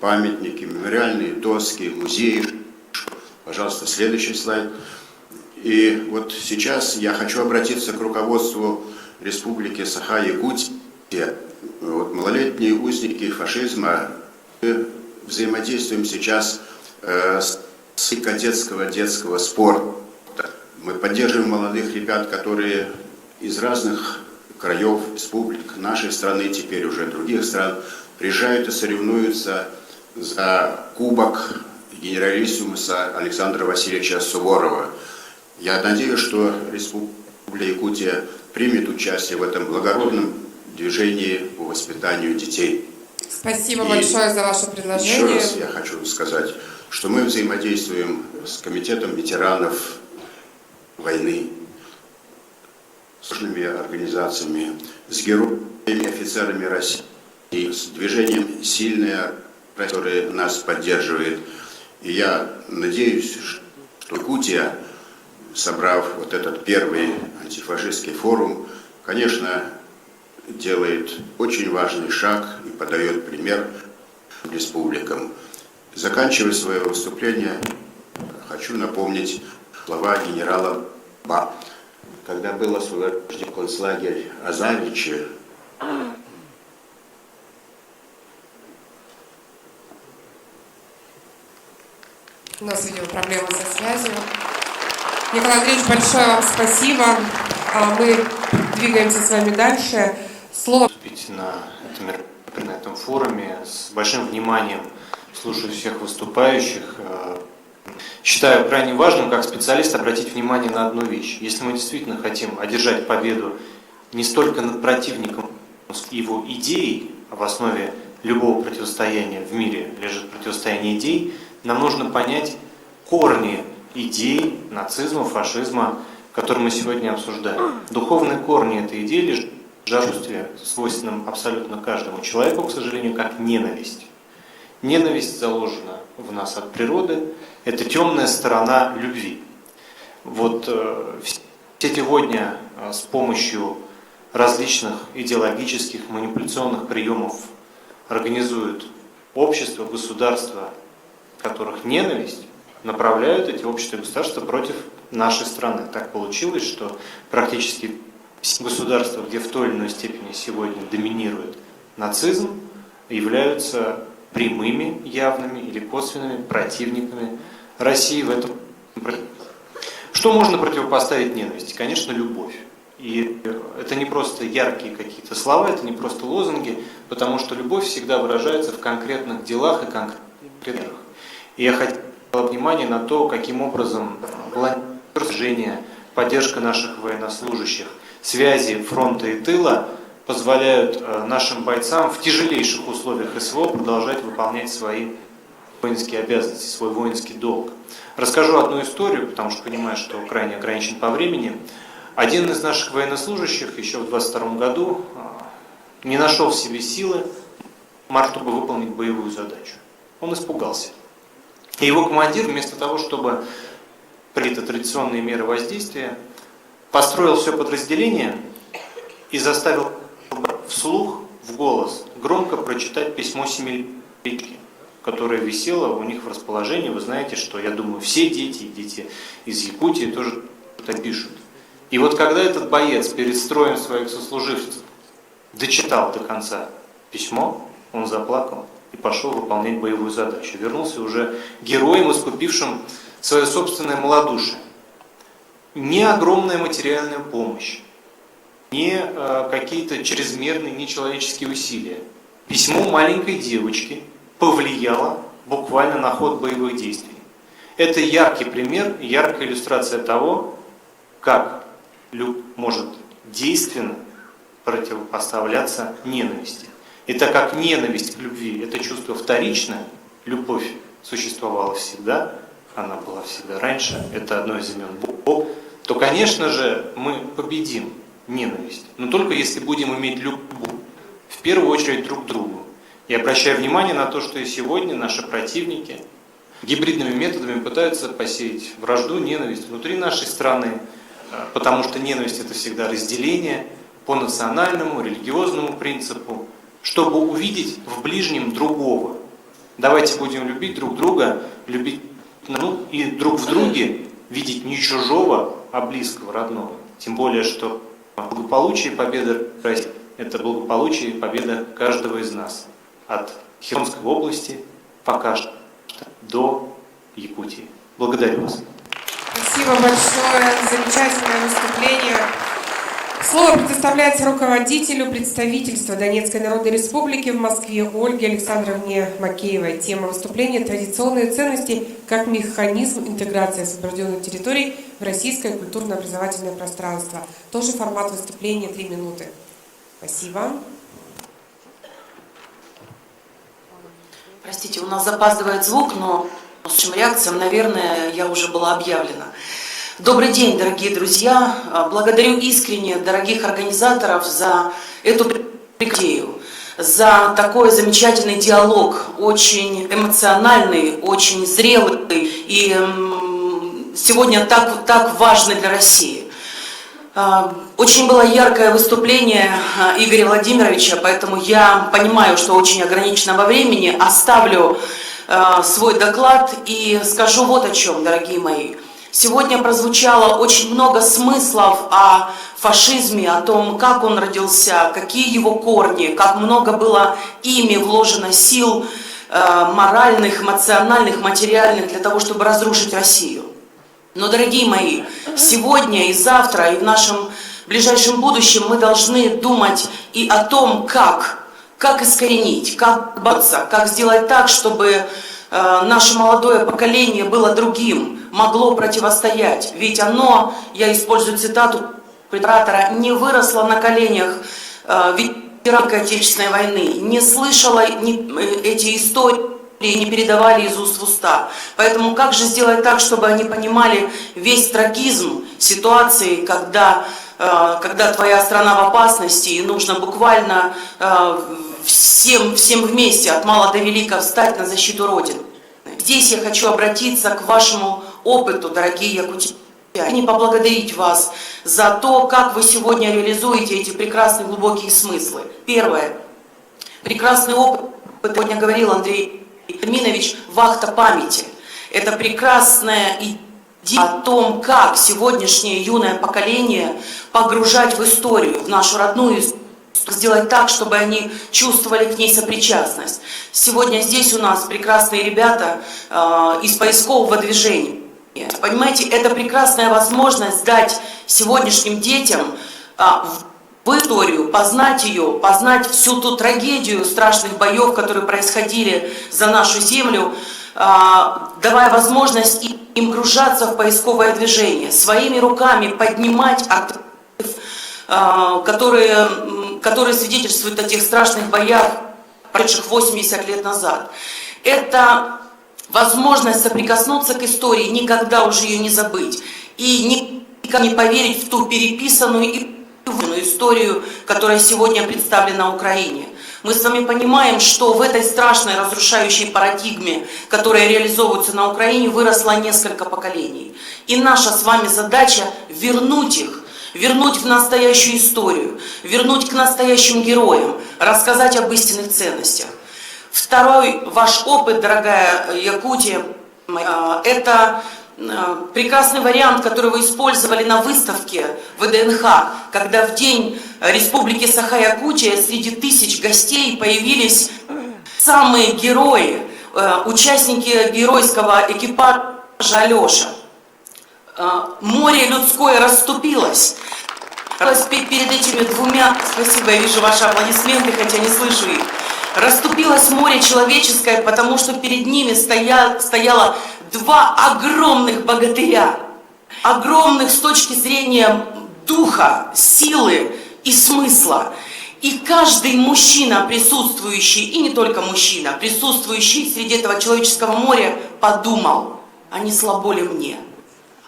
памятники, мемориальные доски, музеи. Пожалуйста, следующий слайд. И вот сейчас я хочу обратиться к руководству Республики Саха-Якутия. Вот малолетние узники фашизма. Мы взаимодействуем сейчас с кадетского детского спорта. Мы поддерживаем молодых ребят, которые из разных краев, республик, нашей страны, теперь уже других стран, приезжают и соревнуются за кубок генералиссимуса Александра Васильевича Суворова. Я надеюсь, что Республика Якутия примет участие в этом благородном движении по воспитанию детей. Спасибо большое за ваше предложение. Еще раз я хочу сказать, что мы взаимодействуем с Комитетом ветеранов войны, с разными организациями, с героями, офицерами России, с движением «Сильная», которое нас поддерживает. И я надеюсь, что Якутия, собрав вот этот первый антифашистский форум, конечно, делает очень важный шаг и подает пример республикам. Заканчивая свое выступление, хочу напомнить слова генерала Ба. Когда был освобожден концлагерь Азаричи, у нас, видимо, проблемы со связью. Николай Андреевич, большое вам спасибо. Мы двигаемся с вами дальше. Слово на этом форуме с большим вниманием слушаю всех выступающих. Считаю крайне важным, как специалист, обратить внимание на одну вещь. Если мы действительно хотим одержать победу не столько над противником и его идеей, а в основе любого противостояния в мире лежит противостояние идей, нам нужно понять корни идей нацизма, фашизма, которые мы сегодня обсуждаем. Духовные корни этой идеи лежат в жаждстве, свойственном абсолютно каждому человеку, к сожалению, как ненависть. Ненависть заложена в нас от природы, это темная сторона любви. Вот все сегодня с помощью различных идеологических, манипуляционных приемов организуют общества, государства, которых ненависть, направляют эти общества и государства против нашей страны. Так получилось, что практически все государства, где в той или иной степени сегодня доминирует нацизм, являются прямыми, явными или косвенными противниками России в этом. Что можно противопоставить ненависти? Конечно, любовь. И это не просто яркие какие-то слова, это не просто лозунги, потому что любовь всегда выражается в конкретных делах и конкретных. И я хотел внимание на то, каким образом волонтерство, поддержка наших военнослужащих, связи фронта и тыла позволяют нашим бойцам в тяжелейших условиях СВО продолжать выполнять свои воинские обязанности, свой воинский долг. Расскажу одну историю, потому что понимаю, что крайне ограничен по времени. Один из наших военнослужащих еще в 22 году не нашел в себе силы, чтобы выполнить боевую задачу. Он испугался. И его командир, вместо того, чтобы принять традиционные меры воздействия, построил все подразделение и заставил вслух, в голос, громко прочитать письмо Семилетки, которая висела у них в расположении. Вы знаете, что, я думаю, все дети из Якутии тоже это пишут. И вот когда этот боец перед строем своих сослуживцев дочитал до конца письмо, он заплакал и пошел выполнять боевую задачу. Вернулся уже героем, искупившим свое собственное малодушие. Не огромная материальная помощь, не какие-то чрезмерные нечеловеческие усилия. Письмо маленькой девочки повлияло буквально на ход боевых действий. Это яркий пример, яркая иллюстрация того, как может действенно противопоставляться ненависти. И так как ненависть к любви – это чувство вторичное, любовь существовала всегда, она была всегда раньше, это одно из имен Бога, то, конечно же, мы победим ненависть. Но только если будем иметь любовь, в первую очередь друг к другу. И обращаю внимание на то, что и сегодня наши противники гибридными методами пытаются посеять вражду, ненависть внутри нашей страны, потому что ненависть – это всегда разделение по национальному, религиозному принципу, чтобы увидеть в ближнем другого. Давайте будем любить друг друга, любить и друг в друге видеть не чужого, а близкого, родного. Тем более, что благополучие и победа России – это благополучие и победа каждого из нас. От Херсонской области пока что до Якутии. Благодарю вас. Спасибо большое. Замечательное выступление. Слово предоставляется руководителю представительства Донецкой Народной Республики в Москве Ольге Александровне Макеевой. Тема выступления – традиционные ценности как механизм интеграции освобожденных территорий в российское культурно-образовательное пространство. Тоже формат выступления 3 минуты. Спасибо. Простите, у нас запаздывает звук, но с общим реакциям, наверное, я уже была объявлена. Добрый день, дорогие друзья. Благодарю искренне дорогих организаторов за эту идею, за такой замечательный диалог, очень эмоциональный, очень зрелый и сегодня так важный для России. Очень было яркое выступление Игоря Владимировича, поэтому я понимаю, что очень ограничено во времени, оставлю свой доклад и скажу вот о чем, дорогие мои. Сегодня прозвучало очень много смыслов о фашизме, о том, как он родился, какие его корни, как много было ими вложено сил моральных, эмоциональных, материальных для того, чтобы разрушить Россию. Но, дорогие мои, сегодня и завтра, и в нашем ближайшем будущем мы должны думать и о том, как искоренить, как бороться, как сделать так, чтобы наше молодое поколение было другим, могло противостоять. Ведь оно, я использую цитату оратора, не выросло на коленях ветеранов Отечественной войны, не слышало эти истории, не передавали из уст в уста. Поэтому как же сделать так, чтобы они понимали весь трагизм ситуации, когда твоя страна в опасности, и нужно буквально всем вместе, от мала до велика, встать на защиту Родины. Здесь я хочу обратиться к вашему опыту, дорогие якутяне, и поблагодарить вас за то, как вы сегодня реализуете эти прекрасные глубокие смыслы. Первое. Прекрасный опыт, сегодня говорил Андрей Минович, вахта памяти. Это прекрасная идея о том, как сегодняшнее юное поколение погружать в историю, в нашу родную историю, сделать так, чтобы они чувствовали к ней сопричастность. Сегодня здесь у нас прекрасные ребята из поискового движения. Понимаете, это прекрасная возможность дать сегодняшним детям в историю, познать ее, познать всю ту трагедию страшных боев, которые происходили за нашу землю, давая возможность им погружаться в поисковое движение, своими руками поднимать актив, которые свидетельствуют о тех страшных боях, прошедших 80 лет назад. Это возможность соприкоснуться к истории, никогда уже ее не забыть, и никогда не поверить в ту переписанную и историю, которая сегодня представлена Украине. Мы с вами понимаем, что в этой страшной разрушающей парадигме, которая реализовывается на Украине, выросло несколько поколений. И наша с вами задача вернуть их, вернуть в настоящую историю, вернуть к настоящим героям, рассказать об истинных ценностях. Второй ваш опыт, дорогая Якутия, это прекрасный вариант, который вы использовали на выставке ВДНХ, когда в день Республики Саха-Якутия среди тысяч гостей появились самые герои, участники геройского экипажа Алеша. Море людское расступилось. Перед этими двумя, спасибо, я вижу ваши аплодисменты, хотя не слышу их. Расступилось море человеческое, потому что перед ними стояло два огромных богатыря. Огромных с точки зрения духа, силы и смысла. И каждый мужчина, присутствующий, и не только мужчина, присутствующий среди этого человеческого моря, подумал, а не слабо ли мне?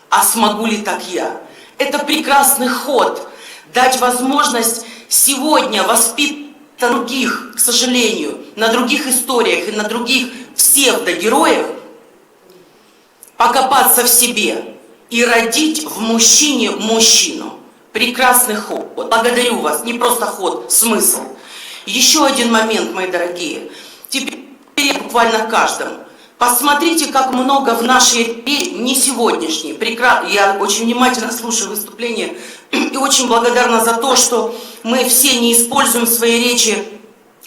А смогу ли так я? Это прекрасный ход. Дать возможность сегодня воспитать других, к сожалению, на других историях и на других псевдогероях, покопаться в себе и родить в мужчине мужчину. Прекрасный ход. Благодарю вас. Не просто ход, смысл. Еще один момент, мои дорогие. Теперь буквально каждому. Посмотрите, как много в нашей речи, не сегодняшней, я очень внимательно слушаю выступление и очень благодарна за то, что мы все не используем в своей речи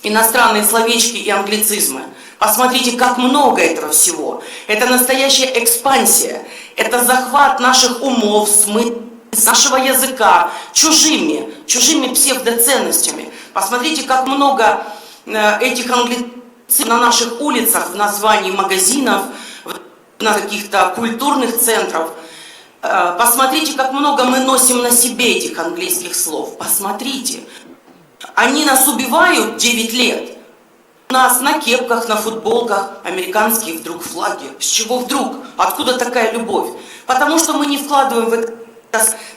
иностранные словечки и англицизмы. Посмотрите, как много этого всего. Это настоящая экспансия, это захват наших умов, смысла, нашего языка, чужими псевдоценностями. Посмотрите, как много этих англицизмов на наших улицах, в названии магазинов, на каких-то культурных центров. Посмотрите, как много мы носим на себе этих английских слов. Посмотрите. Они нас убивают 9 лет. У нас на кепках, на футболках американские вдруг флаги. С чего вдруг? Откуда такая любовь? Потому что мы не вкладываем в это.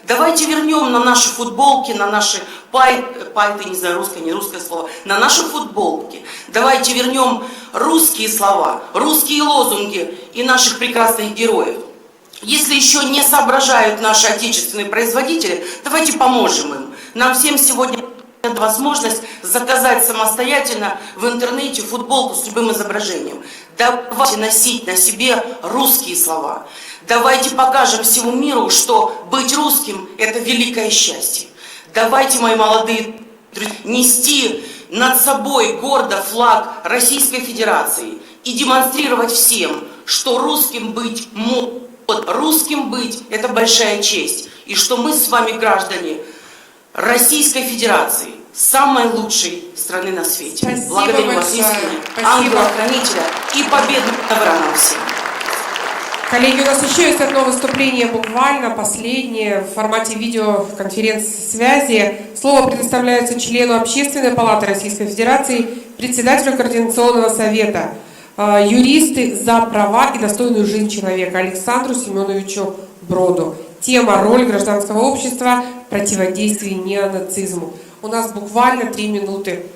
Давайте вернем на наши футболки, на наши пайты, не знаю, русское, не русское слово, на наши футболки. Давайте вернем русские слова, русские лозунги и наших прекрасных героев. Если еще не соображают наши отечественные производители, давайте поможем им. Нам всем сегодня дает возможность заказать самостоятельно в интернете футболку с любым изображением. Давайте носить на себе русские слова. Давайте покажем всему миру, что быть русским – это великое счастье. Давайте, мои молодые друзья, нести над собой гордо флаг Российской Федерации и демонстрировать всем, что русским быть – это большая честь. И что мы с вами, граждане Российской Федерации, самой лучшей страны на свете. Спасибо. Благодарю вас искренне, ангела-хранителя, и победного нам всем. Коллеги, у нас еще есть одно выступление, буквально последнее, в формате видеоконференц-связи. Слово предоставляется члену Общественной палаты Российской Федерации, председателю Координационного совета, юристы за права и достойную жизнь человека Александру Семеновичу Броду. Тема «Роль гражданского общества в противодействии неонацизму». У нас буквально 3 минуты.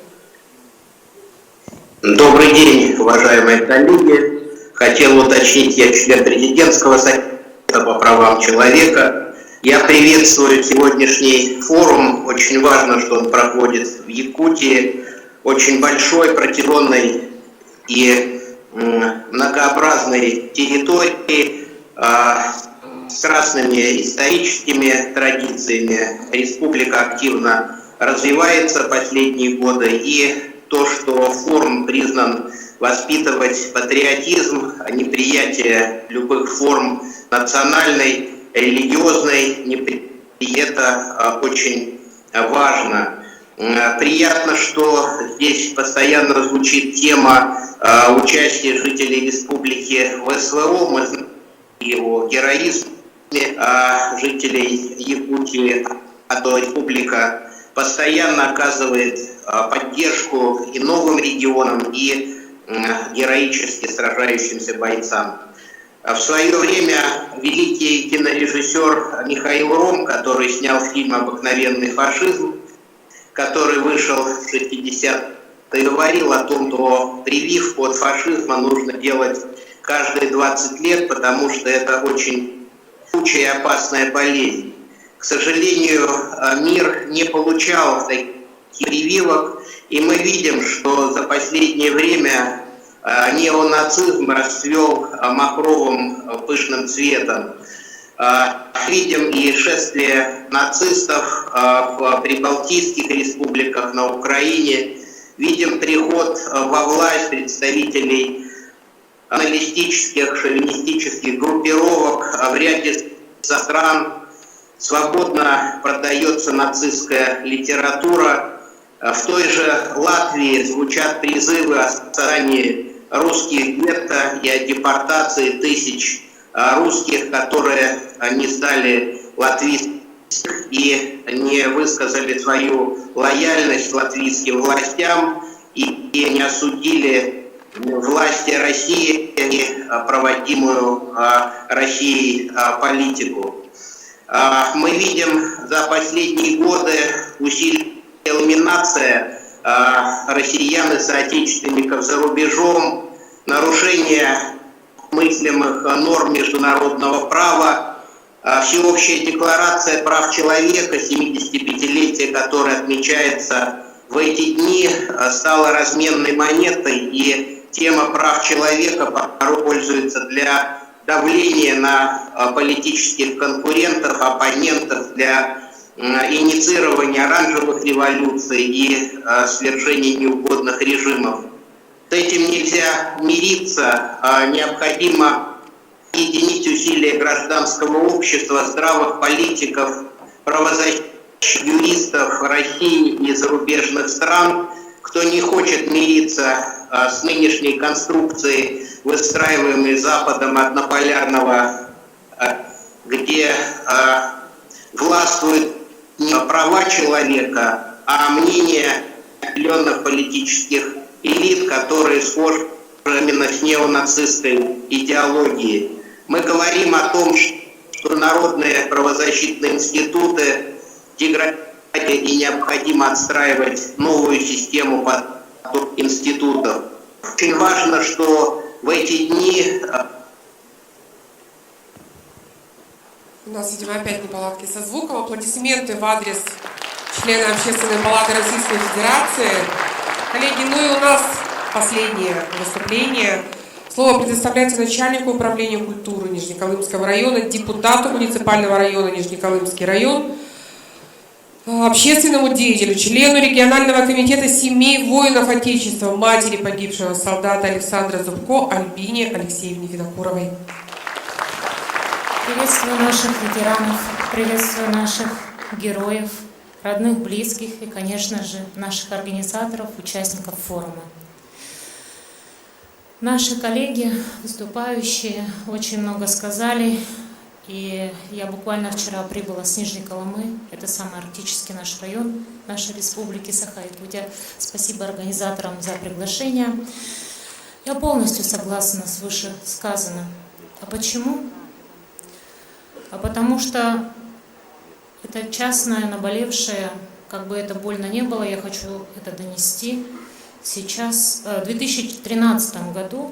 Добрый день, уважаемые коллеги. Хотел уточнить, я член президентского совета по правам человека. Я приветствую сегодняшний форум. Очень важно, что он проходит в Якутии. Очень большой, протяженной и многообразной территории с разными историческими традициями. Республика активно развивается последние годы. И то, что форум признан воспитывать патриотизм, неприятие любых форм национальной, религиозной, и это очень важно. Приятно, что здесь постоянно звучит тема участия жителей республики в СВО. Мы знаем его героизм, жителей Якутии, а то республика постоянно оказывает поддержку и новым регионам, и героически сражающимся бойцам. В свое время великий кинорежиссер Михаил Ром, который снял фильм «Обыкновенный фашизм», который вышел в 60-е, говорил о том, что прививку от фашизма нужно делать каждые 20 лет, потому что это очень жгучая и опасная болезнь. К сожалению, мир не получал таких прививок, и мы видим, что за последнее время неонацизм расцвел махровым пышным цветом. Видим и шествие нацистов в прибалтийских республиках, на Украине. Видим приход во власть представителей националистических, шовинистических группировок в ряде стран. Свободно продается нацистская литература. В той же Латвии звучат призывы о создании русских гетто и о депортации тысяч русских, которые не стали латвийскими и не высказали свою лояльность латвийским властям и не осудили власти России и проводимую Россией политику. Мы видим за последние годы усиленная элиминация россиян и соотечественников за рубежом, нарушение мыслимых норм международного права, Всеобщая декларация прав человека, 75-летие, которое отмечается в эти дни, стала разменной монетой, и тема прав человека порой пользуется для давления на политических конкурентов, оппонентов, для инициирования оранжевых революций и свержения неугодных режимов. С этим нельзя мириться, необходимо объединить усилия гражданского общества, здравых политиков, правозащитников, юристов России и зарубежных стран, кто не хочет мириться с нынешней конструкцией, выстраиваемой Западом однополярного, где властвуют не права человека, а мнения определенных политических элит, которые схожи именно с неонацистской идеологией. Мы говорим о том, что народные правозащитные институты деградируют и необходимо отстраивать новую систему институтов. Очень важно, что в эти дни... У нас, видимо, опять неполадки со звуком. Аплодисменты в адрес члена Общественной палаты Российской Федерации. Коллеги, ну и у нас последнее выступление. Слово предоставляется начальнику управления культуры Нижнеколымского района, депутату муниципального района Нижнеколымский район, общественному деятелю, члену регионального комитета семей воинов Отечества, матери погибшего солдата Александра Зубко Альбине Алексеевне Винокуровой. Приветствую наших ветеранов, приветствую наших героев, родных, близких и, конечно же, наших организаторов, участников форума. Наши коллеги, выступающие, очень много сказали, и я буквально вчера прибыла с Нижней Колымы, это самый арктический наш район нашей республики Саха-Якутия. Спасибо организаторам за приглашение. Я полностью согласна с вышесказанным. А почему? А потому что это частное, наболевшее, как бы это больно не было, я хочу это донести. Сейчас, в 2013 году,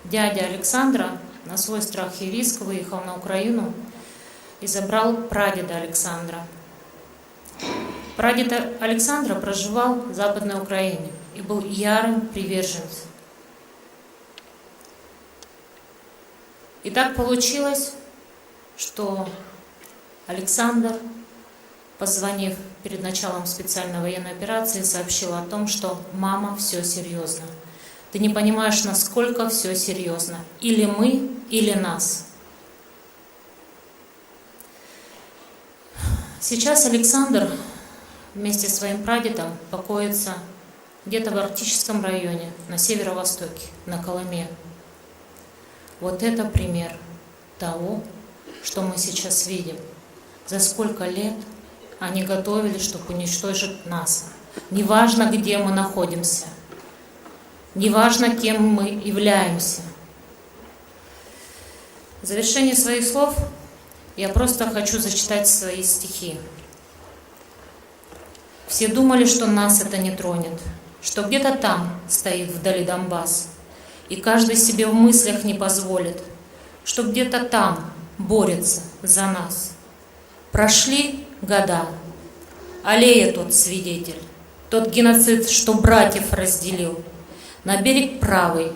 дядя Александра на свой страх и риск выехал на Украину и забрал прадеда Александра. Прадед Александра проживал в Западной Украине и был ярым приверженцем. И так получилось, что Александр, позвонив перед началом специальной военной операции, сообщил о том, что «мама, все серьезно. Ты не понимаешь, насколько все серьезно. Или мы, или нас». Сейчас Александр вместе с своим прадедом покоится где-то в Арктическом районе, на северо-востоке, на Колыме. Вот это пример того, что мы сейчас видим. За сколько лет они готовились, чтобы уничтожить нас. Неважно, где мы находимся, неважно, кем мы являемся. В завершение своих слов я просто хочу зачитать свои стихи. Все думали, что нас это не тронет, что где-то там стоит вдали Донбасс, и каждый себе в мыслях не позволит, что где-то там борется за нас. Прошли года, аллея тот свидетель, тот геноцид, что братьев разделил, на берег правый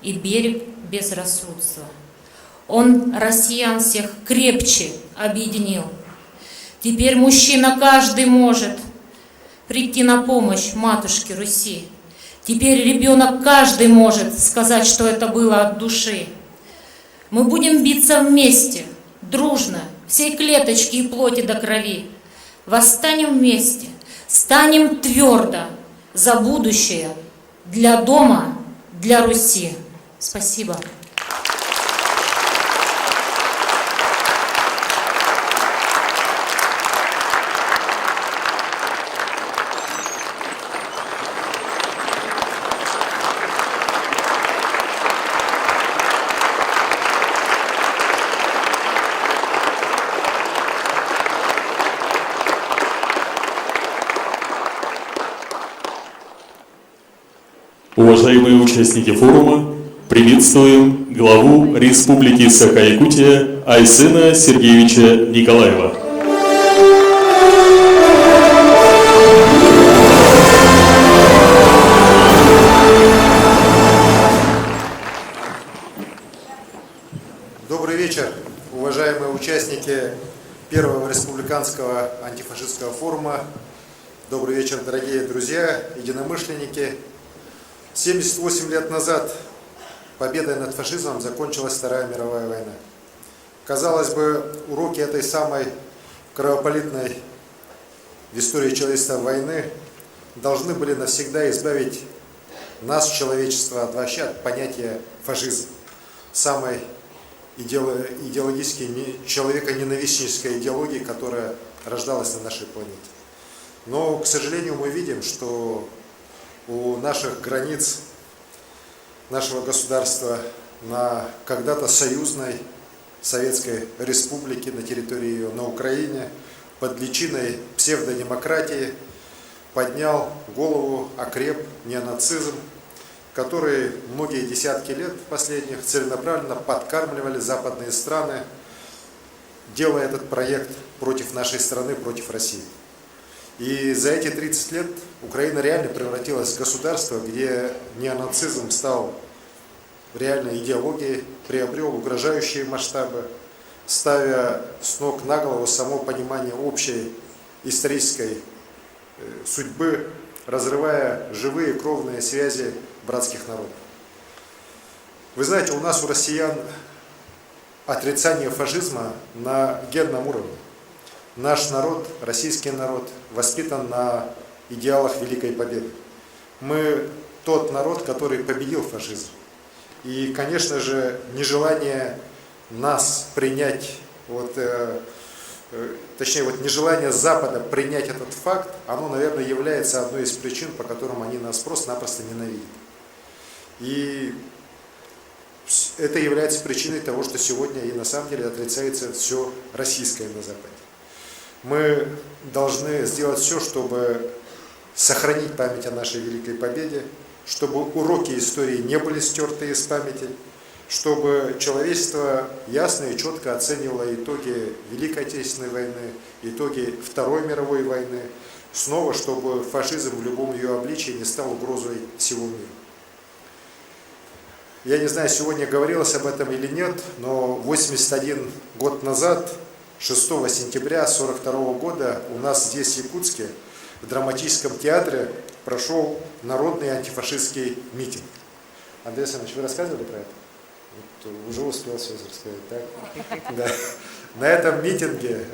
и берег безрассудства. Он россиян всех крепче объединил. Теперь мужчина каждый может прийти на помощь матушке Руси. Теперь ребенок каждый может сказать, что это было от души. Мы будем биться вместе, дружно, всей клеточки и плоти до крови. Восстанем вместе, станем твердо за будущее, для дома, для Руси. Спасибо. Уважаемые участники форума, приветствуем главу Республики Саха-Якутия Айсена Сергеевича Николаева. Добрый вечер, уважаемые участники Первого республиканского антифашистского форума. Добрый вечер, дорогие друзья, единомышленники. 78 лет назад победой над фашизмом закончилась Вторая мировая война. Казалось бы, уроки этой самой кровопролитной в истории человечества войны должны были навсегда избавить нас, человечество, вообще от понятия фашизм, самой идеологической, человеконенавистнической идеологии, которая рождалась на нашей планете. Но, к сожалению, мы видим, что у наших границ нашего государства на когда-то союзной Советской Республике, на территории ее, на Украине, под личиной псевдодемократии поднял голову, окреп неонацизм, который многие десятки лет последних целенаправленно подкармливали западные страны, делая этот проект против нашей страны, против России. И за эти 30 лет Украина реально превратилась в государство, где неонацизм стал реальной идеологией, приобрел угрожающие масштабы, ставя с ног на голову само понимание общей исторической судьбы, разрывая живые кровные связи братских народов. Вы знаете, у нас, у россиян, отрицание фашизма на генном уровне. Наш народ, российский народ, воспитан на идеалах Великой Победы. Мы тот народ, который победил фашизм. И, конечно же, нежелание нас принять, нежелание Запада принять этот факт, оно, наверное, является одной из причин, по которым они нас просто-напросто ненавидят. И это является причиной того, что сегодня и на самом деле отрицается все российское на Западе. Мы должны сделать все, чтобы сохранить память о нашей великой победе, чтобы уроки истории не были стерты из памяти, чтобы человечество ясно и четко оценивало итоги Великой Отечественной войны, итоги Второй мировой войны, снова, чтобы фашизм в любом ее обличии не стал угрозой всего мира. Я не знаю, сегодня говорилось об этом или нет, но 81 год назад, 6 сентября 1942 года, у нас здесь, в Якутске, в драматическом театре прошел народный антифашистский митинг. Андрей Александрович, вы рассказывали про это? Вот, уже успел все рассказать, так? Да. На этом митинге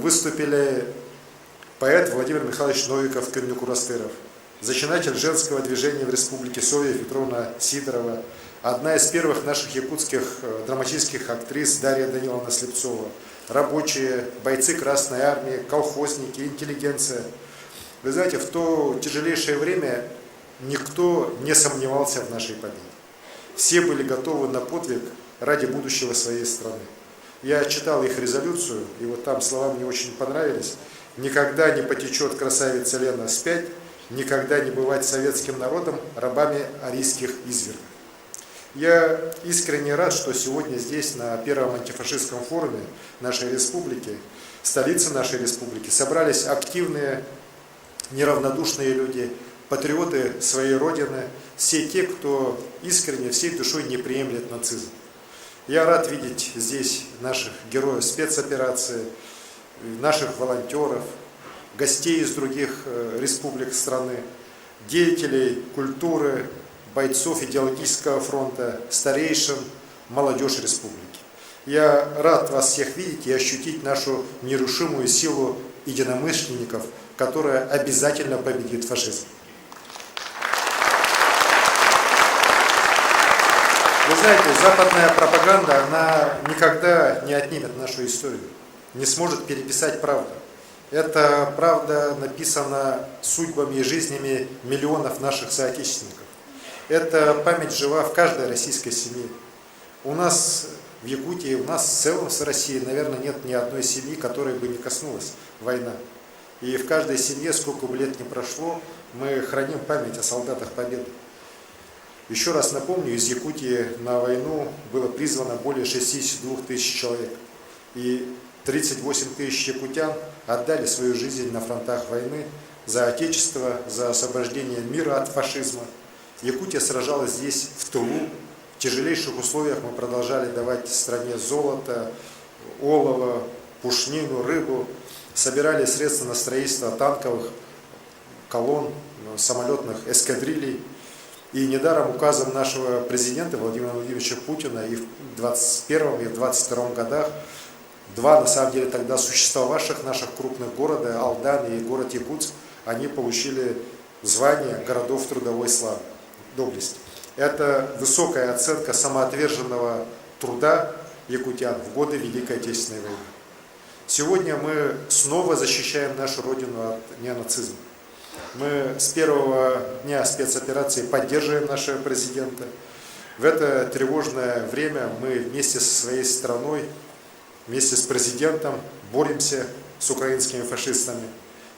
выступили поэт Владимир Михайлович Новиков, Кырнюк-Урастыров, зачинатель женского движения в Республике Советия Петровна Сидорова, одна из первых наших якутских драматических актрис Дарья Даниловна Слепцова, рабочие, бойцы Красной Армии, колхозники, интеллигенция. Вы знаете, в то тяжелейшее время никто не сомневался в нашей победе. Все были готовы на подвиг ради будущего своей страны. Я читал их резолюцию, и вот там слова мне очень понравились. «Никогда не потечет красавица Лена вспять, никогда не бывать советским народом рабами арийских извергов». Я искренне рад, что сегодня здесь, на Первом антифашистском форуме нашей республики, столице нашей республики, собрались активные неравнодушные люди, патриоты своей Родины, все те, кто искренне, всей душой не приемлет нацизм. Я рад видеть здесь наших героев спецоперации, наших волонтеров, гостей из других республик страны, деятелей культуры, бойцов идеологического фронта, старейшин, молодежь республики. Я рад вас всех видеть и ощутить нашу нерушимую силу единомышленников, которая обязательно победит фашизм. Вы знаете, западная пропаганда, она никогда не отнимет нашу историю, не сможет переписать правду. Эта правда написана судьбами и жизнями миллионов наших соотечественников. Эта память жива в каждой российской семье. У нас в Якутии, у нас в целом в России, наверное, нет ни одной семьи, которой бы не коснулась война. И в каждой семье, сколько бы лет ни прошло, мы храним память о солдатах Победы. Еще раз напомню, из Якутии на войну было призвано более 62 тысяч человек. И 38 тысяч якутян отдали свою жизнь на фронтах войны за Отечество, за освобождение мира от фашизма. Якутия сражалась здесь, в тылу. В тяжелейших условиях мы продолжали давать стране золото, олово, пушнину, рыбу. Собирали средства на строительство танковых колонн, самолетных эскадрилей. И недаром указом нашего президента Владимира Владимировича Путина и в 2021 и в 2022 годах два, на самом деле, тогда существовавших наших крупных города, Алдан и город Якутск, они получили звание городов трудовой славы, доблести. Это высокая оценка самоотверженного труда якутян в годы Великой Отечественной войны. Сегодня мы снова защищаем нашу родину от неонацизма. Мы с первого дня спецоперации поддерживаем нашего президента. В это тревожное время мы вместе со своей страной, вместе с президентом боремся с украинскими фашистами.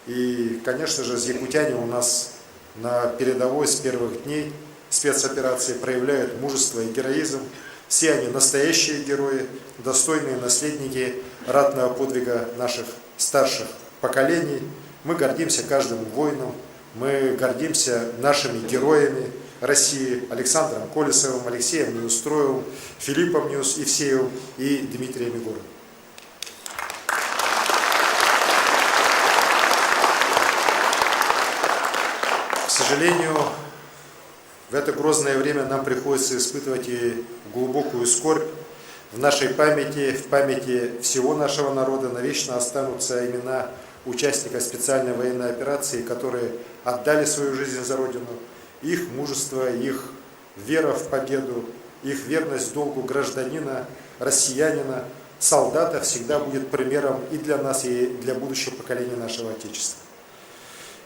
И, конечно же, якутяне у нас на передовой с первых дней спецоперации проявляют мужество и героизм. Все они настоящие герои, достойные наследники ратного подвига наших старших поколений. Мы гордимся каждым воином, мы гордимся нашими героями России, Александром Колесовым, Алексеем Неустроевым, Филиппом Евсеевым и Дмитрием Егоровым. К сожалению, в это грозное время нам приходится испытывать и глубокую скорбь. В нашей памяти, в памяти всего нашего народа навечно останутся имена участников специальной военной операции, которые отдали свою жизнь за Родину. Их мужество, их вера в победу, их верность долгу гражданина, россиянина, солдата всегда будет примером и для нас, и для будущего поколения нашего Отечества.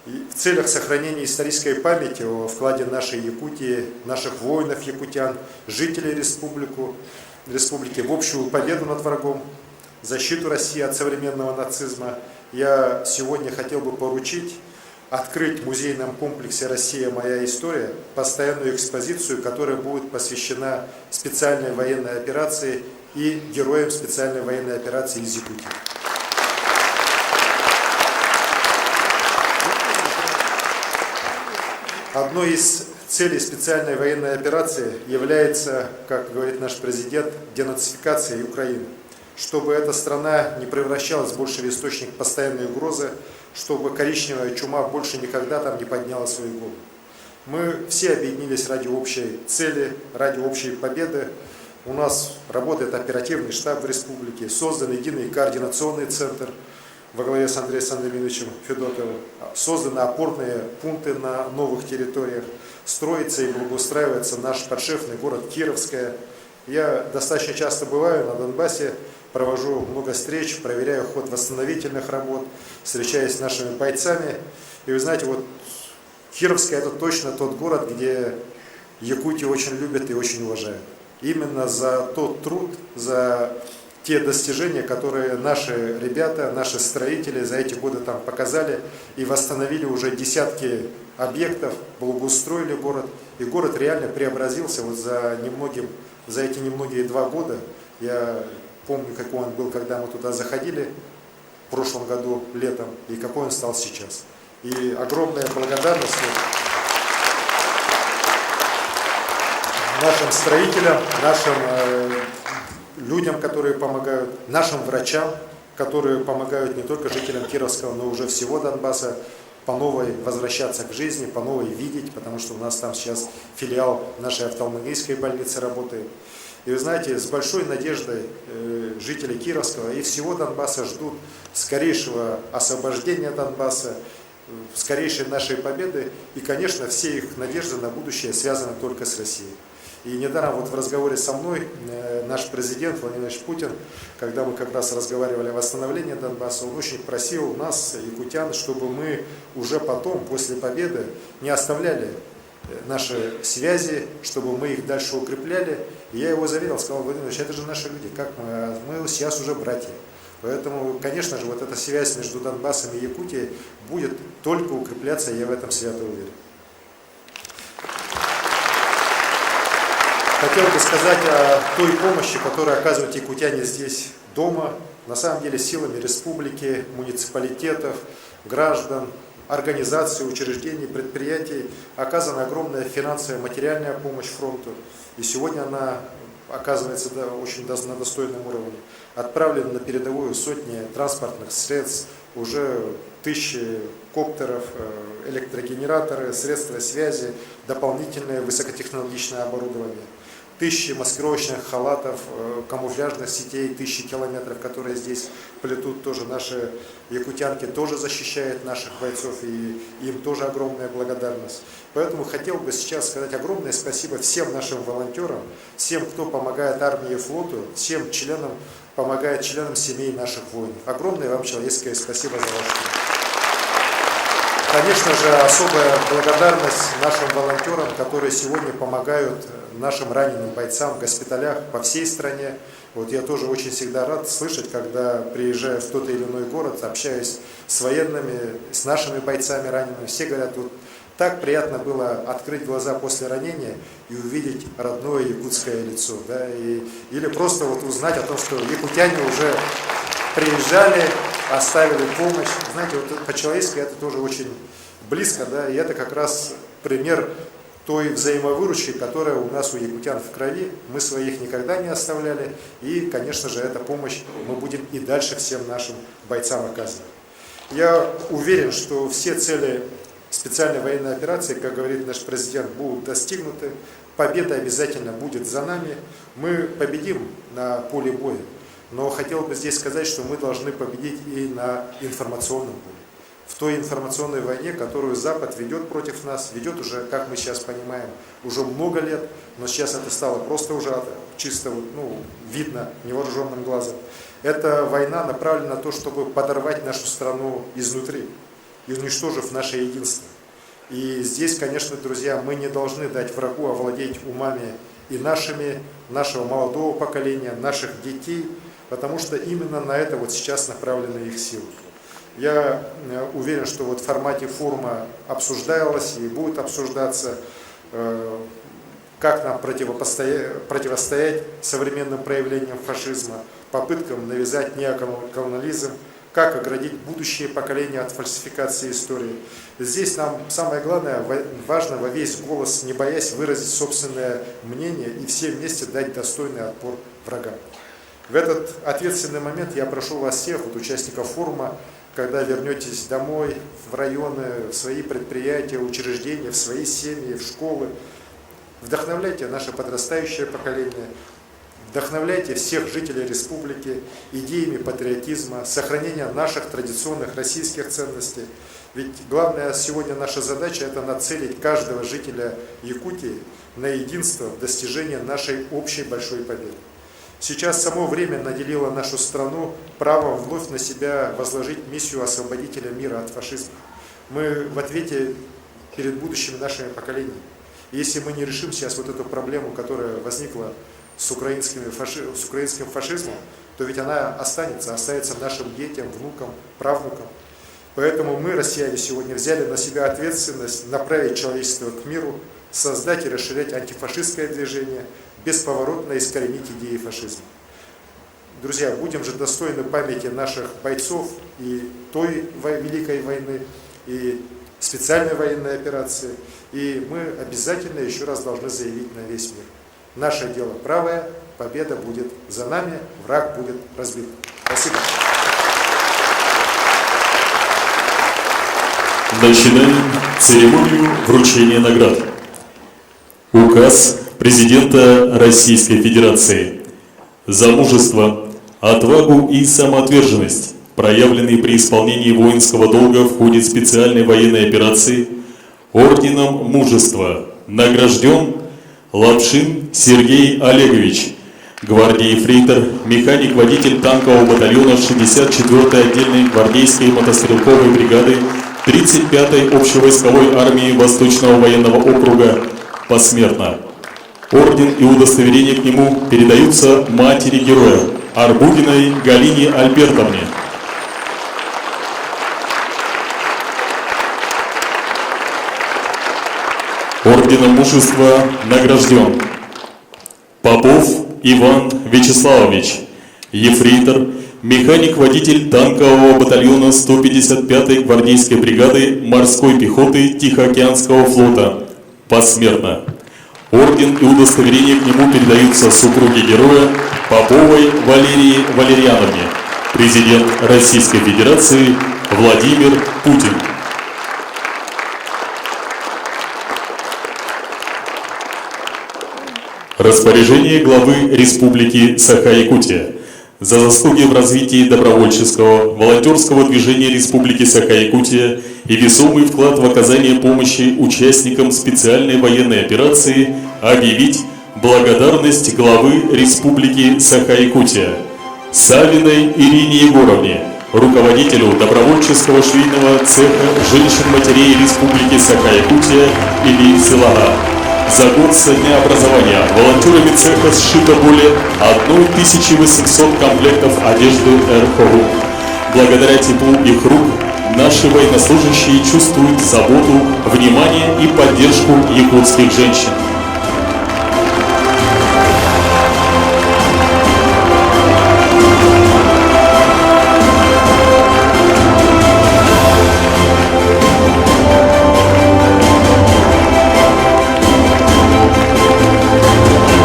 И в целях сохранения исторической памяти о вкладе нашей Якутии, наших воинов-якутян, жителей республики в общую победу над врагом, защиту России от современного нацизма, я сегодня хотел бы поручить открыть в музейном комплексе «Россия. Моя история» постоянную экспозицию, которая будет посвящена специальной военной операции и героям специальной военной операции из Якутии. Одной из целей специальной военной операции является, как говорит наш президент, денацификация Украины. Чтобы эта страна не превращалась больше в источник постоянной угрозы, чтобы коричневая чума больше никогда там не подняла свою голову. Мы все объединились ради общей цели, ради общей победы. У нас работает оперативный штаб в республике, создан единый координационный центр во главе с Андреем Сандомировичем Федотовым, созданы опорные пункты на новых территориях, строится и благоустраивается наш подшефный город Кировская. Я достаточно часто бываю на Донбассе, провожу много встреч, проверяю ход восстановительных работ, встречаюсь с нашими бойцами. И вы знаете, вот Кировская — это точно тот город, где Якутию очень любят и очень уважают. Именно за тот труд, за те достижения, которые наши ребята, наши строители за эти годы там показали и восстановили уже десятки объектов, благоустроили город. И город реально преобразился вот за эти немногие 2 года. Я помню, какой он был, когда мы туда заходили в прошлом году летом, и какой он стал сейчас. И огромная благодарность нашим строителям, нашим людям, которые помогают, нашим врачам, которые помогают не только жителям Кировского, но уже всего Донбасса по новой возвращаться к жизни, по новой видеть, потому что у нас там сейчас филиал нашей офтальмологической больницы работает. И вы знаете, с большой надеждой жители Кировского и всего Донбасса ждут скорейшего освобождения Донбасса, скорейшей нашей победы. И, конечно, все их надежды на будущее связаны только с Россией. И недаром вот в разговоре со мной наш президент Владимир Владимирович Путин, когда мы как раз разговаривали о восстановлении Донбасса, он очень просил нас, якутян, чтобы мы уже потом, после победы, не оставляли наши связи, чтобы мы их дальше укрепляли. И я его заверил, сказал: Владимир Владимирович, это же наши люди, как мы сейчас уже братья. Поэтому, конечно же, вот эта связь между Донбассом и Якутией будет только укрепляться, я в этом свято уверен. Хотел бы сказать о той помощи, которую оказывают якутяне здесь дома, на самом деле силами республики, муниципалитетов, граждан, организаций, учреждений, предприятий. Оказана огромная финансовая, материальная помощь фронту. И сегодня она оказывается очень на достойном уровне. Отправлены на передовую сотни транспортных средств, уже тысячи коптеров, электрогенераторы, средства связи, дополнительное высокотехнологичное оборудование. Тысячи маскировочных халатов, камуфляжных сетей, тысячи километров, которые здесь плетут тоже наши якутянки, тоже защищают наших бойцов, и им тоже огромная благодарность. Поэтому хотел бы сейчас сказать огромное спасибо всем нашим волонтерам, всем, кто помогает армии и флоту, всем членам, помогает членам семей наших воинов. Огромное вам человеческое спасибо за ваш труд. Конечно же, особая благодарность нашим волонтерам, которые сегодня помогают нашим раненым бойцам в госпиталях по всей стране. Вот я тоже очень всегда рад слышать, когда приезжаю в тот или иной город, общаюсь с военными, с нашими бойцами ранеными. Все говорят, вот так приятно было открыть глаза после ранения и увидеть родное якутское лицо. Да, или просто вот узнать о том, что якутяне уже приезжали, оставили помощь. Знаете, вот по-человечески это тоже очень близко, да, и это как раз пример той взаимовыручки, которая у нас у якутян в крови. Мы своих никогда не оставляли, и, конечно же, эта помощь мы будем и дальше всем нашим бойцам оказывать. Я уверен, что все цели специальной военной операции, как говорит наш президент, будут достигнуты. Победа обязательно будет за нами. Мы победим на поле боя. Но хотел бы здесь сказать, что мы должны победить и на информационном поле. В той информационной войне, которую Запад ведет против нас, ведет уже, как мы сейчас понимаем, уже много лет, но сейчас это стало просто уже чисто видно невооруженным глазом. Эта война направлена на то, чтобы подорвать нашу страну изнутри, уничтожив наше единство. И здесь, конечно, друзья, мы не должны дать врагу овладеть умами и нашего молодого поколения, наших детей, потому что именно на это вот сейчас направлены их силы. Я уверен, что вот в формате форума обсуждалось и будет обсуждаться, как нам противостоять современным проявлениям фашизма, попыткам навязать неоколониализм, как оградить будущее поколение от фальсификации истории. Здесь нам самое главное, важно во весь голос, не боясь выразить собственное мнение и все вместе дать достойный отпор врагам. В этот ответственный момент я прошу вас всех, вот, участников форума, когда вернетесь домой, в районы, в свои предприятия, учреждения, в свои семьи, в школы, вдохновляйте наше подрастающее поколение, вдохновляйте всех жителей республики идеями патриотизма, сохранения наших традиционных российских ценностей. Ведь главная сегодня наша задача – это нацелить каждого жителя Якутии на единство в достижении нашей общей большой победы. Сейчас само время наделило нашу страну правом вновь на себя возложить миссию освободителя мира от фашизма. Мы в ответе перед будущими нашими поколениями. Если мы не решим сейчас вот эту проблему, которая возникла с украинским фашизмом, то ведь она останется нашим детям, внукам, правнукам. Поэтому мы, россияне, сегодня взяли на себя ответственность направить человечество к миру, создать и расширять антифашистское движение, бесповоротно искоренить идеи фашизма. Друзья, будем же достойны памяти наших бойцов и той Великой войны, и специальной военной операции. И мы обязательно еще раз должны заявить на весь мир. Наше дело правое, победа будет за нами, враг будет разбит. Спасибо. Начинаем церемонию вручения наград. Указ президента Российской Федерации. За мужество, отвагу и самоотверженность, проявленные при исполнении воинского долга в ходе специальной военной операции, орденом мужества награжден Лапшин Сергей Олегович, гвардии-ефрейтор, механик-водитель танкового батальона 64-й отдельной гвардейской мотострелковой бригады 35-й общевойсковой армии Восточного военного округа, посмертно. Орден и удостоверение к нему передаются матери героя Арбугиной Галине Альбертовне. Орденом мужества награжден Попов Иван Вячеславович, ефрейтор, механик-водитель танкового батальона 155-й гвардейской бригады морской пехоты Тихоокеанского флота, посмертно. Орден и удостоверение к нему передаются супруге героя Поповой Валерии Валерьяновне, президент Российской Федерации Владимир Путин. Распоряжение главы Республики Саха-Якутия. За заслуги в развитии добровольческого, волонтерского движения Республики Саха-Якутия и весомый вклад в оказание помощи участникам специальной военной операции объявить благодарность главы Республики Саха-Якутия Савиной Ирине Егоровне, руководителю добровольческого швейного цеха женщин-матерей Республики Саха-Якутия Ильи Силага. За год со дня образования волонтерами цеха сшито более 1800 комплектов одежды РХУ. Благодаря теплу их рук наши военнослужащие чувствуют заботу, внимание и поддержку якутских женщин.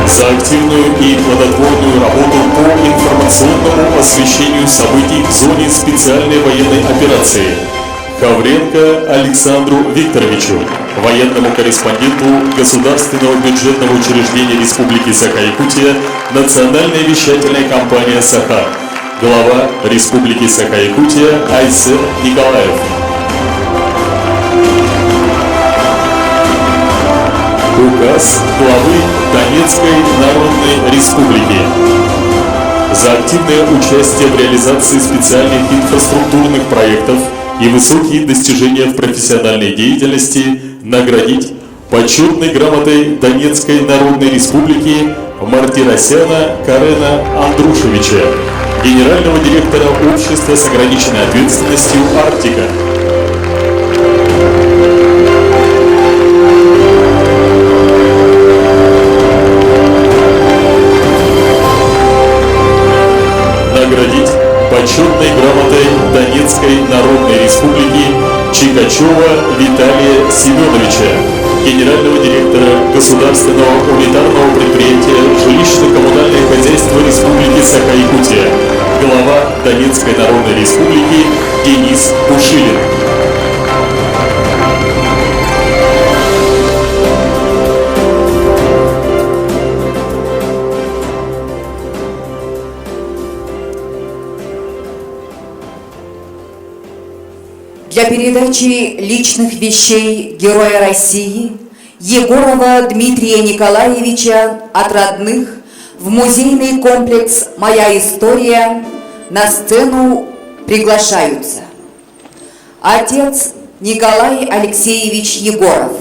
За активную и плодотворную работу по информационному освещению событий в зоне специальной военной операции Хавренко Александру Викторовичу, военному корреспонденту Государственного бюджетного учреждения Республики Саха-Якутия Национальная вещательная компания «Саха», глава Республики Саха-Якутия Айсер Николаев. Указ главы Донецкой Народной Республики. За активное участие в реализации специальных инфраструктурных проектов и высокие достижения в профессиональной деятельности наградить почетной грамотой Донецкой Народной Республики Мартиросяна Карена Андрушевича, генерального директора общества с ограниченной ответственностью «Арктика». Наградить почетной грамотой Донецкой Народной Республики Чикачева Виталия Семеновича, генерального директора Государственного унитарного предприятия Жилищно-коммунальное хозяйство Республики Саха-Якутия, глава Донецкой Народной Республики Денис Пушилин. Для передачи личных вещей Героя России Егорова Дмитрия Николаевича от родных в музейный комплекс «Моя история» на сцену приглашаются отец Николай Алексеевич Егоров,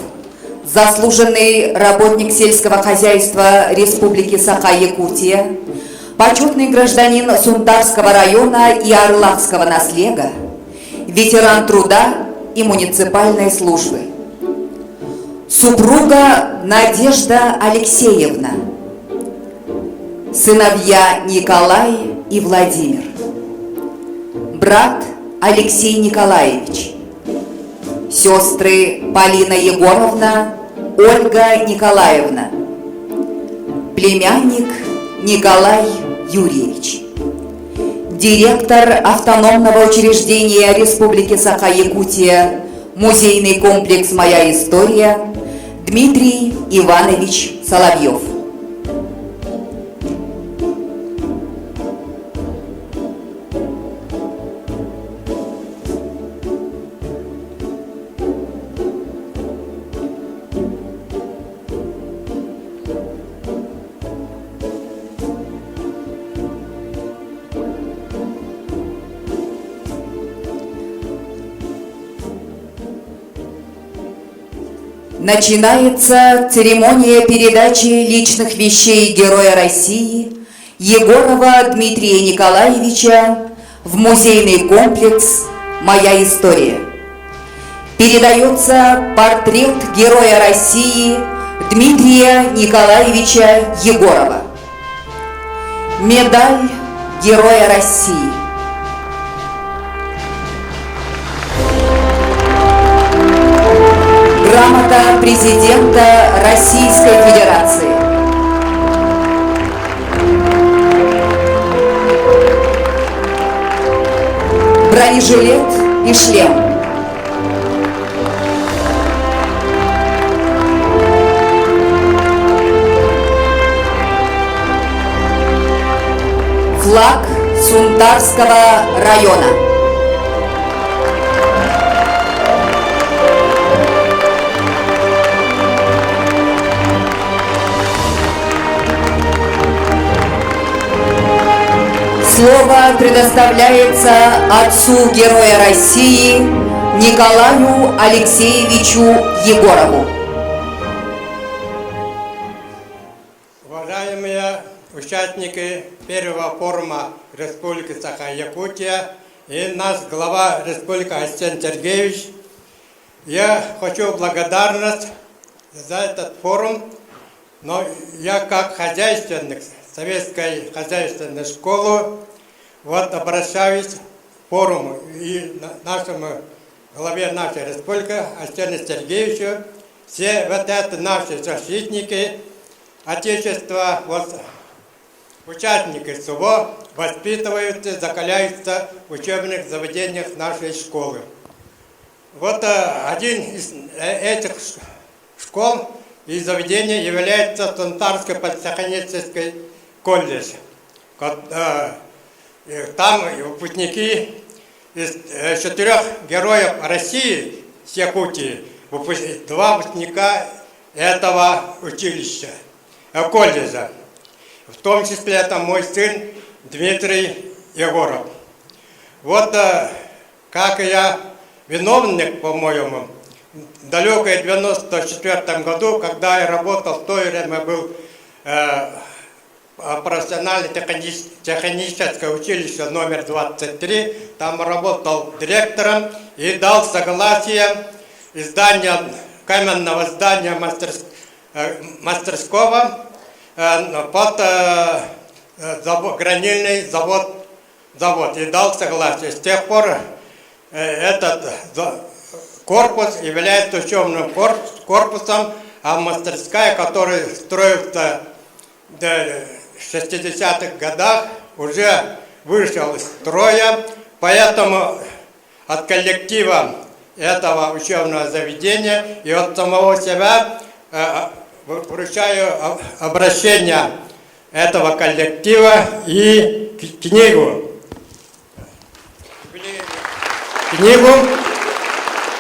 заслуженный работник сельского хозяйства Республики Саха-Якутия, почетный гражданин Сунтарского района и Орлавского наслега, ветеран труда и муниципальной службы. Супруга Надежда Алексеевна, сыновья Николай и Владимир, брат Алексей Николаевич, сестры Полина Егоровна, Ольга Николаевна, племянник Николай Юрьевич, директор автономного учреждения Республики Саха-Якутия, музейный комплекс «Моя история» Дмитрий Иванович Соловьев. Начинается церемония передачи личных вещей Героя России Егорова Дмитрия Николаевича в музейный комплекс «Моя история». Передается портрет Героя России Дмитрия Николаевича Егорова. Медаль Героя России. Грамота президента Российской Федерации. Бронежилет и шлем. Флаг Сунтарского района. Слово предоставляется отцу Героя России Николаю Алексеевичу Егорову. Уважаемые участники первого форума Республики Саха-Якутия и наш глава Республики Арсен Сергеевич, я хочу благодарность за этот форум, но я как хозяйственник Советской хозяйственной школы обращаюсь к форуму и нашему главе нашей республики Арсену Сергеевичу. Все это наши защитники Отечества, участники СУВО воспитываются, закаляются в учебных заведениях нашей школы. Один из этих школ и заведений является Сунтарский политехнический колледж. Там выпускники из 4 героев России с Якутии, 2 выпускника этого училища, колледжа. В том числе это мой сын Дмитрий Егоров. Как я виновник, по-моему, в далекой 94 году, когда я работал, в то время был профессиональное техническое училище номер 23, там работал директором и дал согласие издания каменного здания мастерского под гранильный завод, и дал согласие. С тех пор этот корпус является учебным корпусом, а мастерская, которая строится в 60-х годах, уже вышел из строя, поэтому от коллектива этого учебного заведения и от самого себя вручаю обращение этого коллектива и книгу,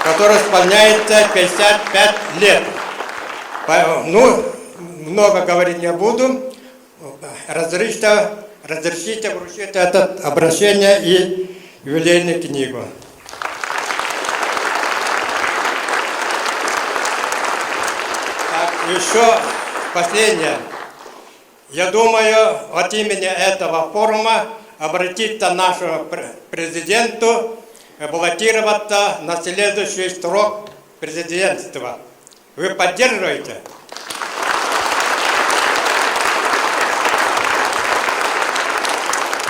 которая исполняется 55 лет. Много говорить не буду. Разрешите вручить это обращение и юбилейную книгу. Еще последнее. Я думаю, от имени этого форума обратиться к нашему президенту, баллотироваться на следующий срок президентства. Вы поддерживаете?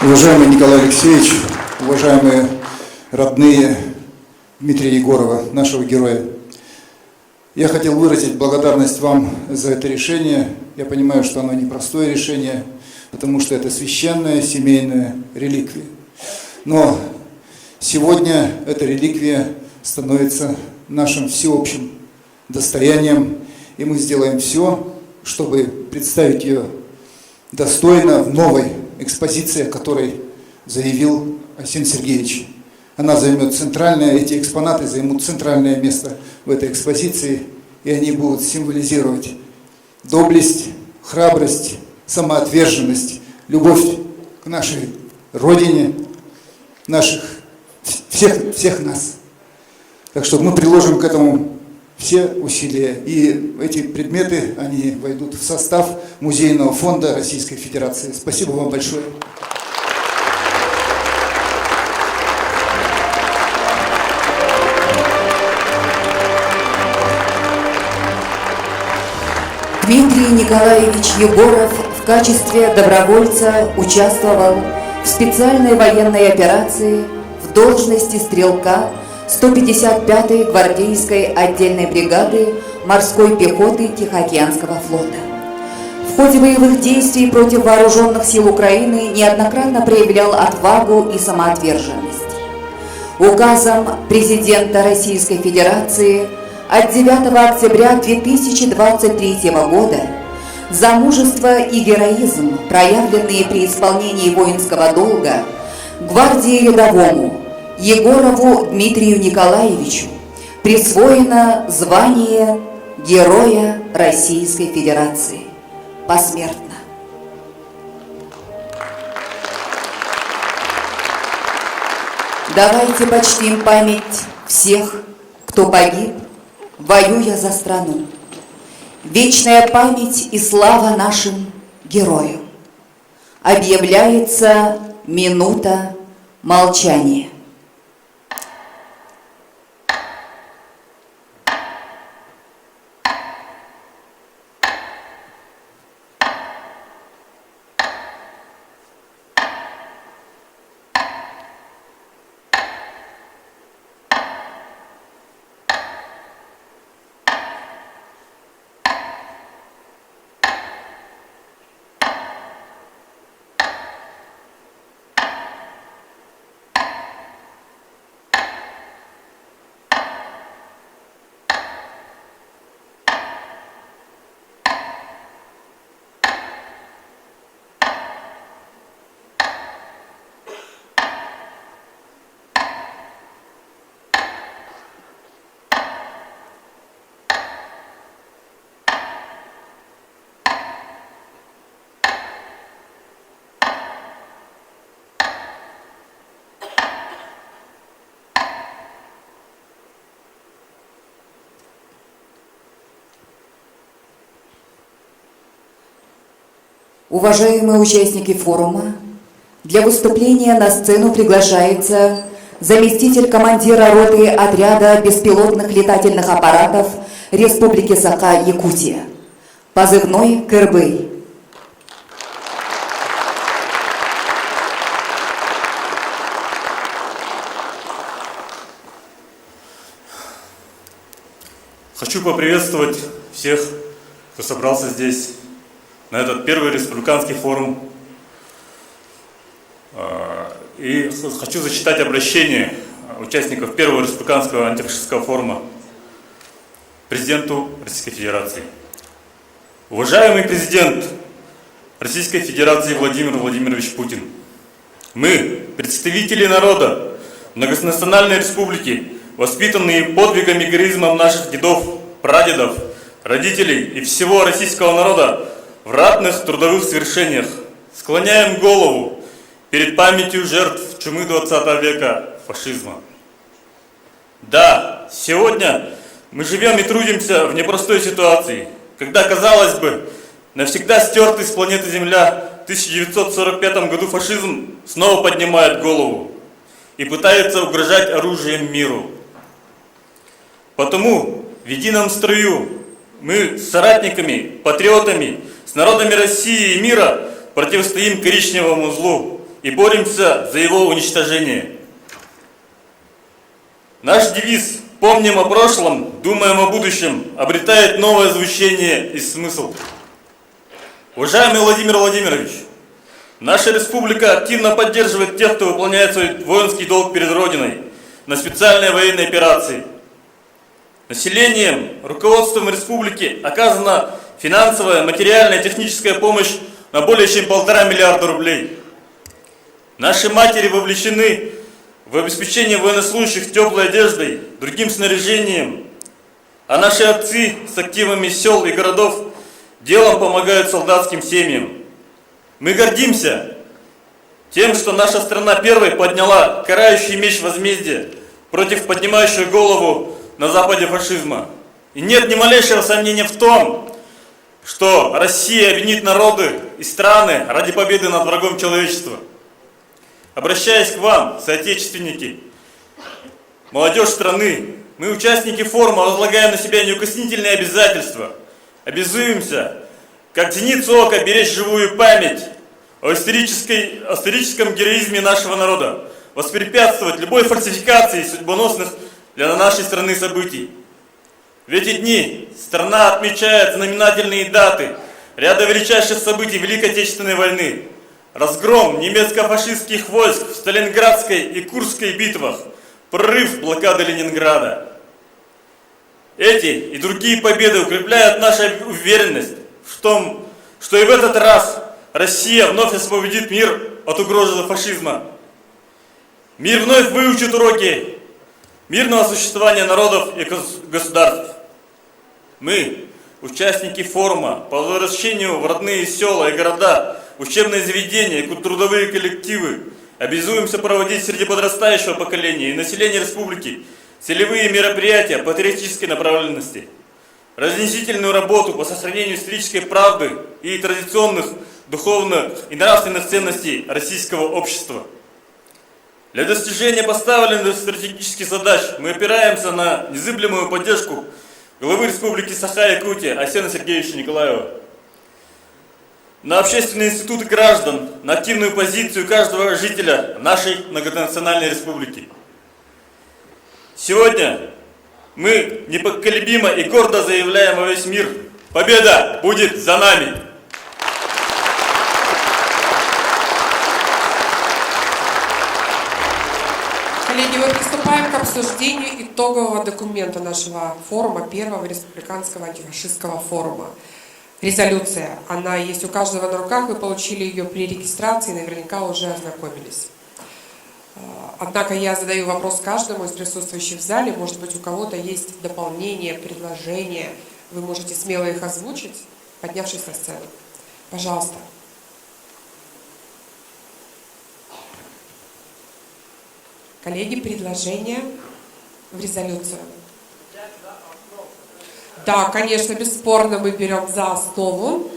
Уважаемый Николай Алексеевич, уважаемые родные Дмитрия Егорова, нашего героя. Я хотел выразить благодарность вам за это решение. Я понимаю, что оно непростое решение, потому что это священная семейная реликвия. Но сегодня эта реликвия становится нашим всеобщим достоянием, и мы сделаем все, чтобы представить ее достойно в новой экспозиции, о которой заявил Арсений Сергеевич. Она займет центральное, эти экспонаты займут центральное место в этой экспозиции, и они будут символизировать доблесть, храбрость, самоотверженность, любовь к нашей Родине, всех нас. Так что мы приложим к этому все усилия, и эти предметы, они войдут в состав Музейного фонда Российской Федерации. Спасибо вам большое. Дмитрий Николаевич Егоров в качестве добровольца участвовал в специальной военной операции в должности стрелка 155-й гвардейской отдельной бригады морской пехоты Тихоокеанского флота. В ходе боевых действий против вооруженных сил Украины неоднократно проявлял отвагу и самоотверженность. Указом президента Российской Федерации от 9 октября 2023 года за мужество и героизм, проявленные при исполнении воинского долга, гвардии рядовому Егорову Дмитрию Николаевичу присвоено звание Героя Российской Федерации посмертно. Давайте почтим память всех, кто погиб, воюя за страну. Вечная память и слава нашим героям. Объявляется минута молчания. Уважаемые участники форума, для выступления на сцену приглашается заместитель командира роты отряда беспилотных летательных аппаратов Республики Саха-Якутия, позывной Кырбый. Хочу поприветствовать всех, кто собрался здесь, на этот первый республиканский форум. И хочу зачитать обращение участников первого республиканского антифашистского форума президенту Российской Федерации. Уважаемый президент Российской Федерации Владимир Владимирович Путин, мы, представители народа многонациональной республики, воспитанные подвигом и героизмом наших дедов, прадедов, родителей и всего российского народа в ратных трудовых свершениях, склоняем голову перед памятью жертв чумы 20 века фашизма. Да, сегодня мы живем и трудимся в непростой ситуации, когда, казалось бы, навсегда стертый с планеты Земля в 1945 году фашизм снова поднимает голову и пытается угрожать оружием миру. Потому в едином строю мы с соратниками, патриотами, с народами России и мира противостоим коричневому злу и боремся за его уничтожение. Наш девиз «Помним о прошлом, думаем о будущем» обретает новое звучание и смысл. Уважаемый Владимир Владимирович, наша республика активно поддерживает тех, кто выполняет свой воинский долг перед Родиной на специальной военной операции. Населением, руководством республики оказана финансовая, материальная, техническая помощь на более чем 1,5 миллиарда рублей. Наши матери вовлечены в обеспечение военнослужащих теплой одеждой, другим снаряжением, а наши отцы с активами сел и городов делом помогают солдатским семьям. Мы гордимся тем, что наша страна первой подняла карающий меч возмездия против поднимающего голову на западе фашизма. И нет ни малейшего сомнения в том, что Россия объединит народы и страны ради победы над врагом человечества. Обращаясь к вам, соотечественники, молодежь страны, мы, участники форума, возлагаем на себя неукоснительные обязательства. Обязуемся, как зеницу ока, беречь живую память о историческом героизме нашего народа, воспрепятствовать любой фальсификации судьбоносных для нашей страны событий. В эти дни страна отмечает знаменательные даты ряда величайших событий Великой Отечественной войны. Разгром немецко-фашистских войск в Сталинградской и Курской битвах, прорыв блокады Ленинграда. Эти и другие победы укрепляют нашу уверенность в том, что и в этот раз Россия вновь освободит мир от угрозы фашизма. Мир вновь выучит уроки мирного существования народов и государств. Мы, участники форума по возвращению в родные села и города, учебные заведения и трудовые коллективы, обязуемся проводить среди подрастающего поколения и населения республики целевые мероприятия патриотической направленности, разнесительную работу по сохранению исторической правды и традиционных духовных и нравственных ценностей российского общества. Для достижения поставленных стратегических задач мы опираемся на незыблемую поддержку главы Республики Саха-Якутия Арсена Сергеевича Николаева, на общественные институты граждан, на активную позицию каждого жителя нашей многонациональной республики. Сегодня мы непоколебимо и гордо заявляем во весь мир: победа будет за нами! Коллеги, мы приступаем к обсуждению итогового документа нашего форума, первого республиканского антифашистского форума. Резолюция, она есть у каждого на руках, вы получили ее при регистрации, наверняка уже ознакомились. Однако я задаю вопрос каждому из присутствующих в зале, может быть, у кого-то есть дополнения, предложения, вы можете смело их озвучить, поднявшись на сцену. Пожалуйста. Коллеги, предложения в резолюцию. Да, конечно, бесспорно мы берем за основу.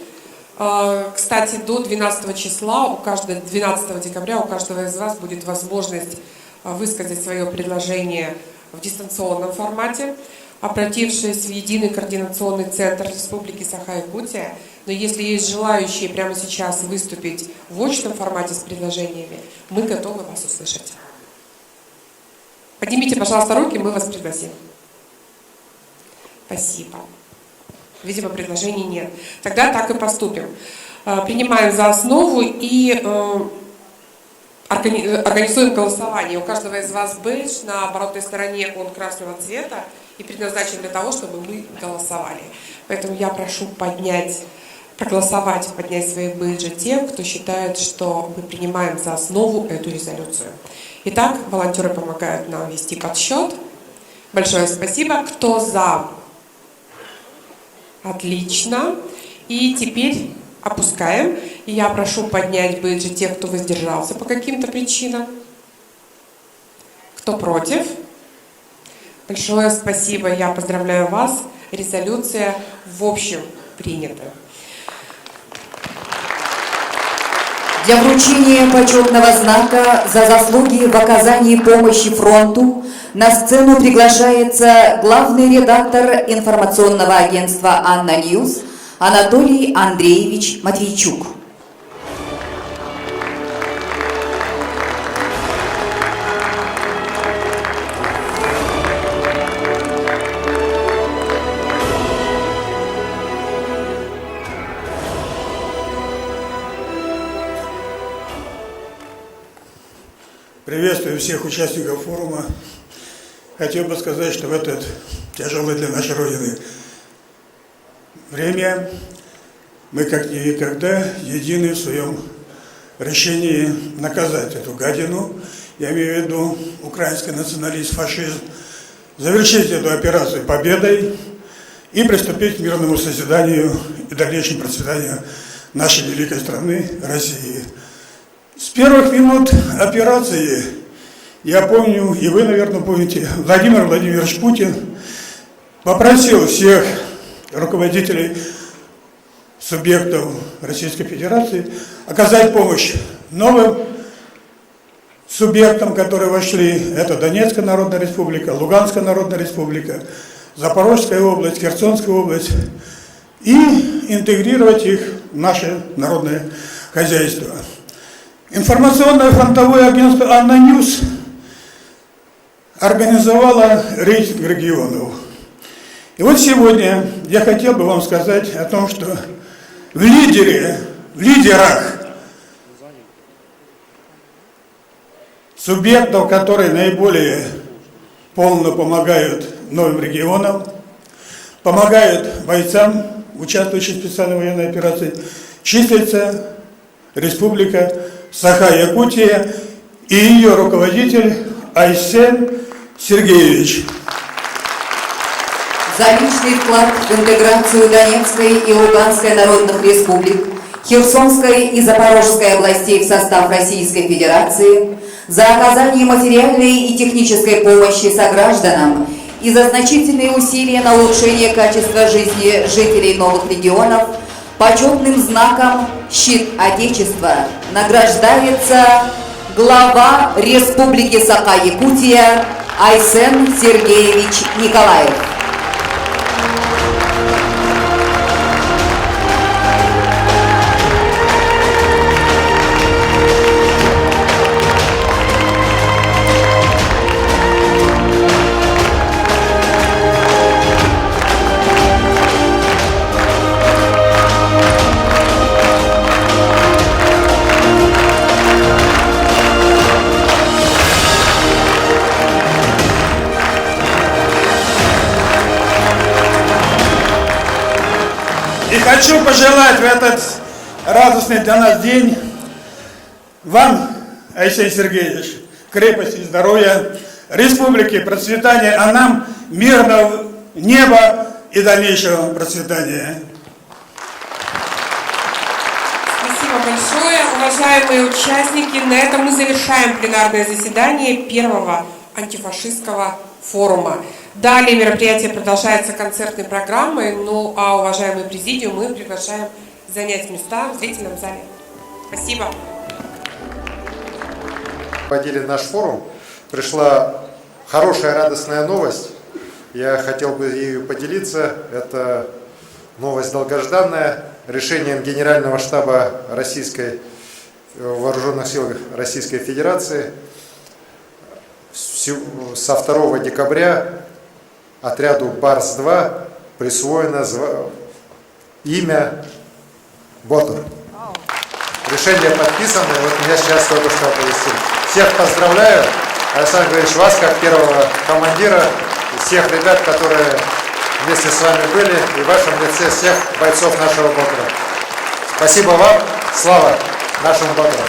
Кстати, до 12 числа, 12 декабря у каждого из вас будет возможность высказать свое предложение в дистанционном формате, обратившись в Единый координационный центр Республики Саха-Якутия. Но если есть желающие прямо сейчас выступить в очном формате с предложениями, мы готовы вас услышать. Поднимите, пожалуйста, руки, мы вас пригласим. Спасибо. Видимо, предложений нет. Тогда так и поступим. Принимаем за основу и организуем голосование. У каждого из вас бейдж, на оборотной стороне он красного цвета и предназначен для того, чтобы мы голосовали. Поэтому я прошу проголосовать, поднять свои бейджи тем, кто считает, что мы принимаем за основу эту резолюцию. Итак, волонтеры помогают нам вести подсчет. Большое спасибо. Кто за? Отлично. И теперь опускаем. И я прошу поднять бейджи тех, кто воздержался по каким-то причинам. Кто против? Большое спасибо. Я поздравляю вас. Резолюция в общем принята. Для вручения почетного знака за заслуги в оказании помощи фронту на сцену приглашается главный редактор информационного агентства «Анна Ньюс» Анатолий Андреевич Матвейчук. Приветствую всех участников форума. Хотел бы сказать, что в это тяжелое для нашей Родины время мы как никогда едины в своем решении наказать эту гадину, я имею в виду украинский национализм, фашизм, завершить эту операцию победой и приступить к мирному созиданию и дальнейшему процветанию нашей великой страны России. С первых минут операции, я помню, и вы, наверное, помните, Владимир Владимирович Путин попросил всех руководителей субъектов Российской Федерации оказать помощь новым субъектам, которые вошли. Это Донецкая Народная Республика, Луганская Народная Республика, Запорожская область, Херсонская область, и интегрировать их в наше народное хозяйство. Информационное фронтовое агентство «Анна Ньюс» организовало рейтинг регионов. И вот сегодня я хотел бы вам сказать о том, что в лидерах субъектов, которые наиболее полно помогают новым регионам, помогают бойцам, участвующим в специальной военной операции, числится Республика Саха-Якутия и ее руководитель Айсен Сергеевич. За личный вклад в интеграцию Донецкой и Луганской народных республик, Херсонской и Запорожской областей в состав Российской Федерации, за оказание материальной и технической помощи согражданам и за значительные усилия на улучшение качества жизни жителей новых регионов почетным знаком «Щит Отечества» награждается глава Республики Саха-Якутия Айсен Сергеевич Николаев. И хочу пожелать в этот радостный для нас день вам, Айсен Сергеевич, крепости, здоровья, республики, процветания, а нам мирного неба и дальнейшего процветания. Спасибо большое, уважаемые участники. На этом мы завершаем пленарное заседание первого антифашистского форума. Далее мероприятие продолжается концертной программой, ну а уважаемый президиум мы приглашаем занять места в зрительном зале. Спасибо. Проводили наш форум, пришла хорошая радостная новость. Я хотел бы ею поделиться. Это новость долгожданная. Решением Генерального штаба Вооруженных сил Российской Федерации со 2 декабря отряду БАРС-2 присвоено имя Ботор. Решение подписано, и вот меня сейчас только что оповестили. Всех поздравляю, Александр Григорьевич, вас как первого командира, и всех ребят, которые вместе с вами были, и в вашем лице всех бойцов нашего Ботора. Спасибо вам, слава нашему Ботору.